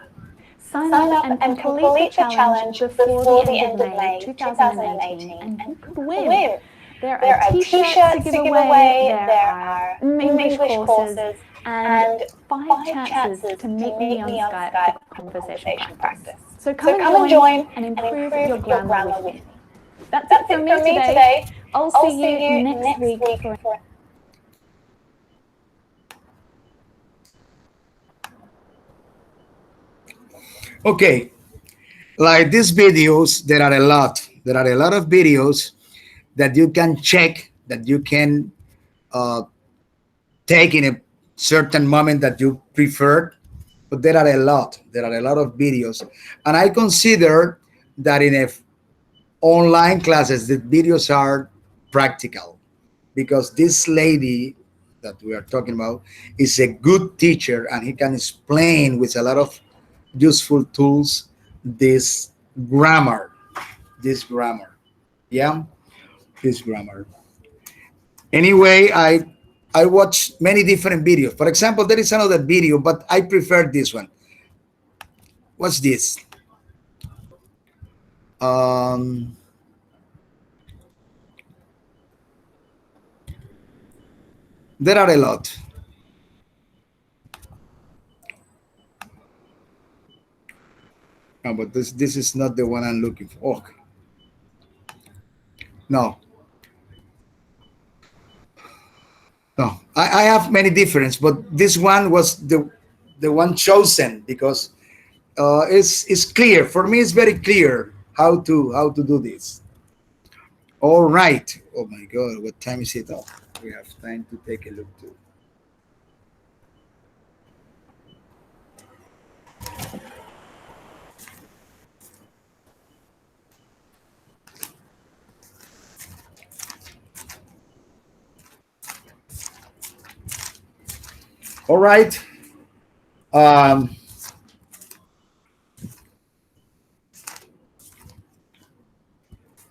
Sign up and complete the challenge before the end of May 2018 and you could win. There are t-shirts to give away, there are English courses, and 5 chances to meet me on Skype for conversation practice. So come and join and improve your grammar with me. That's it from me today. I'll see you next week for Okay, like these videos, there are a lot. There are a lot of videos that you can check, that you can uh, take in a certain moment that you prefer. But there are a lot. There are a lot of videos, and I consider that in a online classes, the videos are practical because this lady that we are talking about is a good teacher and he can explain with a lot of useful tools this grammar, this grammar. Yeah, this grammar. Anyway, I watch many different videos. For example, there is another video, but I prefer this one. What's this? Um, there are a lot. No, but this is not the one I'm looking for. Oh, no, no. I have many different, but this one was the one chosen because it's clear for me. It's very clear how to do this. All right. Oh my God, what time is it? Oh, we have time to take a look too. All right. Um,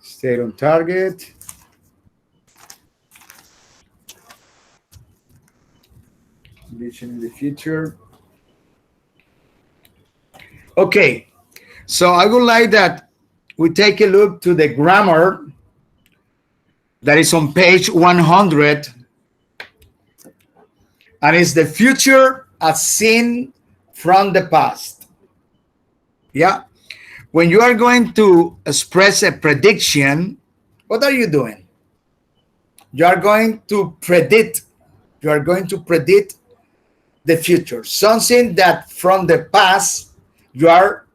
Stay on target. Vision in the future. Okay. So I would like that we take a look to the grammar that is on page 100, and it's the future as seen from the past. Yeah. When you are going to express a prediction, what are you doing? You are going to predict. You are going to predict the future. Something that from the past you are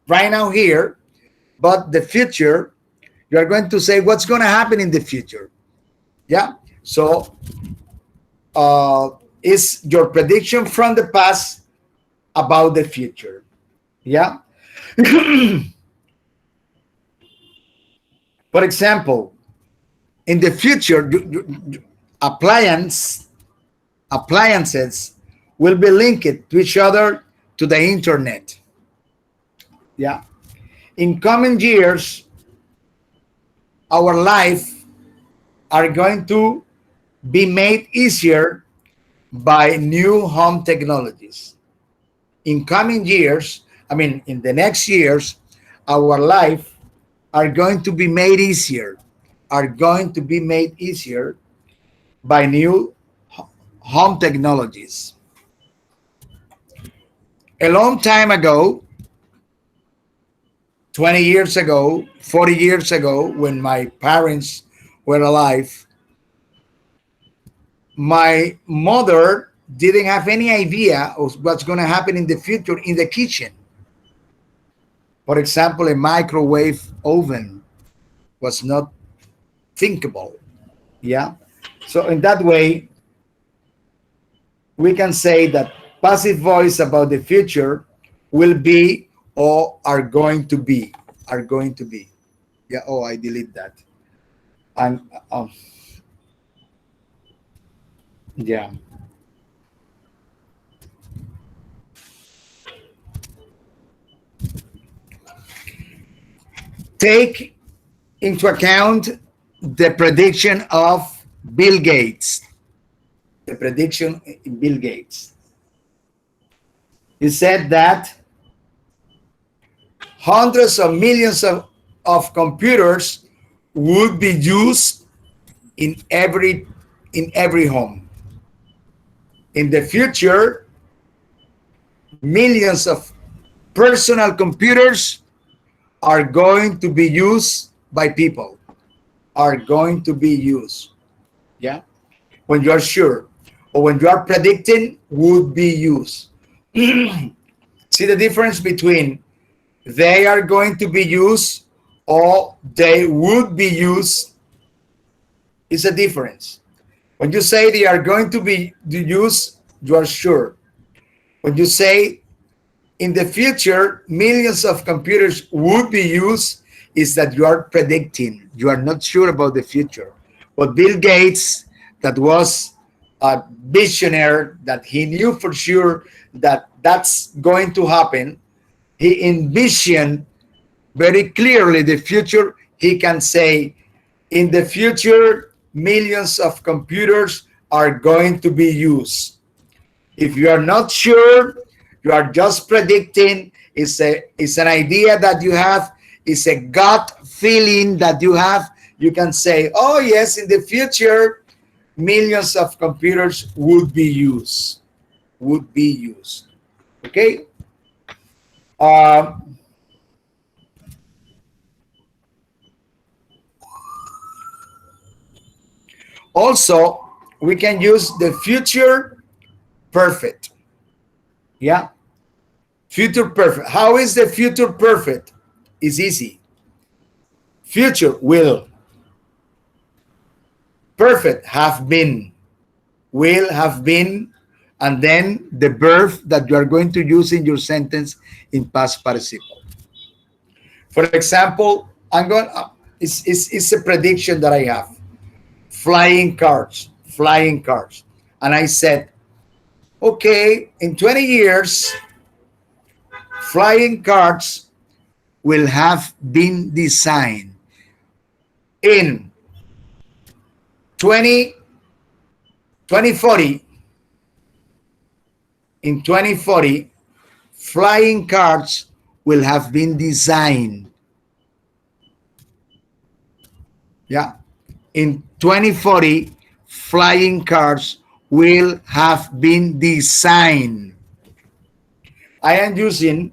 right now here, but the future, you are going to say what's going to happen in the future. Yeah. So is your prediction from the past about the future. Yeah. For example, in the future, appliances will be linked to each other to the internet. Yeah. In coming years, our life are going to be made easier by new home technologies. In coming years, I mean, in the next years, our life are going to be made easier, are going to be made easier by new home technologies. A long time ago, 20 years ago, 40 years ago, when my parents were alive, my mother didn't have any idea of what's going to happen in the future in the kitchen. For example, a microwave oven was not thinkable. Yeah. So in that way, we can say that passive voice about the future will be or are going to be. Are going to be. Yeah. Oh, I delete that. And yeah. Take into account the prediction of Bill Gates. The prediction in Bill Gates. He said that hundreds of millions of computers would be used in every home. In the future, millions of personal computers are going to be used by people, are going to be used. Yeah. When you are sure or when you are predicting would be used. See the difference between they are going to be used or they would be used is a difference. When you say they are going to be used, you are sure. When you say in the future, millions of computers would be used, is that you are predicting. You are not sure about the future. But Bill Gates, that was a visionary, that he knew for sure that that's going to happen, he envisioned very clearly the future. He can say, in the future, millions of computers are going to be used. If you are not sure, you are just predicting. It's an idea that you have. It's a gut feeling that you have. You can say, oh yes, in the future, millions of computers would be used. Would be used. Okay? Also, we can use the future perfect. Yeah. Future perfect. How is the future perfect? It's easy. Future will. Perfect have been. Will have been. And then the verb that you are going to use in your sentence in past participle. For example, it's a prediction that I have. Flying cars. Flying cars. And I said, Okay, in 20 years, flying cars will have been designed. In 20 2040, in 2040, flying cars will have been designed. Yeah. In 2040, flying cars will have been designed. I am using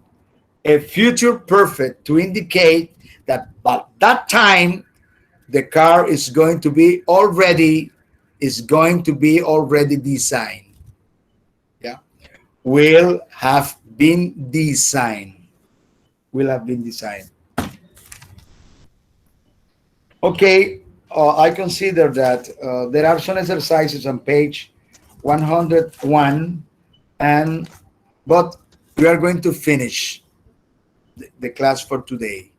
a future perfect to indicate that by that time the car is going to be already designed. Yeah. Will have been designed. Will have been designed. Okay, I consider that there are some exercises on page 101, and but we are going to finish the class for today.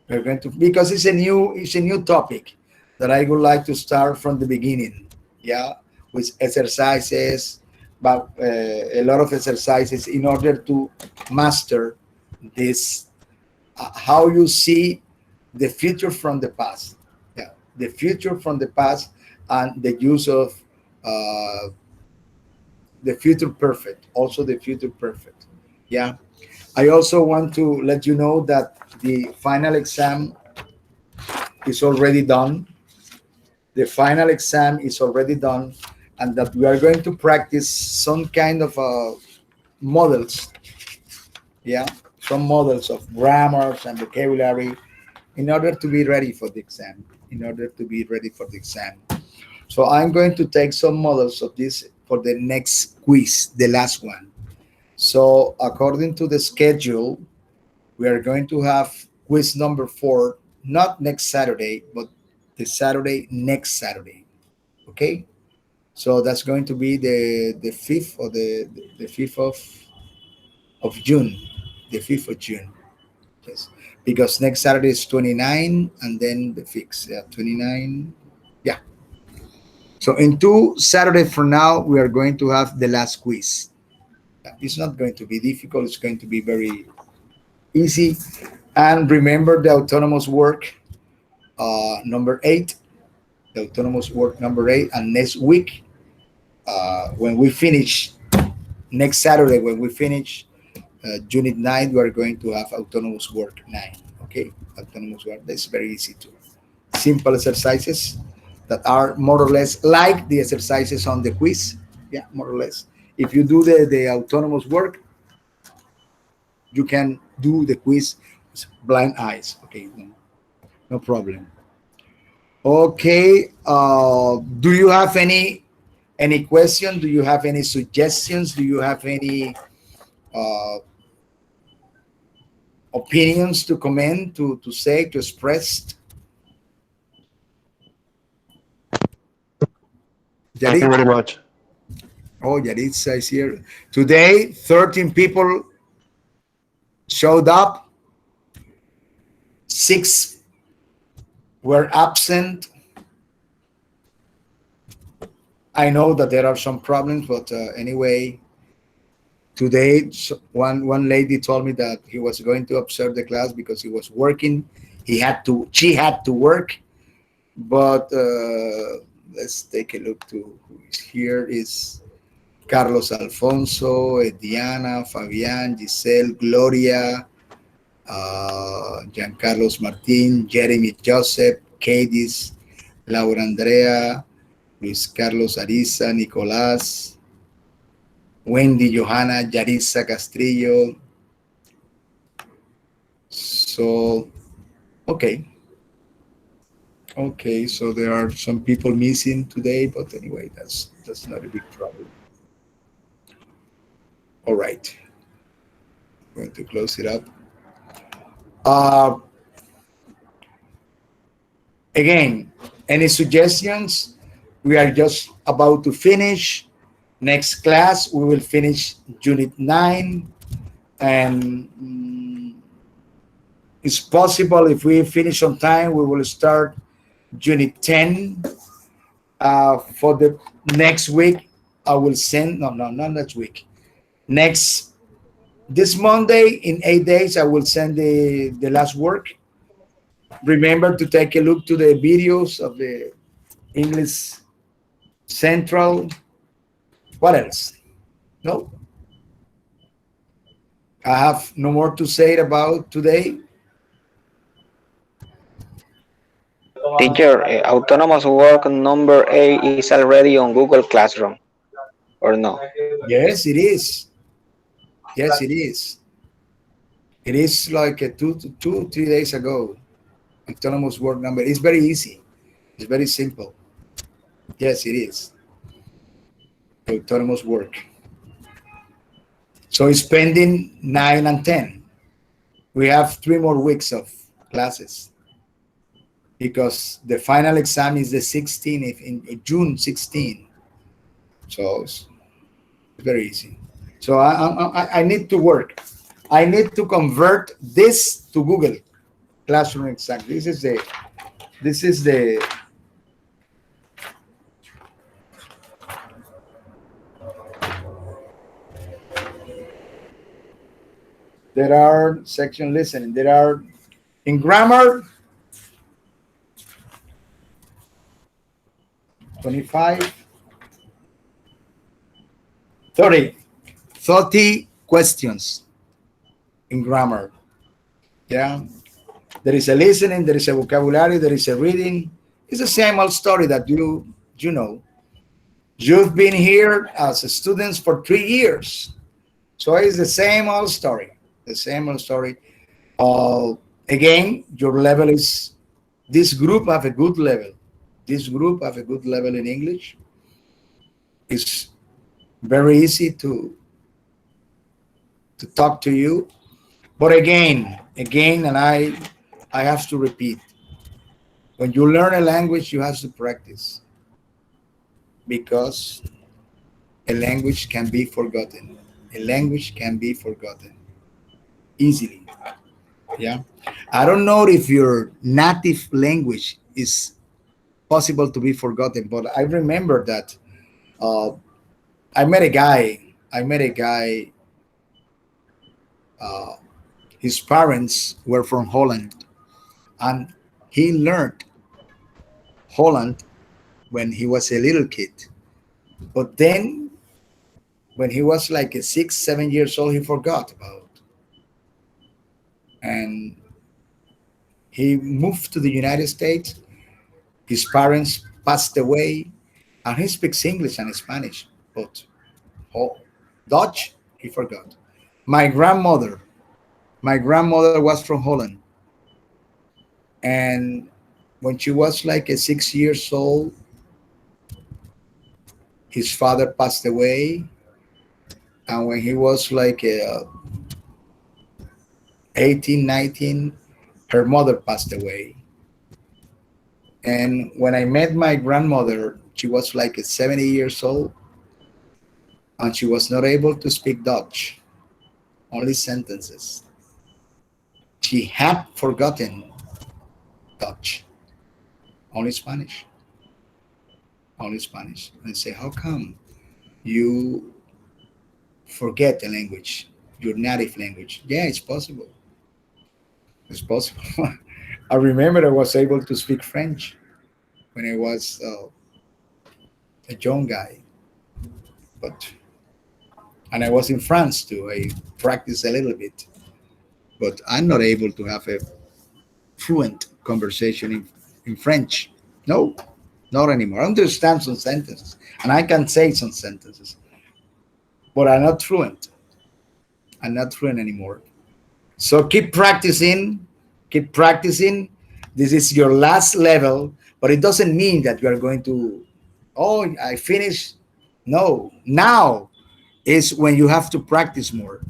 We're going to, because it's a new topic that I would like to start from the beginning. Yeah, with exercises, but a lot of exercises in order to master this, how you see the future from the past. Yeah, the future from the past, and the use of uh, the future perfect, also the future perfect. Yeah, I also want to let you know that the final exam is already done. The final exam is already done, and that we are going to practice some kind of models. Yeah, some models of grammars and vocabulary in order to be ready for the exam. In order to be ready for the exam. So I'm going to take some models of this for the next quiz, the last one. So according to the schedule, we are going to have quiz number 4, not next Saturday, but the Saturday next Saturday. Okay, so that's going to be the 5th, or the 5th of June, the 5th of June. Yes, because next Saturday is 29, and then the 5th, yeah, 29. Yeah. So in 2 Saturday from now, we are going to have the last quiz. It's not going to be difficult. It's going to be very easy. And remember the autonomous work number 8, the autonomous work number 8. And next week, when we finish, next Saturday, when we finish Unit 9, we are going to have autonomous work 9. Okay, autonomous work. That's very easy too. Simple exercises that are more or less like the exercises on the quiz. Yeah, more or less. If you do the autonomous work, you can do the quiz with blind eyes. Okay, no problem. Okay, do you have any question? Do you have any suggestions? Do you have any uh, opinions to comment, to say, to express? Thank you Yarit? very much. Oh, Yaritza is here. Today, 13 people showed up. 6 were absent. I know that there are some problems, but anyway, today one lady told me that he was going to observe the class because he was working. She had to work, but let's take a look to who is here. Is Carlos Alfonso, Diana, Fabian, Giselle, Gloria, Giancarlos Martin, Jeremy Joseph, Cadis, Laura Andrea, Luis Carlos Ariza, Nicolás, Wendy Johanna, Yarisa Castrillo. So, okay. Okay, so there are some people missing today, but anyway, that's not a big problem. All right, I'm going to close it up. Uh, Again, any suggestions? We are just about to finish. Next class, we will finish Unit 9, and it's possible if we finish on time, we will start Unit 10 for the next week. I will send, no, no, not next week. Next, this Monday, in 8 days, I will send the last work. Remember to take a look to the videos of the English Central. What else? No, I have no more to say about today. Teacher, autonomous work number 8 is already on Google Classroom, or no? Yes, it is. Yes, it is. It is like 3 days ago. Autonomous work number. It's very easy. It's very simple. Yes, it is. Autonomous work. So it's pending 9 and 10. We have 3 more weeks of classes because the final exam is the 16th in June 16. So it's very easy. So I need to work. I need to convert this to Google Classroom exam. This is the there are section listening. There are in grammar 25, 30, 30 questions in grammar. Yeah. There is a listening, there is a vocabulary, there is a reading. It's the same old story that you know. You've been here as students for 3 years. So it's the same old story. The same old story. Uh, Again, your level is this group have a good level. This group have a good level in English. It's very easy to talk to you. But again, and I have to repeat, when you learn a language, you have to practice because a language can be forgotten. A language can be forgotten easily. Yeah. I don't know if your native language is possible to be forgotten, but I remember that uh, I met a guy. I met a guy. Uh, his parents were from Holland, and he learned Holland when he was a little kid. But then, when he was like a 6, 7 years old, he forgot about, and he moved to the United States. His parents passed away, and he speaks English and Spanish, but oh, Dutch he forgot. My grandmother, my grandmother was from Holland, and when she was like a 6 years old, his father passed away, and when he was like 18, 19, her mother passed away. And when I met my grandmother, she was like 70 years old, and she was not able to speak Dutch, only sentences. She had forgotten Dutch, only Spanish, only Spanish. And I say, how come you forget the language, your native language? Yeah, it's possible. It's possible. I remember I was able to speak French when I was a young guy, but and I was in France too. I practiced a little bit, but I'm not able to have a fluent conversation in French. No, not anymore. I understand some sentences and I can say some sentences, but I'm not fluent. I'm not fluent anymore. So keep practicing, keep practicing. This is your last level, but it doesn't mean that you are going to, oh, I finished. No, now is when you have to practice more.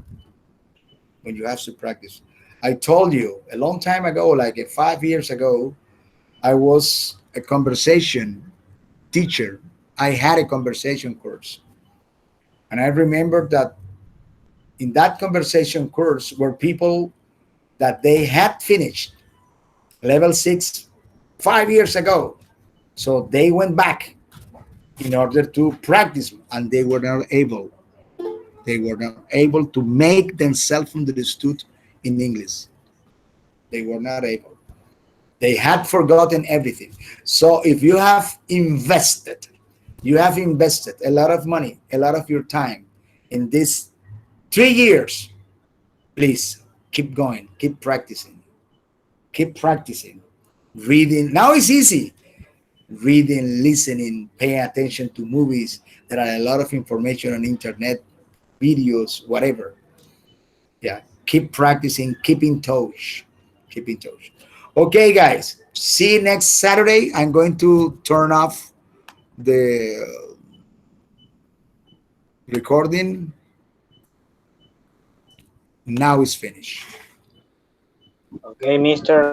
When you have to practice. I told you a long time ago, like 5 years ago, I was a conversation teacher. I had a conversation course. And I remember that in that conversation course were people that they had finished level 6 5 years ago. So they went back in order to practice, and they were not able. They were not able to make themselves understood in English. They were not able. They had forgotten everything. So if you have invested a lot of money, a lot of your time in these 3 years, please keep going, keep practicing. Reading now is easy. Reading, listening, paying attention to movies. There are a lot of information on internet, videos, whatever. Yeah, keep practicing, keep in touch, keep in touch. Okay, guys, see you next Saturday. I'm going to turn off the recording. Now it's finished. Okay, Mr.